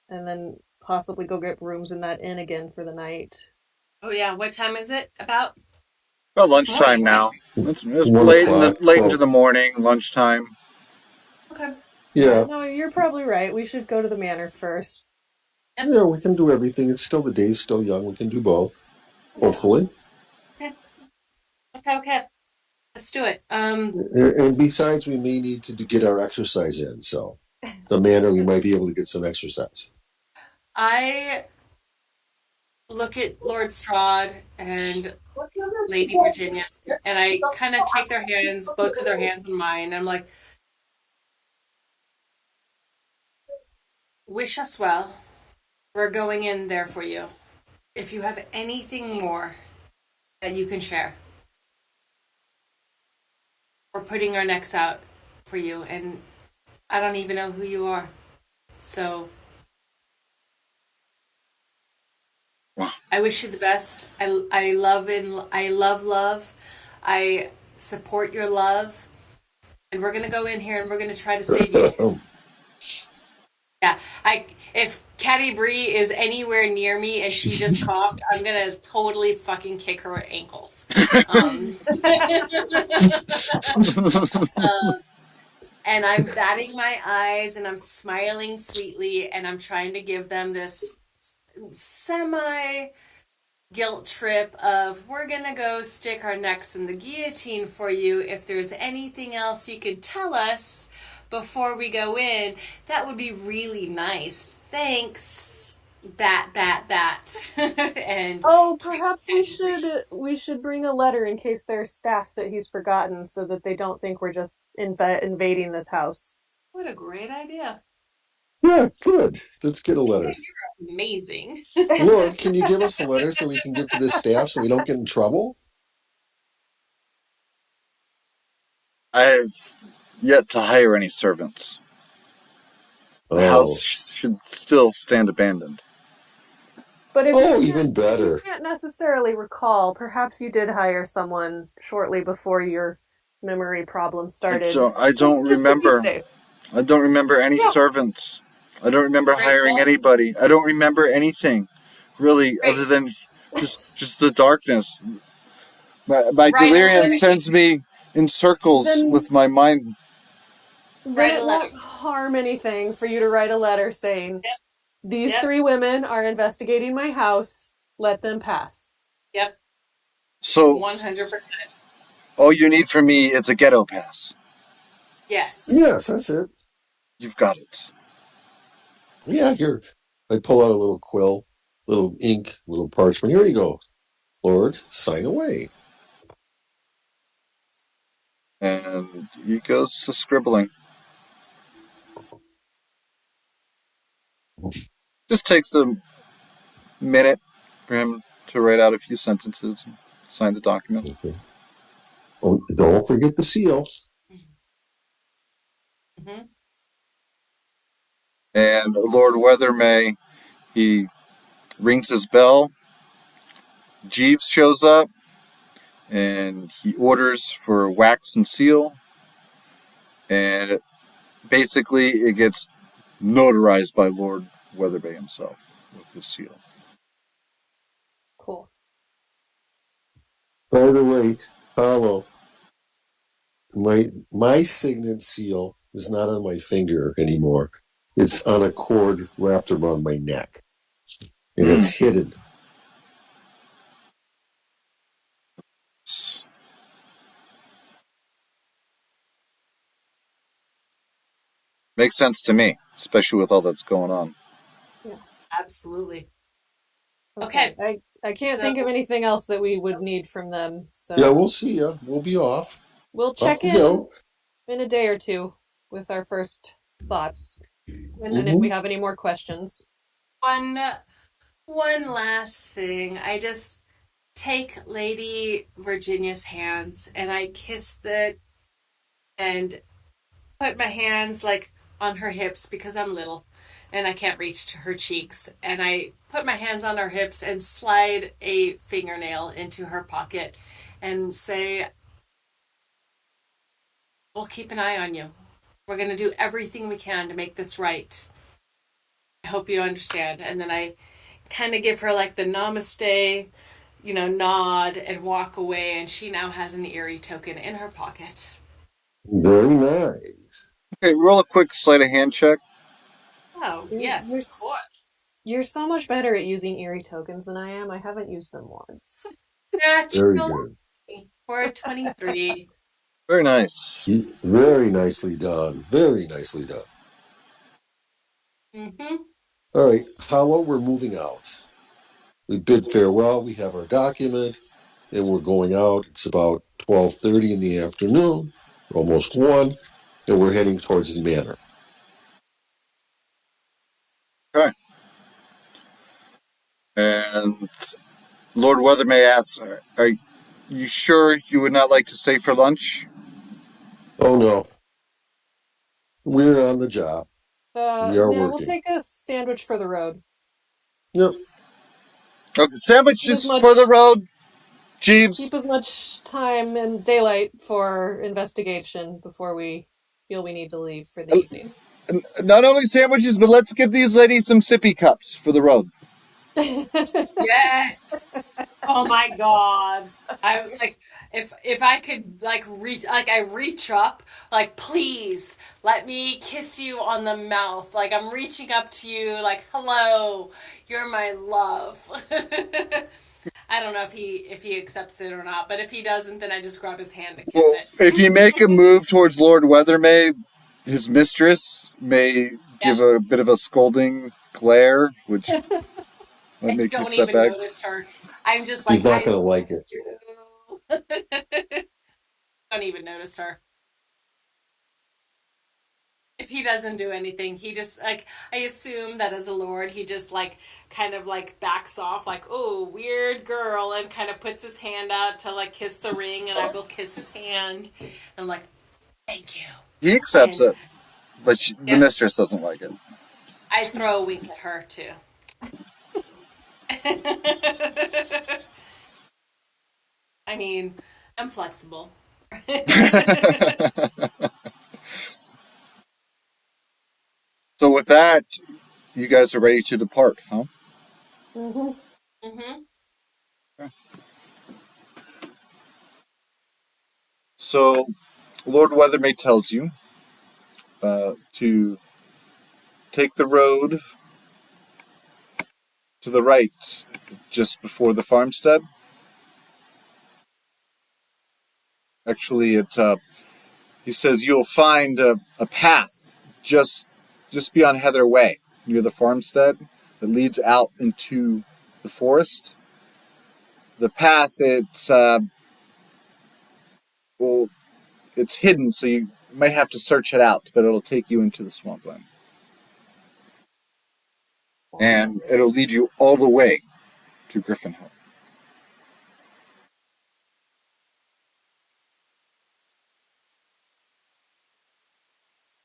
D: and then possibly go get rooms in that inn again for the night.
B: Oh yeah, what time is it? About
A: Well,
B: it's
A: lunchtime
B: morning, right?
A: now. It's
C: 1 o'clock,
A: late into
C: 12.
A: the morning, lunchtime.
B: Okay.
D: Yeah,
C: Yeah,
D: no, you're probably right. We should go to the manor first.
B: Yep.
C: yeah, we can do everything. It's still the day's still young. We can do both.
B: Okay.
C: Hopefully.
B: Okay. Okay. Okay. Let's do it.
C: And besides, we may need to get our exercise in. So the manor, we might be able to get some exercise.
B: I look at Lord Strahd and Lady Virginia, and I kind of take their hands, both of their hands in mine. And I'm like, wish us well. We're going in there for you. If you have anything more that you can share, we're putting our necks out for you. And I don't even know who you are. So I wish you the best. I love love. I support your love. And we're gonna go in here and we're gonna try to save you too. Yeah. I if Caddy Bree is anywhere near me and she just coughed, I'm gonna totally fucking kick her ankles. And I'm batting my eyes and I'm smiling sweetly and I'm trying to give them this semi guilt trip of we're gonna go stick our necks in the guillotine for you. If there's anything else you could tell us before we go in, that would be really nice. Thanks. That. And
D: perhaps we should bring a letter in case there's staff that he's forgotten, so that they don't think we're just invading this house.
B: what a great idea.
C: Yeah, good. Let's get a letter.
B: You're amazing.
C: Lord, can you give us a letter so we can give to this staff so we don't get in trouble?
A: I've yet to hire any servants. The house should still stand abandoned.
D: But if
C: even better.
D: You can't necessarily recall. Perhaps you did hire someone shortly before your memory problem started.
A: I don't remember. I don't remember any servants. I don't remember hiring anybody. I don't remember anything, really, other than just the darkness. My delirium sends me in circles with my mind.
D: Then it won't harm anything for you to write a letter saying, these 3 women are investigating my house. Let them pass.
B: Yep.
A: So
B: 100%.
A: All you need from me is a ghetto pass.
B: Yes.
C: Yes, that's it.
A: You've got it.
C: Yeah, here. I pull out a little quill, little ink, little parchment. Here you go. Lord, sign away.
A: And he goes to scribbling. Just takes a minute for him to write out a few sentences and sign the document.
C: Okay. Oh, don't forget the seal.
B: Mm-hmm.
A: And Lord Weathermay, he rings his bell. Jeeves shows up, and he orders for wax and seal. And basically, it gets notarized by Lord Weatherby himself with his seal.
D: Cool.
C: By the way, Paolo, my signet seal is not on my finger anymore. It's on a cord wrapped around my neck. And it's hidden.
A: Makes sense to me, especially with all that's going on.
D: Yeah.
B: Absolutely.
D: Okay. I can't think of anything else that we would need from them. So
C: yeah, we'll see ya. We'll be off.
D: We'll check in a day or two with our first thoughts. And then if we have any more questions.
B: One last thing. I just take Lady Virginia's hands and I kiss and put my hands like on her hips because I'm little and I can't reach to her cheeks. And I put my hands on her hips and slide a fingernail into her pocket and say, we'll keep an eye on you. We're going to do everything we can to make this right. I hope you understand. And then I kind of give her like the namaste, nod and walk away. And she now has an Erie token in her pocket.
C: Very nice.
A: Okay, roll a quick sleight of hand check.
B: Oh, yes, of course.
D: You're so much better at using Erie tokens than I am. I haven't used them once.
C: Very good.
B: For a 23.
A: Very nice.
C: Very nicely done. Very nicely done.
B: Mm-hmm.
C: All right, Paolo, we're moving out. We bid farewell. We have our document, and we're going out. It's about 12:30 in the afternoon, almost 1, and we're heading towards the manor.
A: Okay. And Lord Weathermay asks, are you sure you would not like to stay for lunch?
C: Oh, no. We're on the job. We are working.
D: We'll take a sandwich for the road.
C: Yep.
A: Okay, sandwiches for the road, Jeeves.
D: Keep as much time and daylight for investigation before we feel we need to leave for the evening.
A: not only sandwiches, but let's get these ladies some sippy cups for the road.
B: Yes. Oh my god. I like if I could like reach up, like please let me kiss you on the mouth. Like I'm reaching up to you like hello, you're my love. I don't know if he accepts it or not, but if he doesn't then I just grab his hand to kiss
A: Well,
B: it.
A: if you make a move towards Lord Weathermay, his mistress may give
B: Yep.
A: a bit of a scolding glare, which might
B: I
A: make you
B: don't
A: step
B: even
A: back.
B: notice her. I'm just
C: She's
B: like
C: not
B: I
C: going to
B: love
C: like it.
B: you. Don't even notice her. If he doesn't do anything, he just like I assume that as a lord, he just like kind of like backs off, like oh weird girl, and kind of puts his hand out to like kiss the ring, and I will kiss his hand, and I'm like thank you,
A: He accepts
B: and
A: it, but the
B: yep,
A: mistress doesn't like it.
B: I throw a wink at her too. I mean, I'm flexible.
A: So with that, you guys are ready to depart, huh?
D: Mhm.
B: Hmm.
A: So Lord Weathermay tells you to take the road to the right, just before the farmstead. Actually, he says you'll find a path just beyond Heather Way, near the farmstead, that leads out into the forest. The path, well, it's hidden, so you might have to search it out, but it'll take you into the swampland, and it'll lead you all the way to Griffinhill.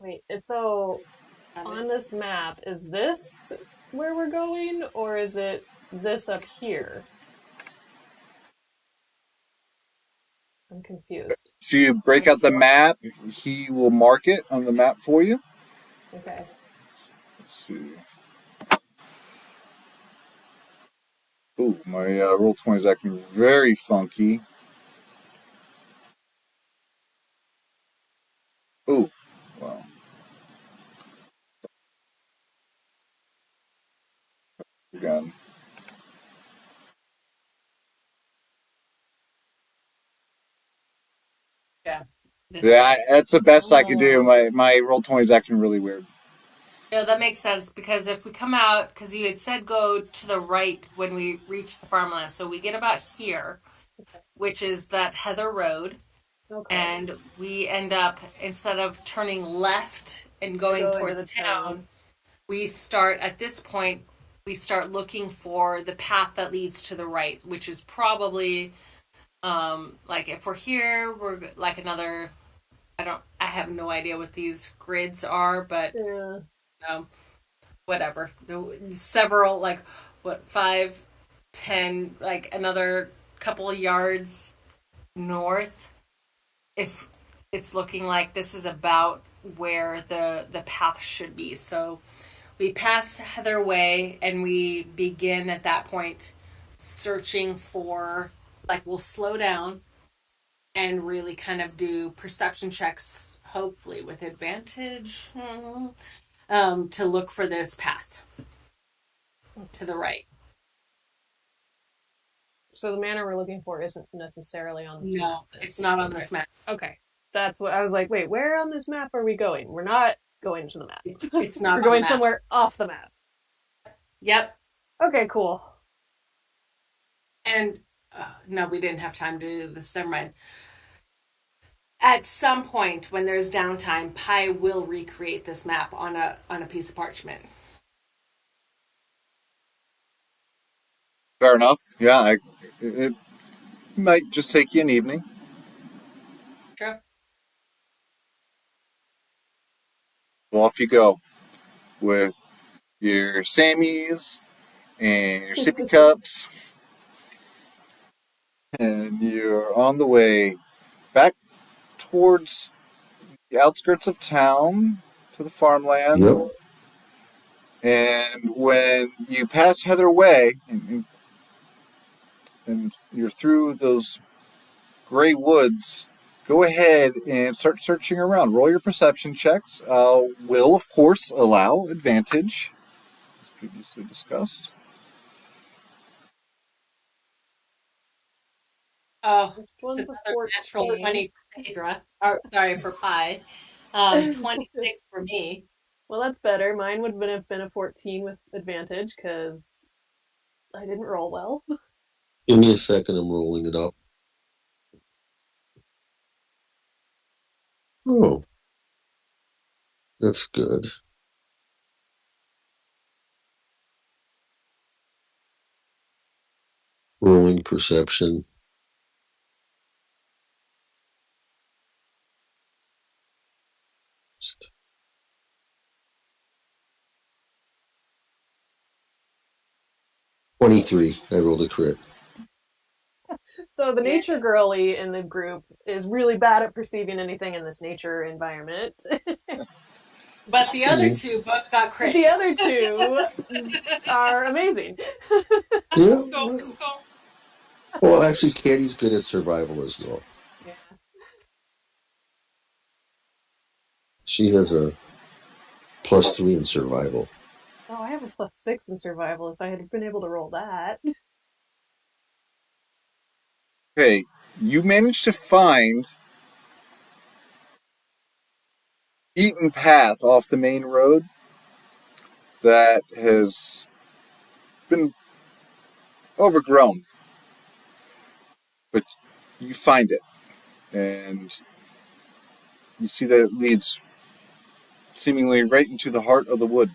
D: Wait, so on this map, is this where we're going, or is it this up here? I'm confused.
A: If you break out the map, he will mark it on the map for you.
D: Okay.
A: Let's see. Ooh, my roll 20 is acting very funky. Ooh, well, again.
B: Yeah, this
A: Yeah,
B: way.
A: that's the best I can do.
D: Oh,
A: My roll 20 is acting really weird.
B: No, that makes sense because if we come out, because you had said go to the right when we reach the farmland, so we get about here, which is that Heather Road,
D: okay.
B: and we end up instead of turning left and
D: We're
B: going
D: going to
B: towards
D: the town.
B: town, we start at this point. We start looking for the path that leads to the right, which is probably like if we're here, we're like another. I have no idea what these grids are, but
D: Yeah.
B: um, whatever. Several like what 5, 10, like another couple of yards north. If it's looking like this is about where the path should be. So we pass Heather Way and we begin at that point searching for like we'll slow down and really kind of do perception checks, hopefully with advantage, to look for this path to the right.
D: So the manor we're looking for isn't necessarily on this map
B: No,
D: then.
B: it's not on
D: Okay.
B: this map.
D: Okay. That's what I was like, wait, where on this map are we going? We're not going to the map.
B: It's not
D: We're
B: on the
D: going
B: map.
D: somewhere off the map.
B: Yep.
D: Okay, cool.
B: And no, we didn't have time to do this. Never mind. At some point, when there's downtime, Pi will recreate this map on a piece of parchment.
A: Fair enough. Yeah, it might just take you an evening.
B: Sure.
A: Well, off you go with your Sammies and your sippy cups, and you're on the way back towards the outskirts of town to the farmland.
C: Yep.
A: And when you pass Heather Way and you're through those gray woods, go ahead and start searching around. Roll your perception checks. Will, of course, allow advantage, as previously discussed.
B: Oh,
D: This
B: it's
D: one's a
B: another natural
D: 14.
B: 20 for Phaedra. Or, sorry, for Pi. 26 for me.
D: Well, that's better. Mine would have been a 14 with advantage because I didn't roll well.
C: Give me a second. I'm rolling it up. Oh, that's good. Rolling perception. $23. I rolled a crit.
D: So the
B: Yeah.
D: nature girly in the group is really bad at perceiving anything in this nature environment.
B: But the other two both got crits.
D: But the other two are amazing.
C: Yeah.
B: Let's go, let's go.
C: Well, actually, Caddy's good at survival as well.
D: Yeah.
C: She has a +3 in survival.
D: Oh, I have a +6 in survival if I had been able to roll that.
A: Okay, you managed to find Eaton Path off the main road that has been overgrown, but you find it, and you see that it leads seemingly right into the heart of the wood.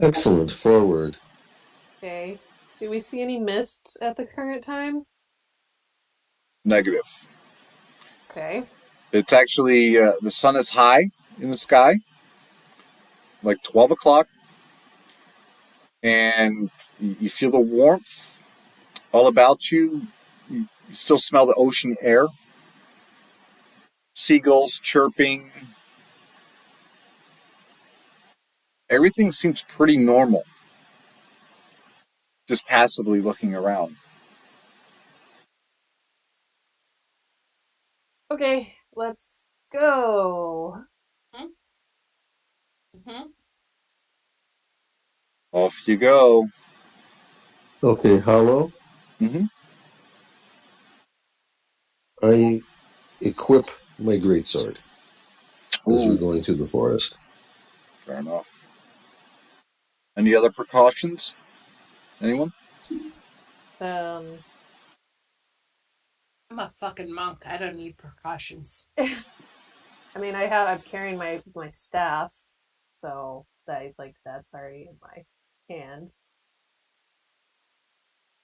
C: Excellent. Forward.
D: Okay. Do we see any mists at the current time?
A: Negative.
D: Okay.
A: It's actually the sun is high in the sky, like 12 o'clock, and you feel the warmth all about you. You still smell the ocean air, seagulls chirping. Everything seems pretty normal, just passively looking around.
D: Okay, let's go.
B: Mm-hmm.
A: Off you go.
C: Okay, Hollow.
A: Mm-hmm.
C: I equip my greatsword as we're
A: Ooh,
C: going through the forest.
A: fair enough. Any other precautions? Anyone?
D: Um,
B: I'm a fucking monk. I don't need precautions.
D: I mean, I'm carrying my staff, so that's already in my hand.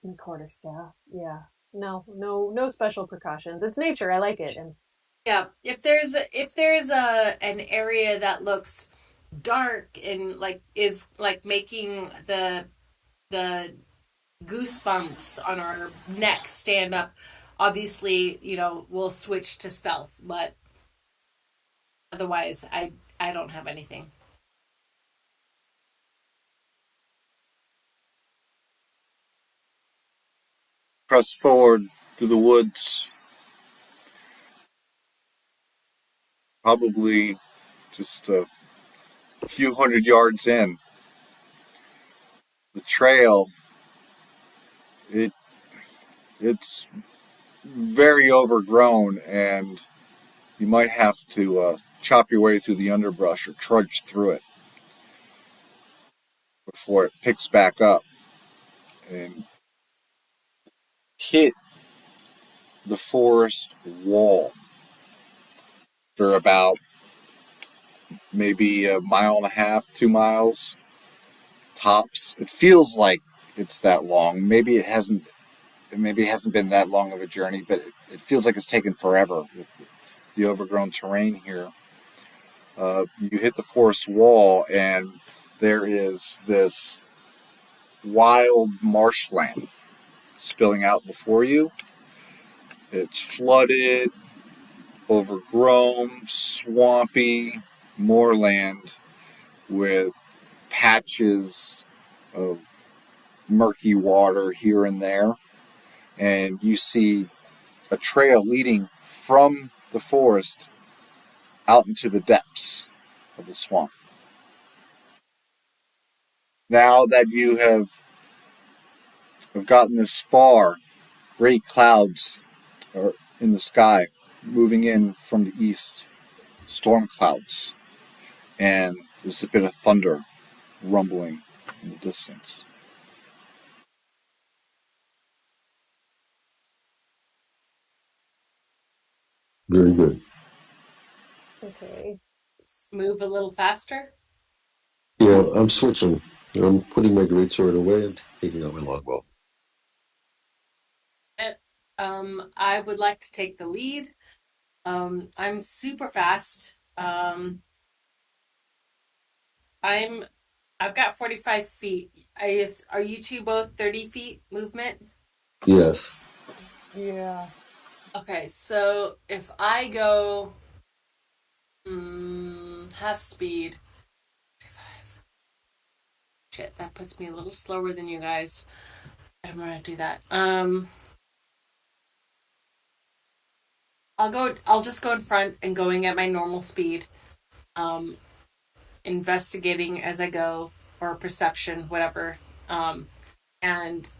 D: And quarterstaff, yeah. No special precautions. It's nature. I like it, and
B: Yeah, if there's an area that looks dark and like is like making the goosebumps on our neck stand up, obviously, we'll switch to stealth, but otherwise I don't have anything.
A: Press forward through the woods. Probably just a few hundred yards in. The trail, it it's very overgrown, and you might have to chop your way through the underbrush or trudge through it before it picks back up and hit the forest wall. They're about maybe a mile and a half, 2 miles tops. It feels like it's that long. Maybe it hasn't. Maybe it hasn't been that long of a journey, but it feels like it's taken forever with the overgrown terrain here. You hit the forest wall, and there is this wild marshland spilling out before you. It's flooded. overgrown, swampy moorland with patches of murky water here and there. And you see a trail leading from the forest out into the depths of the swamp. Now that you have gotten this far, great clouds are in the sky moving in from the east, storm clouds, and there's a bit of thunder rumbling in the distance.
C: Very good.
D: Okay.
B: Move a little faster.
C: Yeah, I'm switching. I'm putting my greatsword away and taking out my longbow.
B: I would like to take the lead. I'm super fast. I've got 45 feet. Are you two both 30 feet movement?
C: Yes.
D: Yeah.
B: Okay, so if I go half speed, 45. Shit, that puts me a little slower than you guys. I'm gonna do that. I'll just go in front and going at my normal speed. Um, investigating as I go, or perception, whatever. And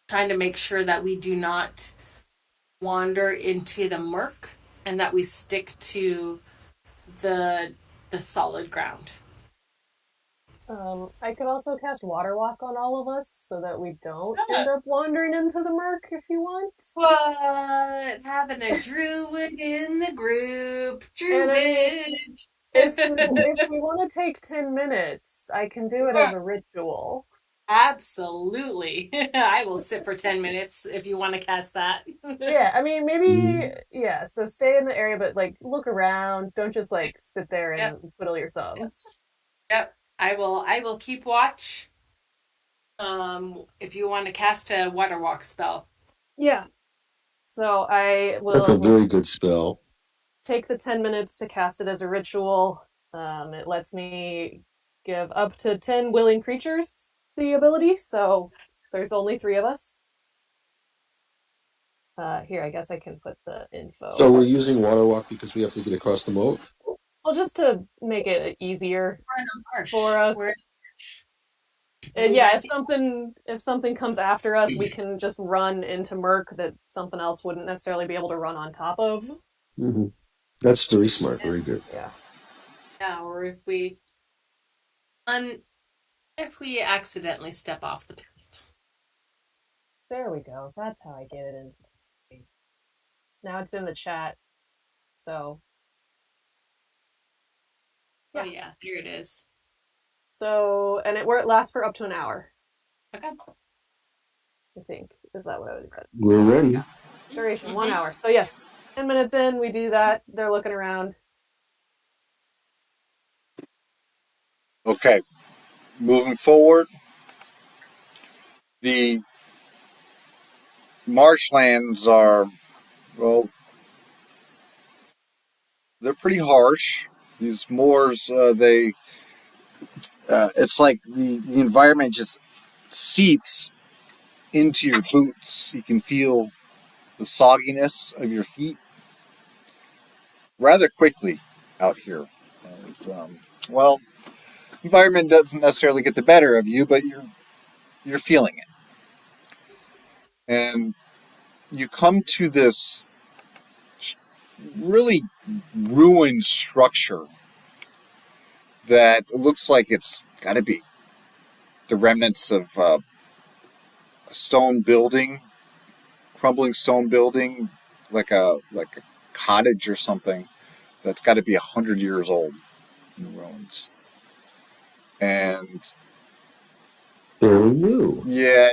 B: trying to make sure that we do not wander into the murk and that we stick to the solid ground.
D: I could also cast Water Walk on all of us so that we don't end up wandering into the murk if you want.
B: What? Having a druid in the group. Druid.
D: If we want to take 10 minutes, I can do it as a ritual.
B: Absolutely. I will sit for 10 minutes if you want to cast that.
D: Yeah, I mean, maybe, yeah, so stay in the area, but like look around. Don't just like sit there and twiddle your thumbs.
B: Yep. I will keep watch. If you want to cast a water walk spell.
D: Yeah. So I
C: That's a
D: will
C: very good spell.
D: take the 10 minutes to cast it as a ritual. It lets me give up to 10 willing creatures the ability, so there's only 3 of us. Here, I guess I can put the info.
C: So we're using water walk because we have to get across the moat?
D: Well, just to make it easier for us. And yeah, if something comes after us, we can just run into murk that something else wouldn't necessarily be able to run on top of.
C: Mm-hmm. That's very smart. Very good.
D: Yeah.
B: Yeah, or if we accidentally step off the path.
D: There we go. That's how I get it into. Now it's in the chat. So.
B: Yeah. Oh yeah, here it is.
D: So, and it lasts for up to an hour.
B: Okay.
D: I think. Is that what I would read?
C: We're ready.
D: Yeah. Duration, 1 hour. So yes, 10 minutes in, we do that. They're looking around.
A: Okay. Moving forward, the marshlands are, well, they're pretty harsh. These moors, it's like the environment just seeps into your boots. You can feel the sogginess of your feet rather quickly out here. As, well, environment doesn't necessarily get the better of you, but you're feeling it. And you come to this really ruined structure that looks like it's got to be the remnants of a stone building, crumbling stone building, like a cottage or something that's got to be 100 years old in the ruins. And
C: very new.
A: Yeah,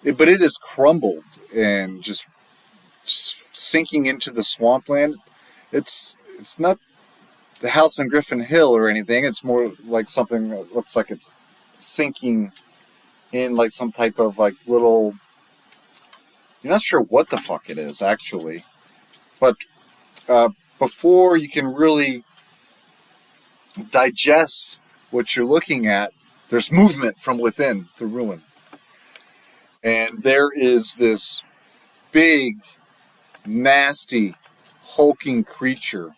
A: but it is crumbled and just sinking into the swampland. It's not the house on Griffin Hill or anything. It's more like something that looks like it's sinking in like some type of like little You're not sure what the fuck it is, actually. But before you can really digest what you're looking at, there's movement from within the ruin. And there is this big, nasty, hulking creature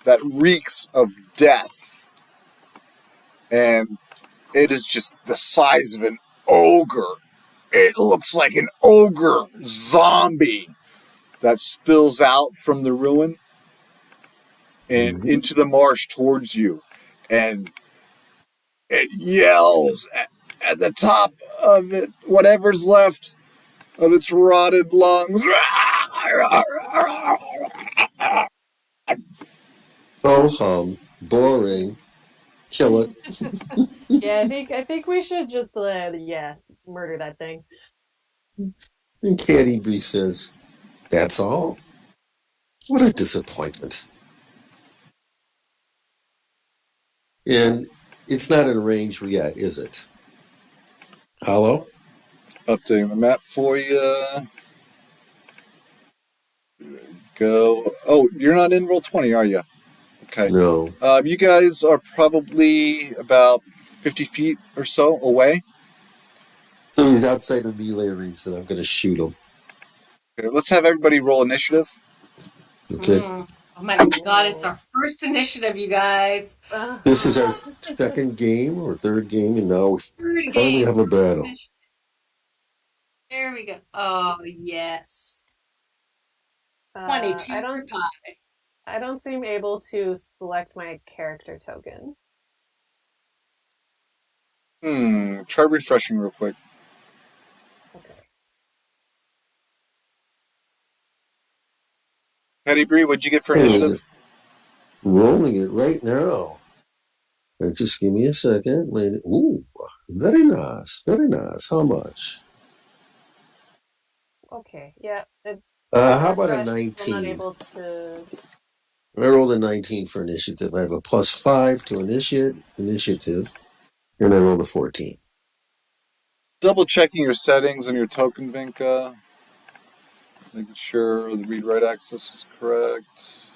A: that reeks of death. And it is just the size of an ogre. It looks like an ogre zombie that spills out from the ruin and into the marsh towards you. And it yells at the top of it, whatever's left of its rotted lungs.
C: Oh, boring. Kill it.
D: Yeah, I think we should just murder that thing.
C: And Candy Bee says, "That's all. What a disappointment." And it's not in range yet, is it? Hollow?
A: Updating the map for you. Go. Oh, you're not in Roll20, are you? Okay.
C: No.
A: You guys are probably about 50 feet or so away.
C: So he's outside of melee range, and I'm going to shoot him.
A: Okay, let's have everybody roll initiative.
C: Okay.
B: Oh my god, it's our first initiative, you guys.
C: This is our second game or third game, and now we finally have a battle.
B: There we go. Oh, yes. 22 for pie.
D: I don't seem able to select my character token.
A: Try refreshing real quick.
D: Okay.
A: Patty Bree, what'd you get for initiative?
C: Rolling it right now. Just give me a second. Ooh, very nice. Very nice. How much?
D: Okay, yeah.
C: How about a 19?
D: I'm not able to...
C: I rolled a 19 for initiative. I have a +5 to initiative, and I rolled a 14.
A: Double checking your settings and your token, Vinka. Making sure the read-write access is correct.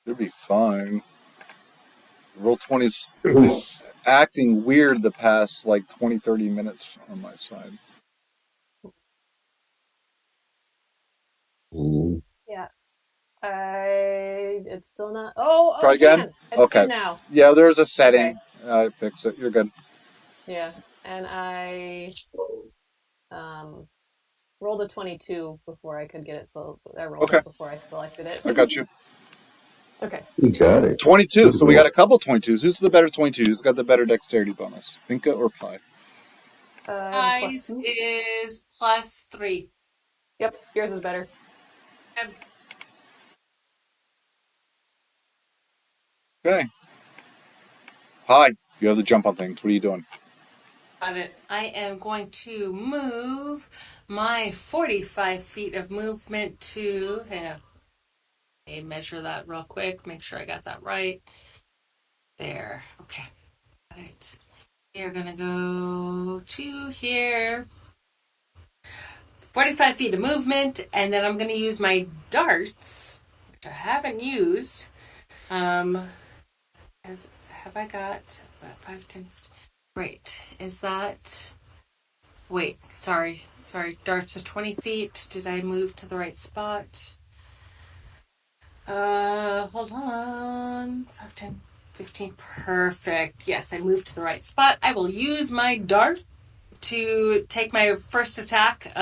A: You'll be fine. Roll20's been acting weird the past like 20-30 minutes on my side.
D: Yeah. It's still not... Oh,
A: Try again? Okay.
D: Now.
A: Yeah, there's a setting.
D: Okay.
A: I fix it. You're good.
D: Yeah, and I rolled a 22 before I could get it, so I rolled it before I selected it.
A: I got you.
D: Okay.
C: You got it.
A: 22. So we got a couple 22s. Who's the better 22? Who's got the better dexterity bonus? Vinka or Pi?
B: Pies is +3.
D: Yep, yours is better.
A: Okay. Pi, you have the jump on things. What are you doing?
B: Got it. I am going to move my 45 feet of movement to... Hang on. Let me measure that real quick. Make sure I got that right. There. Okay. Got it. We're going to go to here. 45 feet of movement, and then I'm going to use my darts, which I haven't used. Have I got 5, 10, 15? Great. Is that... Wait, sorry. Darts are 20 feet. Did I move to the right spot? Hold on. 5, 10, 15. Perfect. Yes, I moved to the right spot. I will use my dart to take my first attack.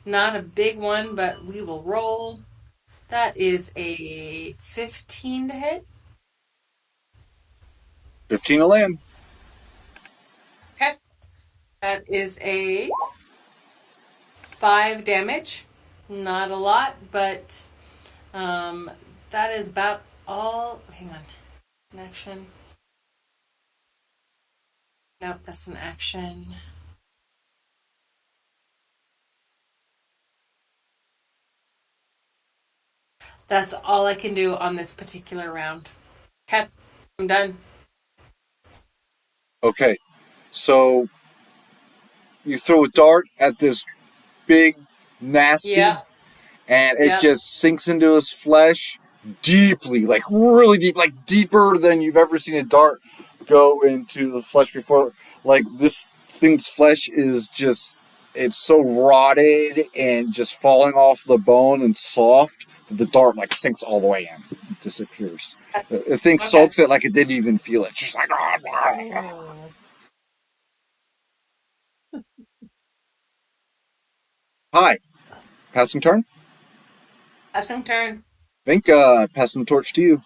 B: Not a big one, but we will roll. That is a 15 to hit.
A: 15 to land.
B: Okay. That is a 5 damage. Not a lot, but that is about all. Hang on. An action. Nope, that's an action. That's all I can do on this particular round. Okay, I'm done.
A: Okay, so you throw a dart at this big, nasty,
B: Yep.
A: and it
B: Yep.
A: just sinks into his flesh deeply, like really deep, like deeper than you've ever seen a dart go into the flesh before. Like this thing's flesh is just, it's so rotted and just falling off the bone and soft that the dart like sinks all the way in. It disappears. The thing
B: Okay.
A: soaks it like it didn't even feel it. It's just like,
D: Oh.
A: hi, passing turn.
B: Passing turn.
A: Think, passing the torch to you.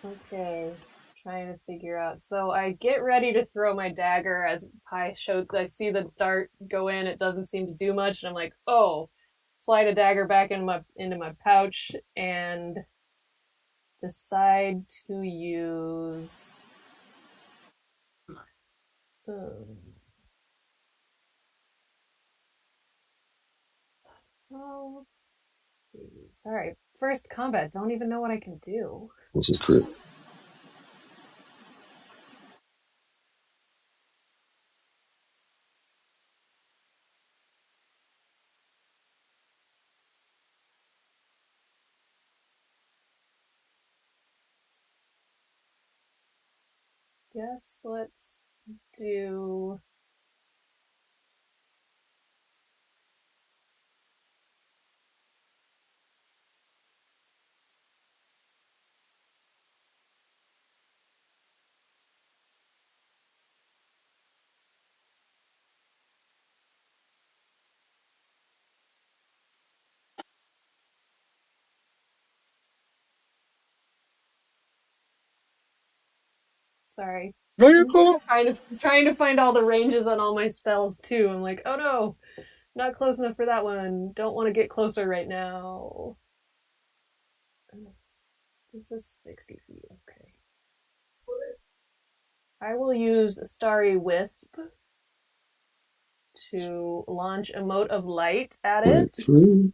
D: Okay. Trying to figure out. So I get ready to throw my dagger as Pi shows. I see the dart go in. It doesn't seem to do much, and I'm like, oh, slide a dagger back into my pouch and decide to use. Um, oh, sorry. First combat. Don't even know what I can do.
C: This is crit.
D: Guess let's do. Sorry.
A: No, you're cool.
D: Trying to find all the ranges on all my spells too. I'm like, oh no, not close enough for that one. Don't want to get closer right now. This is 60 feet. Okay. I will use Starry Wisp to launch a mote of light at it.
C: Okay.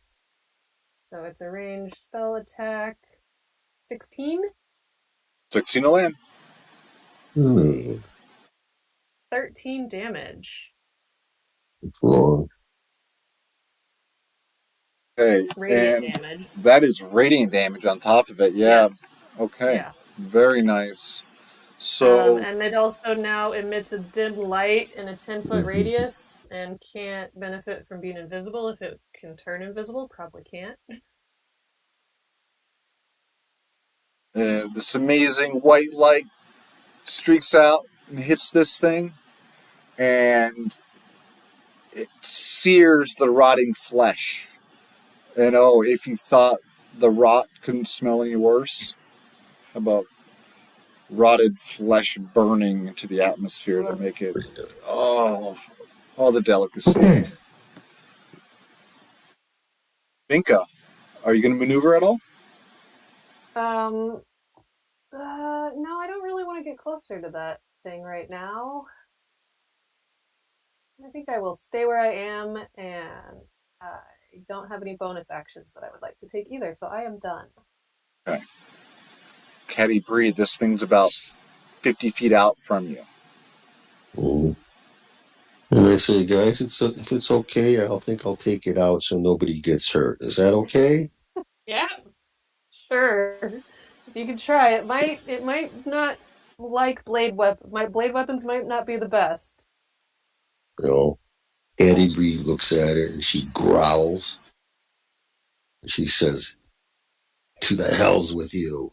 D: So it's a ranged spell attack. 16?
A: 16 to land.
C: Hmm.
D: 13 damage.
C: Wrong.
A: Okay,
D: Radiant
A: and
D: damage.
A: that is radiant damage on top of it. Yeah.
D: Yes.
A: Okay.
D: Yeah.
A: Very nice. So,
D: And it also now emits a dim light in a 10-foot radius and can't benefit from being invisible if it can turn invisible. Probably can't.
A: this amazing white light streaks out and hits this thing, and it sears the rotting flesh. And oh, if you thought the rot couldn't smell any worse, how about rotted flesh burning into the atmosphere to make it, oh, all the delicacy. Vinka, are you going to maneuver at all?
D: Um, no, I don't really want to get closer to that thing right now. I think I will stay where I am, and I don't have any bonus actions that I would like to take either, so I am done.
A: Okay. Caddy breathe. This thing's about 50 feet out from you.
C: Oh. And I say, guys, if it's okay, I'll take it out so nobody gets hurt. Is that okay?
D: Yeah, sure. If you could try, it might not like blade weapon. My blade weapons might not be the best.
C: You know, Addie Bree looks at it and she growls. And she says, "To the hells with you."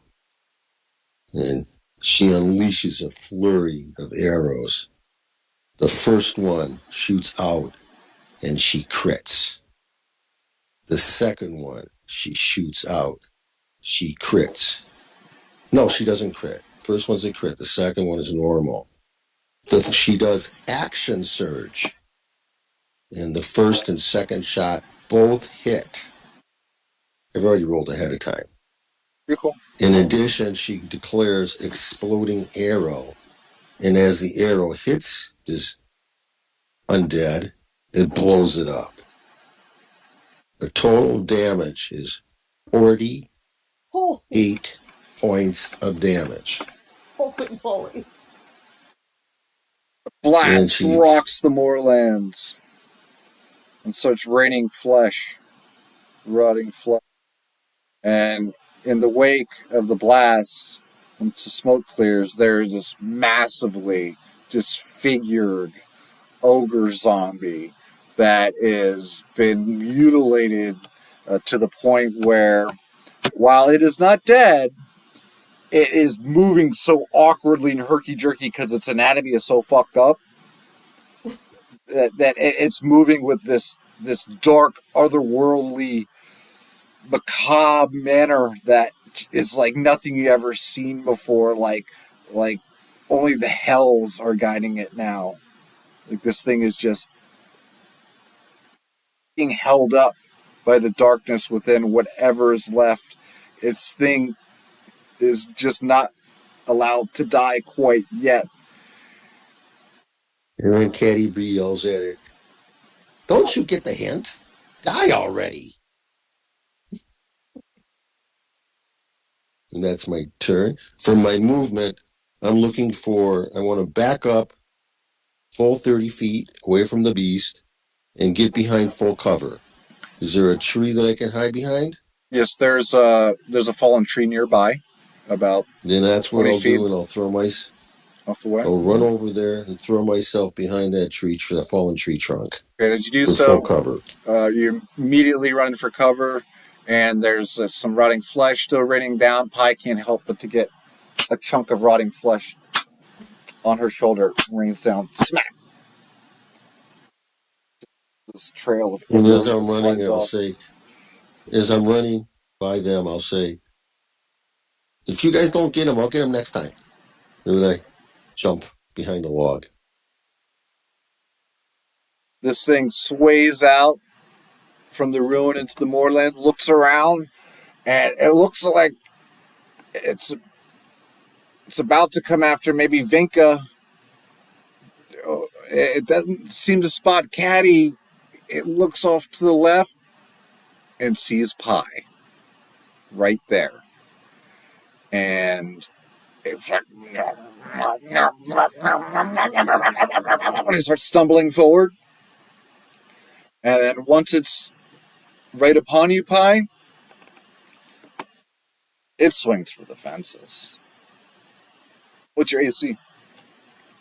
C: And she unleashes a flurry of arrows. The first one shoots out and she crits. The second one, she shoots out. She crits. No, she doesn't crit. First one's a crit. The second one is normal. She does action surge. And the first and second shot both hit. I've already rolled ahead of time.
A: You're cool.
C: In addition, she declares exploding arrow. And as the arrow hits this undead, it blows it up. The total damage is 48
D: Holy,
C: points of damage.
D: holy moly!
A: Blast rocks the moorlands and starts raining flesh, rotting flesh. And in the wake of the blast, once the smoke clears, there's this massively disfigured ogre zombie that has been mutilated to the point where, while it is not dead, it is moving so awkwardly and herky jerky because its anatomy is so fucked up that it's moving with this dark, otherworldly, macabre manner that is like nothing you ever seen before. Like only the hells are guiding it now. Like this thing is just being held up by the darkness within whatever is left. Its thing is just not allowed to die quite yet.
C: And then Caddy B yells at it, "Don't you get the hint? Die already." And that's my turn. For my movement, I want to back up full 30 feet away from the beast and get behind full cover. Is there a tree that I can hide behind?
A: Yes, there's a fallen tree nearby, about
C: Then that's what
A: 20
C: I'll
A: feet
C: do, and
A: off the way.
C: I'll run over there and throw myself behind that tree, the fallen tree trunk.
A: Okay, as you do
C: for
A: so,
C: full cover.
A: You're immediately running for cover, and there's some rotting flesh still raining down. Pi can't help but to get a chunk of rotting flesh on her shoulder, rains down, smack. This trail of
C: And
A: ichor
C: as I'm running, I'll
A: off.
C: say, as I'm running by them, I'll say, if you guys don't get him, I'll get him next time. And then I jump behind the log.
A: This thing sways out from the ruin into the moorland, looks around, and it looks like it's about to come after maybe Vinka. It doesn't seem to spot Caddy. It looks off to the left and sees Pi right there. And it's like, it starts stumbling forward. And then once it's right upon you, Pi, it swings for the fences. What's your AC?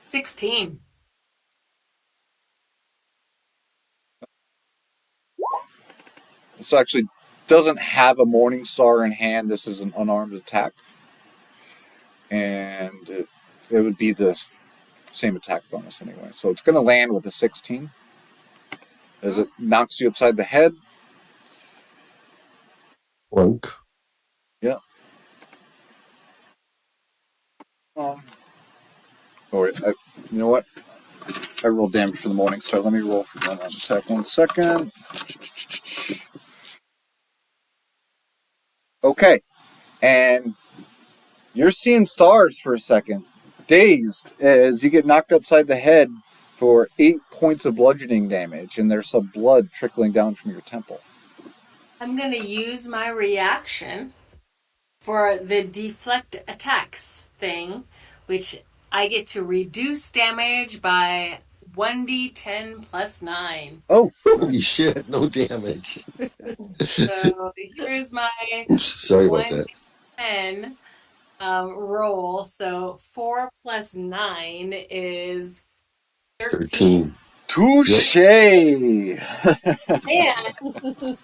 B: 16.
A: This actually doesn't have a morning star in hand. This is an unarmed attack. And it would be the same attack bonus anyway. So it's going to land with a 16 as it knocks you upside the head.
C: Plunk.
A: Yeah. Wait, you know what? I rolled damage for the morning, so let me roll for one attack. 1 second. Okay. And you're seeing stars for a second, dazed as you get knocked upside the head for 8 points of bludgeoning damage, and there's some blood trickling down from your temple.
B: I'm going to use my reaction for the deflect attacks thing, which I get to reduce damage by 1d10 plus 9.
A: Oh,
C: holy shit, no damage.
B: So here's my
C: Oops, sorry about that.
B: 1d10 roll. So 4 plus 9 is 13.
A: Touche!
B: And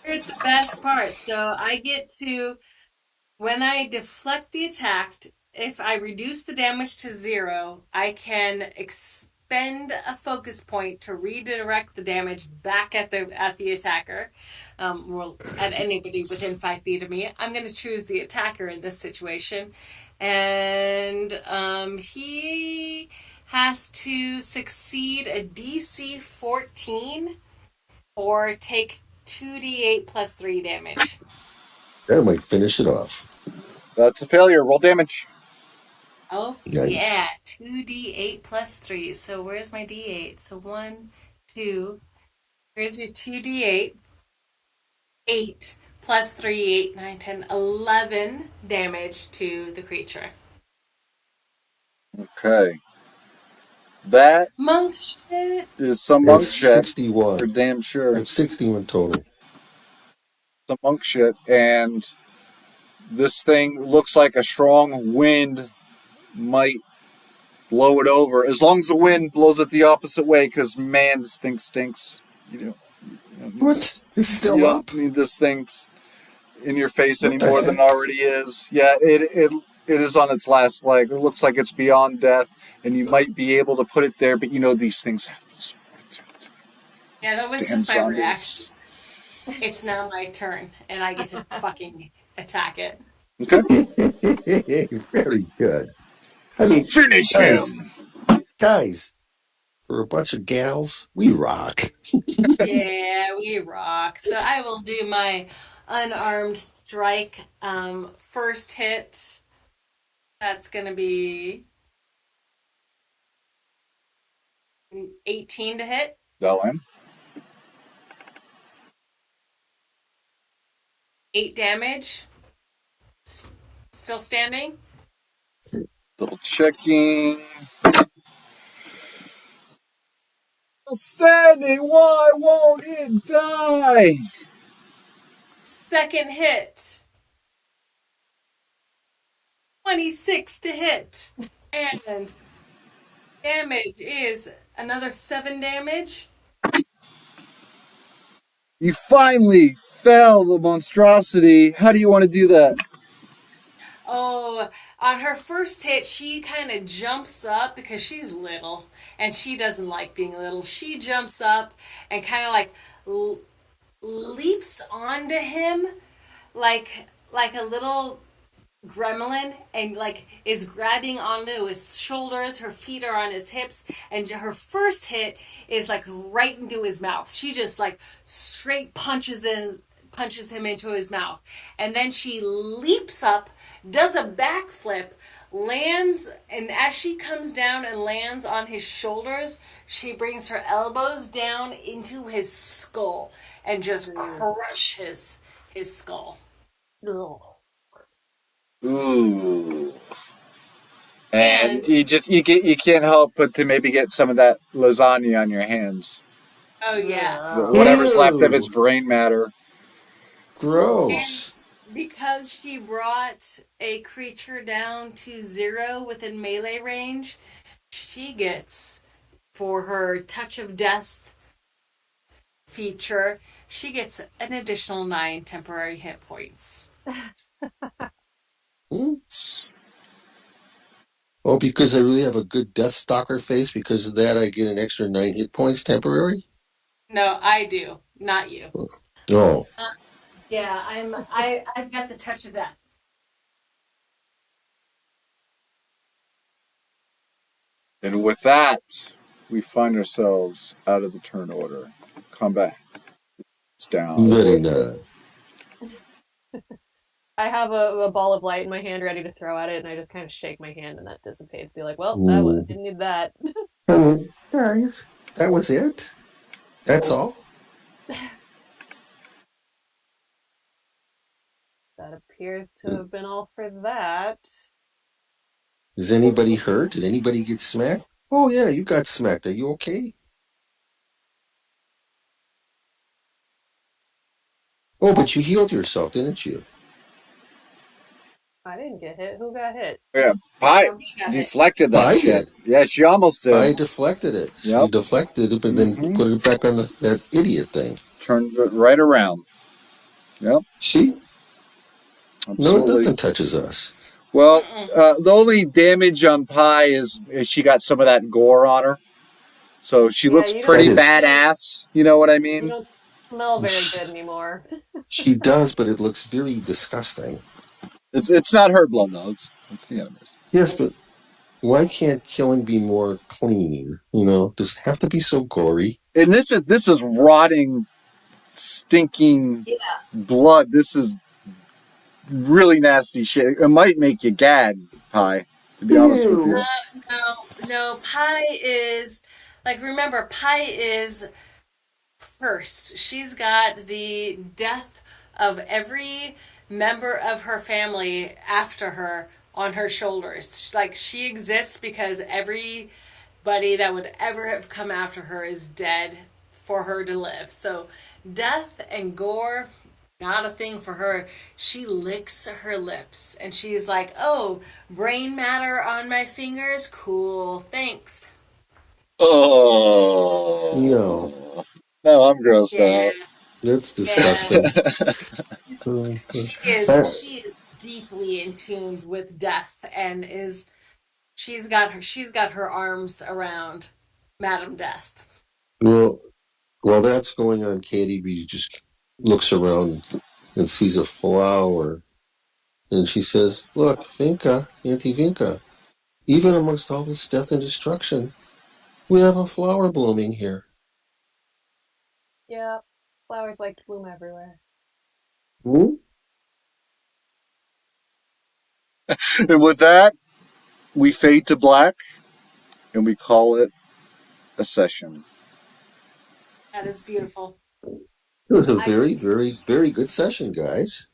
B: here's the best part. So I get to, when I deflect the attack, if I reduce the damage to 0, I can expend a focus point to redirect the damage back at the attacker, or at anybody within 5 feet of me. I'm going to choose the attacker in this situation, and he has to succeed a DC 14 or take 2d8 plus 3 damage.
C: That might finish it off.
A: That's a failure. Roll damage.
B: Oh, nice. Yeah. 2d8 plus 3. So where's my d8? So 1, 2. Here's your 2d8. 8 plus 3, 8, 9, 10, 11 damage to the creature.
A: Okay. That
B: Monk shit.
A: is some monk
C: It's
A: shit, for
C: 61.
A: damn sure.
C: It's 61 total.
A: Some monk shit, and this thing looks like a strong wind might blow it over. As long as the wind blows it the opposite way, because man, this thing stinks.
C: What? It's
A: You
C: still up?
A: don't need this thing in your face any
C: What the
A: more than it
C: heck?
A: already is. Yeah, it is on its last leg. It looks like it's beyond death, and you might be able to put it there, but these things have this fortitude.
B: Yeah,
A: These
B: that was
A: damn
B: just my reaction.
A: zombies.
B: It's now my turn, and I get to fucking attack it.
A: Okay.
C: Very good. I mean,
A: Finish
C: guys,
A: him!
C: guys, for a bunch of gals, we rock.
B: Yeah, we rock. So I will do my unarmed strike. First hit. That's gonna be 18 to hit.
A: Dylan.
B: 8 damage. Still standing.
A: Double checking. Standing, why won't it die?
B: Second hit. 26 to hit. And damage is another 7 damage.
A: You finally fell the monstrosity. How do you want to do that?
B: Oh, on her first hit, she kind of jumps up because she's little and she doesn't like being little. She jumps up and kind of like leaps onto him like a little gremlin and like is grabbing onto his shoulders. Her feet are on his hips, and her first hit is like right into his mouth. She just like straight punches him into his mouth, and then she leaps up, does a backflip, lands, and as she comes down and lands on his shoulders, she brings her elbows down into his skull and just crushes his skull.
D: Ugh.
A: Ooh. And
B: And
A: you can't help but to maybe get some of that lasagna on your hands.
B: oh yeah.
A: Whatever's left of its
C: Ew,
A: brain matter.
B: And
C: gross.
B: because she brought a creature down to 0 within melee range, she gets, for her Touch of Death feature, she gets an additional 9 temporary hit points.
C: Hmm? Oh, because I really have a good Death Stalker face. Because of that, I get an extra 9 hit points temporary.
B: No, I do, not you.
C: Oh,
B: Yeah, I've got the Touch of Death.
A: And with that, we find ourselves out of the turn order. Combat is down.
C: very nice.
D: I have a ball of light in my hand ready to throw at it, and I just kind of shake my hand, and that dissipates. Be like, well, didn't need that.
C: Guys, that was it. That's all.
D: That appears to have been all for that.
C: Is anybody hurt? Did anybody get smacked? Oh yeah, you got smacked. Are you okay? Oh, but you healed yourself, didn't you?
D: I didn't get hit. Who got hit?
A: Yeah, Pie
B: Got hit.
A: deflected that
C: I
A: shit.
C: did.
A: Yeah, she almost did.
C: I deflected it. She
A: Yep.
C: deflected it, but then put it back on that idiot thing.
A: Turned it right around. Yep,
C: See? No,
A: absolutely.
C: nothing touches us.
A: Well,
B: Mm-mm.
A: the only damage on Pie is she got some of that gore on her. So she
D: Yeah,
A: looks
D: you don't.
A: pretty
C: That is,
A: badass. You know what I
D: You
A: mean?
D: don't smell very
C: she,
D: good anymore.
C: she does, but it looks very disgusting.
A: It's not her blood though. It's the enemy's.
C: Yes, but why can't killing be more clean? Does it have to be so gory?
A: And this is rotting, stinking
B: Yeah.
A: blood. This is really nasty shit. It might make you gag, Pie. To be honest with you.
C: Ew.
B: No, Pi is like remember, Pi is cursed. She's got the death of every member of her family after her on her shoulders. Like she exists because anybody that would ever have come after her is dead for her to live. So death and gore, not a thing for her. She licks her lips and she's like, "Oh, brain matter on my fingers? Cool, thanks."
A: Oh.
C: No.
A: No, I'm grossed
B: Yeah,
A: out.
C: That's
B: yeah.
C: disgusting.
B: She is deeply in tune with death and is she's got her arms around Madam Death.
C: Well, while that's going on, Candy Bee just looks around and sees a flower. And she says, "Look, Vinca, Auntie Vinca, even amongst all this death and destruction, we have a flower blooming here."
D: Yeah, flowers like to bloom everywhere.
C: Hmm?
A: And with that, we fade to black and we call it a session.
B: That is beautiful.
C: It was a
B: I
C: very, very, very good session, guys.